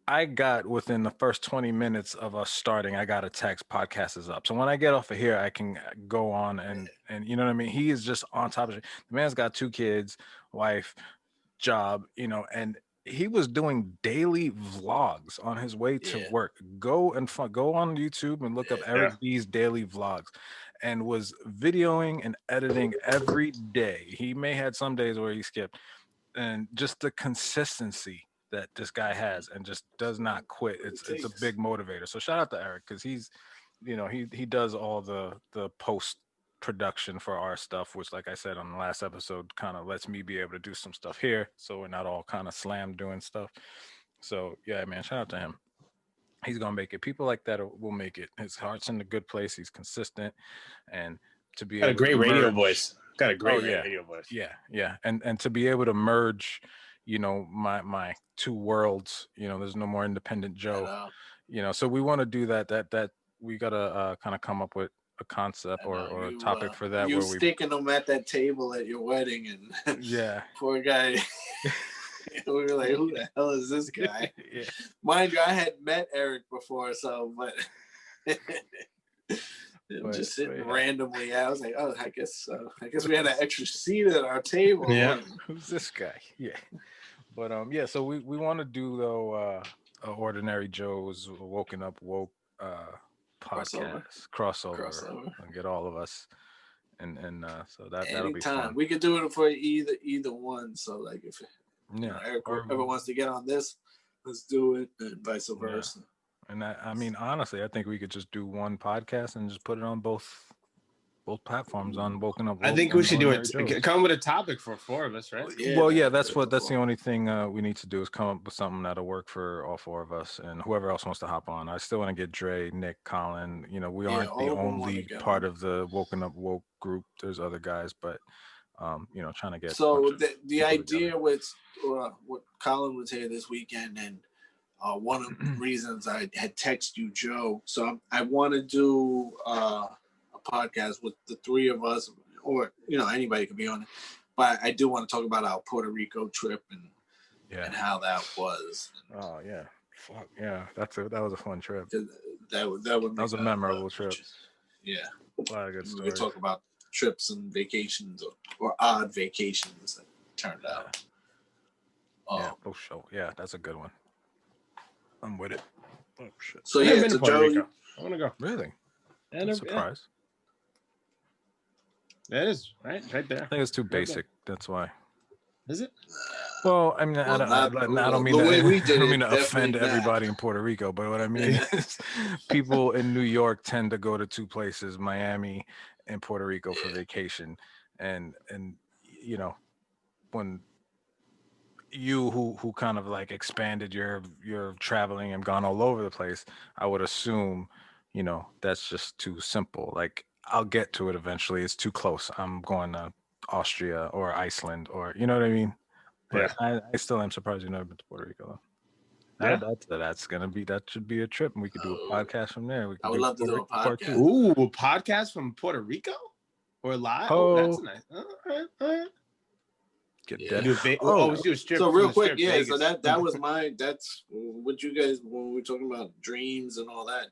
S4: I got within the first 20 minutes of us starting, I got a text, podcast is up. So when I get off of here, I can go on and you know what I mean? He is just on top of it. The man's got 2 kids, wife, job, and he was doing daily vlogs on his way to
S3: Yeah.
S4: work. Go on YouTube and look up Eric
S2: Yeah.
S4: B's daily vlogs, and was videoing and editing every day. He may had some days where he skipped, and just the consistency that this guy has and just does not quit. It's a big motivator. So shout out to Eric, because he's, he does all the post production for our stuff, which, like I said on the last episode, kind of lets me be able to do some stuff here, so we're not all kind of slammed doing stuff. So yeah, man, shout out to him. He's gonna make it. People like that will make it. His heart's in a good place. He's consistent, and to be
S2: Got a
S4: able
S2: great
S4: to
S2: radio
S4: merge-
S2: voice. Got a great
S4: Oh, yeah.
S2: radio voice.
S4: Yeah, and to be able to merge, my 2 worlds. There's no more independent Joe. So we want to do that. That we gotta kind of come up with a concept or a topic for that.
S3: You
S4: where we
S3: sticking them at that table at your wedding, and
S4: yeah.
S3: poor guy. We were like, who the hell is this guy?
S4: Yeah.
S3: Mind you, I had met Eric before, so but just sitting
S4: yeah.
S3: randomly. I was like, oh, I guess we had an extra seat at our table.
S2: Yeah.
S4: Who's this guy? Yeah. But yeah, so we want to do though Ordinary Joe's Woken Up Woke podcast crossover and get all of us and so that'll be
S3: Anytime
S4: fun.
S3: we could do it for either one. So like if Eric ever wants to get on this, let's do it, and vice versa.
S4: And I mean, honestly, I think we could just do one podcast and just put it on both platforms on Woken Up.
S2: I think we should do it. Come with a topic for 4 of us, right?
S4: That's the only thing we need to do is come up with something that'll work for all 4 of us, and whoever else wants to hop on. I still want to get Dre, Nick, Colin. We aren't the only part of the Woken Up Woke group. There's other guys, but trying to get.
S3: So the idea with what Colin was here this weekend, and one of the reasons I had texted you, Joe. So I want to do a podcast with the 3 of us, or anybody could be on it. But I do want to talk about our Puerto Rico trip and how that was.
S4: Oh yeah, fuck yeah, that was a fun trip.
S3: That
S4: was a memorable trip.
S3: Yeah,
S4: a lot of good stories.
S3: We could talk about trips and vacations or odd vacations that turned out.
S4: Yeah, oh show. Yeah, that's a good one. I'm with it. Oh shit.
S3: So yeah, so Joe,
S2: I want to go.
S4: Really?
S2: I'm
S4: surprised.
S2: That is right there.
S4: I think it's too basic. That's why.
S2: Is it?
S4: Well, I mean, I don't mean to offend everybody in Puerto Rico, but what I mean is people in New York tend to go to 2 places, Miami and Puerto Rico, for vacation. And when you who kind of like expanded your traveling and gone all over the place, I would assume, that's just too simple. Like, I'll get to it eventually. It's too close. I'm going to Austria or Iceland, or you know what I mean? But I still am surprised you've never been to Puerto Rico though. Yeah. That should be a trip, and we could do a podcast from there.
S3: I would love to do a podcast.
S2: Ooh, a podcast from Puerto Rico or live? Oh, that's nice. All right.
S4: Get dead.
S2: We do a strip.
S3: So real quick, Vegas. So that was that's what you guys, when we were talking about dreams and all that,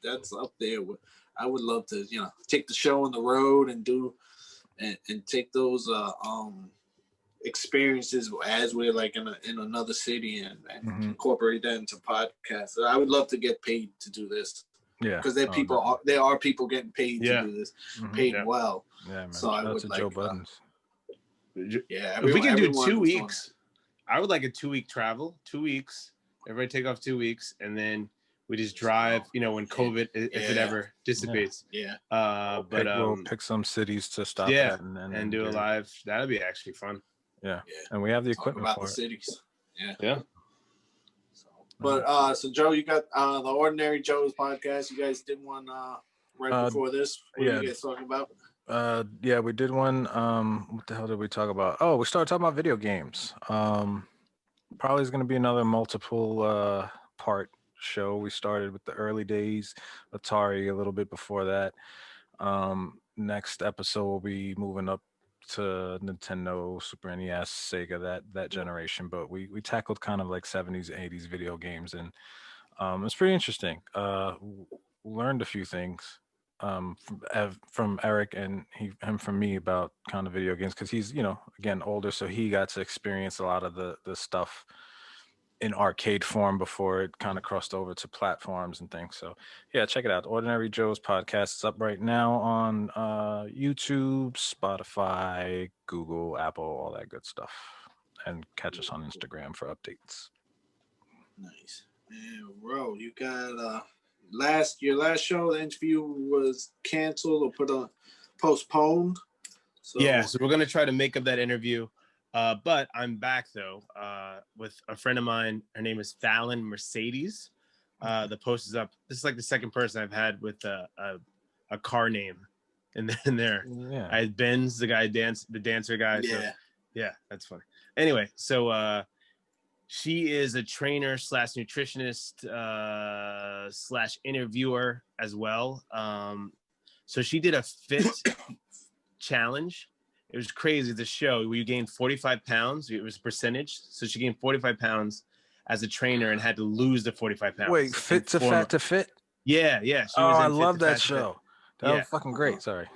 S3: that's up there. I would love to, take the show on the road and do and take those experiences as we're like in another city and incorporate that into podcasts. So I would love to get paid to do this.
S4: Yeah,
S3: because there are people getting paid to do this, paid well.
S4: Yeah, man.
S3: So I would like
S4: Joe Buttons.
S2: If we can do 2 weeks, I would like a 2-week travel. 2 weeks. Everybody take off 2 weeks, and then we just drive. When COVID, if it ever dissipates.
S3: Yeah.
S2: But
S4: we'll pick some cities to stop
S2: at
S4: and
S2: do a live. That'd be actually fun.
S4: Yeah. And we have the equipment
S3: about
S4: for
S3: the cities. Yeah.
S2: Yeah.
S3: But so Joe, you got the Ordinary Joe's podcast. You guys did one right before this. What are you guys talking about?
S4: Yeah, we did one. What the hell did we talk about? Oh, we started talking about video games. Probably is going to be another multiple part show. We started with the early days, Atari, a little bit before that. Next episode we'll be moving up to Nintendo, Super NES, Sega, that generation. But we tackled kind of like 70s, 80s video games, and it's pretty interesting. Learned a few things from Eric and him from me about kind of video games because he's again older, so he got to experience a lot of the stuff in arcade form before it kind of crossed over to platforms and things. So yeah, check it out. Ordinary Joe's podcast is up right now on YouTube, Spotify, Google, Apple, all that good stuff. And catch us on Instagram for updates.
S3: Nice. And bro, you got your last show, the interview was canceled or postponed. So
S2: Yeah, so we're gonna try to make up that interview. But I'm back though with a friend of mine. Her name is Fallon Mercedes. The post is up. This is like the second person I've had with a car name in there.
S4: Yeah.
S2: I had Ben's, the dancer guy.
S3: yeah.
S2: So, yeah, that's funny. Anyway, so she is a trainer / nutritionist / interviewer as well. So she did a fit challenge. It was crazy. The show where you gained 45 pounds. It was percentage. So she gained 45 pounds as a trainer and had to lose the 45 pounds.
S4: Wait, fit to fat to fit?
S2: Yeah. She
S4: Oh,
S2: was
S4: I
S2: in Fit
S4: love
S2: to
S4: that
S2: Fat to Fit.
S4: show. That was fucking great. Sorry.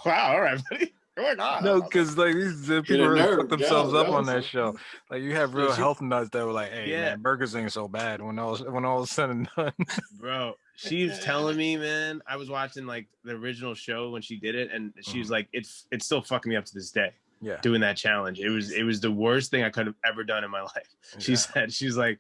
S2: Wow. All right, buddy. Going on.
S4: No, because like these people
S3: a
S4: really
S3: nerd,
S4: put themselves
S3: yo,
S4: up
S3: yo.
S4: on that show. Like you have real health nuts that were like, "Hey,
S2: Yeah.
S4: man, burgers ain't so bad." When all is said and done,
S2: Bro, she was telling me, man. I was watching like the original show when she did it, and she was like, "It's still fucking me up to this day."
S4: yeah,
S2: Doing that challenge, it was the worst thing I could have ever done in my life. She said, she's like,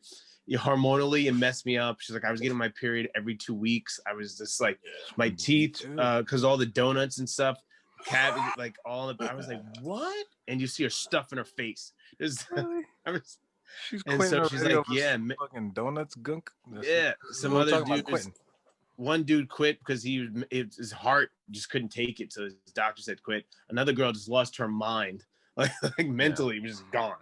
S2: hormonally it messed me up. She's like, I was getting my period every 2 weeks. I was just like, my teeth, because all the donuts and stuff, cabbage, like all of. I was like, what? And you see her stuff in her face.
S4: really? She's
S2: and
S4: quitting.
S2: so she's like, yeah,
S4: fucking donuts gunk.
S2: yeah. Some
S4: We're
S2: other
S4: talking about
S2: dude
S4: quitting.
S2: one dude quit because his heart just couldn't take it, so his doctor said quit. Another girl just lost her mind, like mentally was just gone.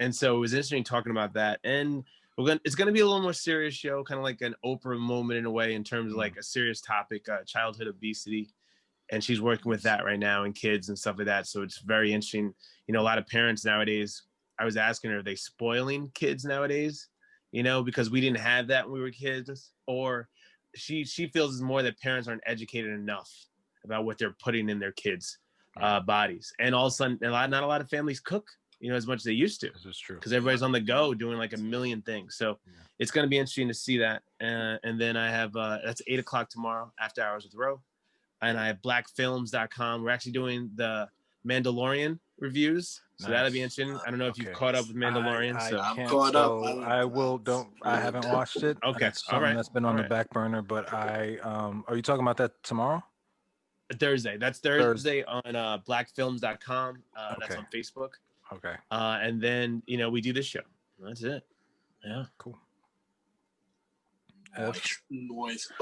S2: And so it was interesting talking about that. And it's gonna be a little more serious show, kind of like an Oprah moment in a way, in terms of like a serious topic, childhood obesity. And she's working with that right now and kids and stuff like that. So it's very interesting. A lot of parents nowadays. I was asking her, are they spoiling kids nowadays? Because we didn't have that when we were kids, or she feels it's more that parents aren't educated enough about what they're putting in their kids' bodies. And all of a sudden, not a lot of families cook, as much as they used to.
S4: This is true.
S2: Because everybody's on the go doing like a million things. So it's going to be interesting to see that. And then I have, that's 8:00 tomorrow, After Hours with Ro. And I have blackfilms.com. We're actually doing the Mandalorian reviews. So that'll be interesting. I don't know if you've caught up with Mandalorian.
S3: I'm caught up.
S4: I haven't watched it.
S2: Okay.
S4: It's something that's been on the back burner, but are you talking about that tomorrow?
S2: Thursday. That's Thursday on blackfilms.com. That's on Facebook.
S4: Okay.
S2: And then, we do this show. That's it. Yeah.
S4: Cool.
S3: Noise.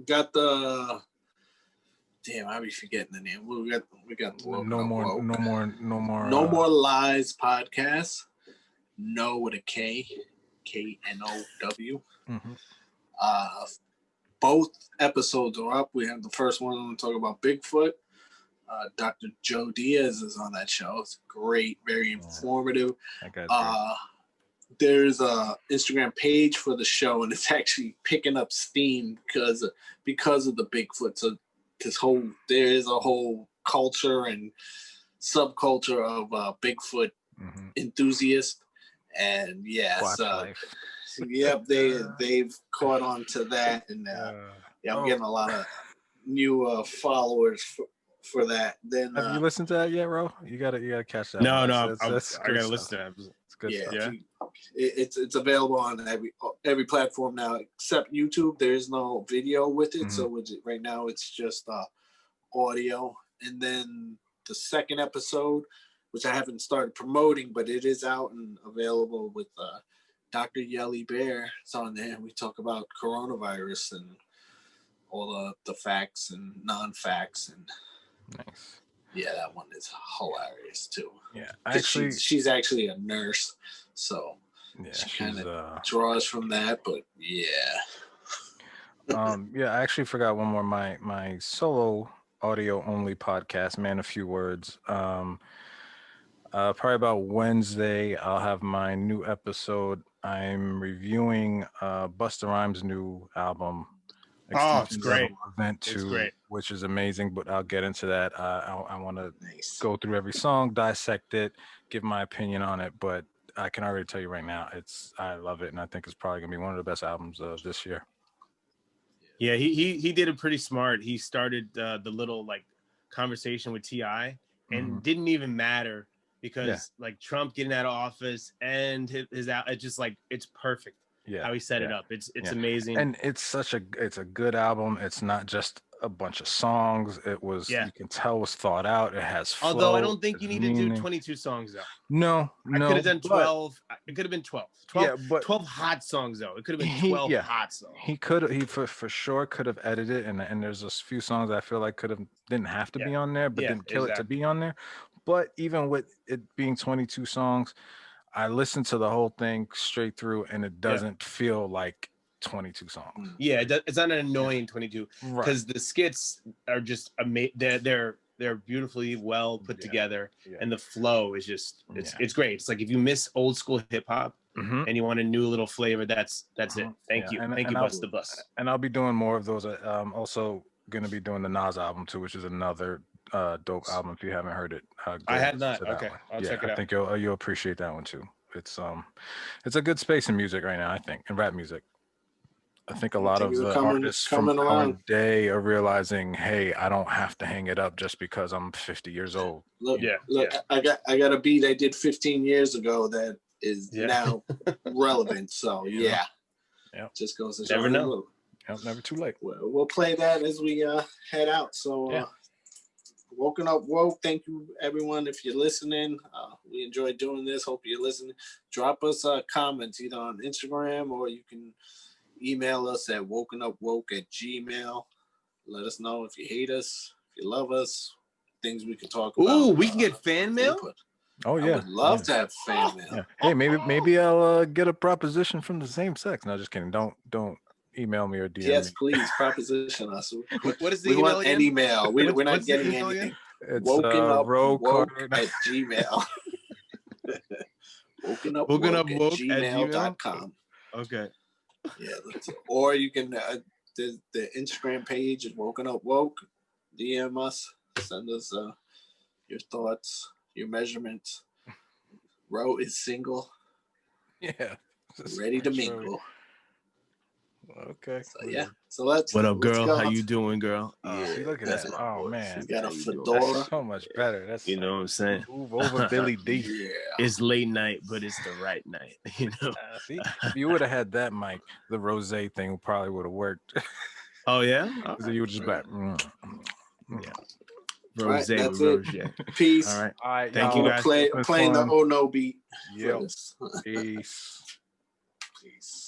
S3: Got the damn, I be forgetting the name. We got the
S4: no
S3: more lies podcast. No with a K, KNOW. Both episodes are up. We have the first one. I'm going to talk about Bigfoot. Dr. Joe Diaz is on that show. It's great, very informative. There's a Instagram page for the show, and it's actually picking up steam because of the Bigfoot. So there is a whole culture and subculture of Bigfoot enthusiasts, and they've caught on to that, and I'm getting a lot of new followers for that. Then
S4: have you listened to that yet, Ro? You gotta catch that.
S2: No,
S4: I
S2: gotta listen to that.
S4: It's good stuff.
S2: Yeah.
S3: It's available on every platform now except YouTube. There is no video with it, so right now it's just audio. And then the second episode, which I haven't started promoting, but it is out and available with Dr. Yelly Bear. It's on there. We talk about coronavirus and all the facts and non-facts, and
S4: Nice.
S3: yeah, that one is hilarious too.
S4: Yeah,
S3: 'Cause
S4: actually,
S3: she's actually a nurse, so
S4: yeah,
S3: she
S4: she's
S3: kind of draws from that. But yeah,
S4: yeah, I actually forgot one more. My solo audio only podcast, Man, a Few Words. Probably about Wednesday, I'll have my new episode. I'm reviewing Busta Rhymes' new album,
S2: Oh, it's
S4: Extensions of
S2: great.
S4: Event
S2: It's
S4: 2,
S2: great.
S4: which is amazing, but I'll get into that. I want to
S3: nice.
S4: go through every song, dissect it, give my opinion on it, but I can already tell you right now, I love it, and I think it's probably gonna be one of the best albums of this year.
S2: Yeah, he did it pretty smart. He started the little like conversation with Ti, and didn't even matter because like Trump getting out of office and his out, it's just like it's perfect.
S4: Yeah,
S2: How he set it
S4: yeah,
S2: up. It's
S4: yeah.
S2: amazing.
S4: And it's a good album. It's not just a bunch of songs. It was
S2: Yeah.
S4: you can tell it was thought out. It has flow.
S2: Although I don't think
S4: there's
S2: you need to do
S4: meaning.
S2: 22 songs though.
S4: No,
S2: I could have done
S4: but
S2: 12. It could have been 12. 12,
S4: Yeah, but
S2: 12 hot songs though. It could have been 12 hot songs.
S4: he for sure could have edited, and there's a few songs I feel like didn't have to be on there, but didn't kill it to be on there. But even with it being 22 songs, I listened to the whole thing straight through, and it doesn't feel like 22 songs.
S2: Yeah, it's not an annoying 22
S4: Right.
S2: because the skits are just amazing. They're beautifully well put together, and the flow is just it's great. It's like if you miss old school hip hop and you want a new little flavor, that's it. Thank you, Bust the Bus.
S4: And I'll be doing more of those. Also gonna be doing the Nas album too, which is another dope album. If you haven't heard it,
S2: I have not.
S4: to that
S2: Okay,
S4: one.
S2: I'll check it out.
S4: I think you'll appreciate that one too. It's a good space in music right now, I think, in rap music. I think a lot of the artists from our day are realizing, hey, I don't have to hang it up just because I'm 50 years old.
S3: Look, I got a beat I did 15 years ago that is now relevant. So yeah, just goes to show.
S2: Never know.
S4: Never too late.
S3: We'll play that as we head out. So Woken Up Woke. Thank you everyone if you're listening. We enjoyed doing this. Hope you're listening. Drop us comments either on Instagram or you can email us at wokenupwoke@gmail.com. Let us know if you hate us, if you love us, things we can talk about.
S2: Ooh, we can get fan mail?
S3: Input.
S4: Oh yeah,
S3: I would love to have fan mail.
S4: Yeah. Hey, maybe I'll get a proposition from the same sex. No, just kidding. Don't email me or DM
S3: yes,
S4: me.
S3: Please proposition us.
S2: What is the
S3: we
S2: email
S3: want
S2: again?
S3: any mail. We're not
S2: what's the
S3: getting
S2: email
S3: anything.
S2: again?
S4: It's
S3: wokenupwoke@gmail. wokenupwoke@gmail.com.
S2: Okay.
S3: Yeah, or you can the Instagram page is Woken Up Woke. DM us, send us your thoughts, your measurements. Ro is single.
S4: Yeah.
S3: Ready to mingle.
S4: Okay.
S3: So yeah. So let's.
S2: What up, girl?
S3: Go.
S2: How you doing, girl?
S4: See, look at that. Oh man.
S3: She's got a
S4: That's
S3: fedora.
S4: so much better. That's
S2: You know what I'm saying?
S4: move over Billy D.
S3: Yeah.
S2: It's late night, but it's the right night. You know.
S4: See, if you would have had that, Mike, the rose thing probably would have worked.
S2: Oh yeah.
S4: So you would just like,
S2: Yeah.
S3: Rose,
S2: Rose.
S3: Peace.
S2: All right.
S4: all right.
S2: Thank
S4: y'all.
S2: you, guys.
S3: Playing the Oh No beat.
S4: Yep. Peace.
S3: Peace.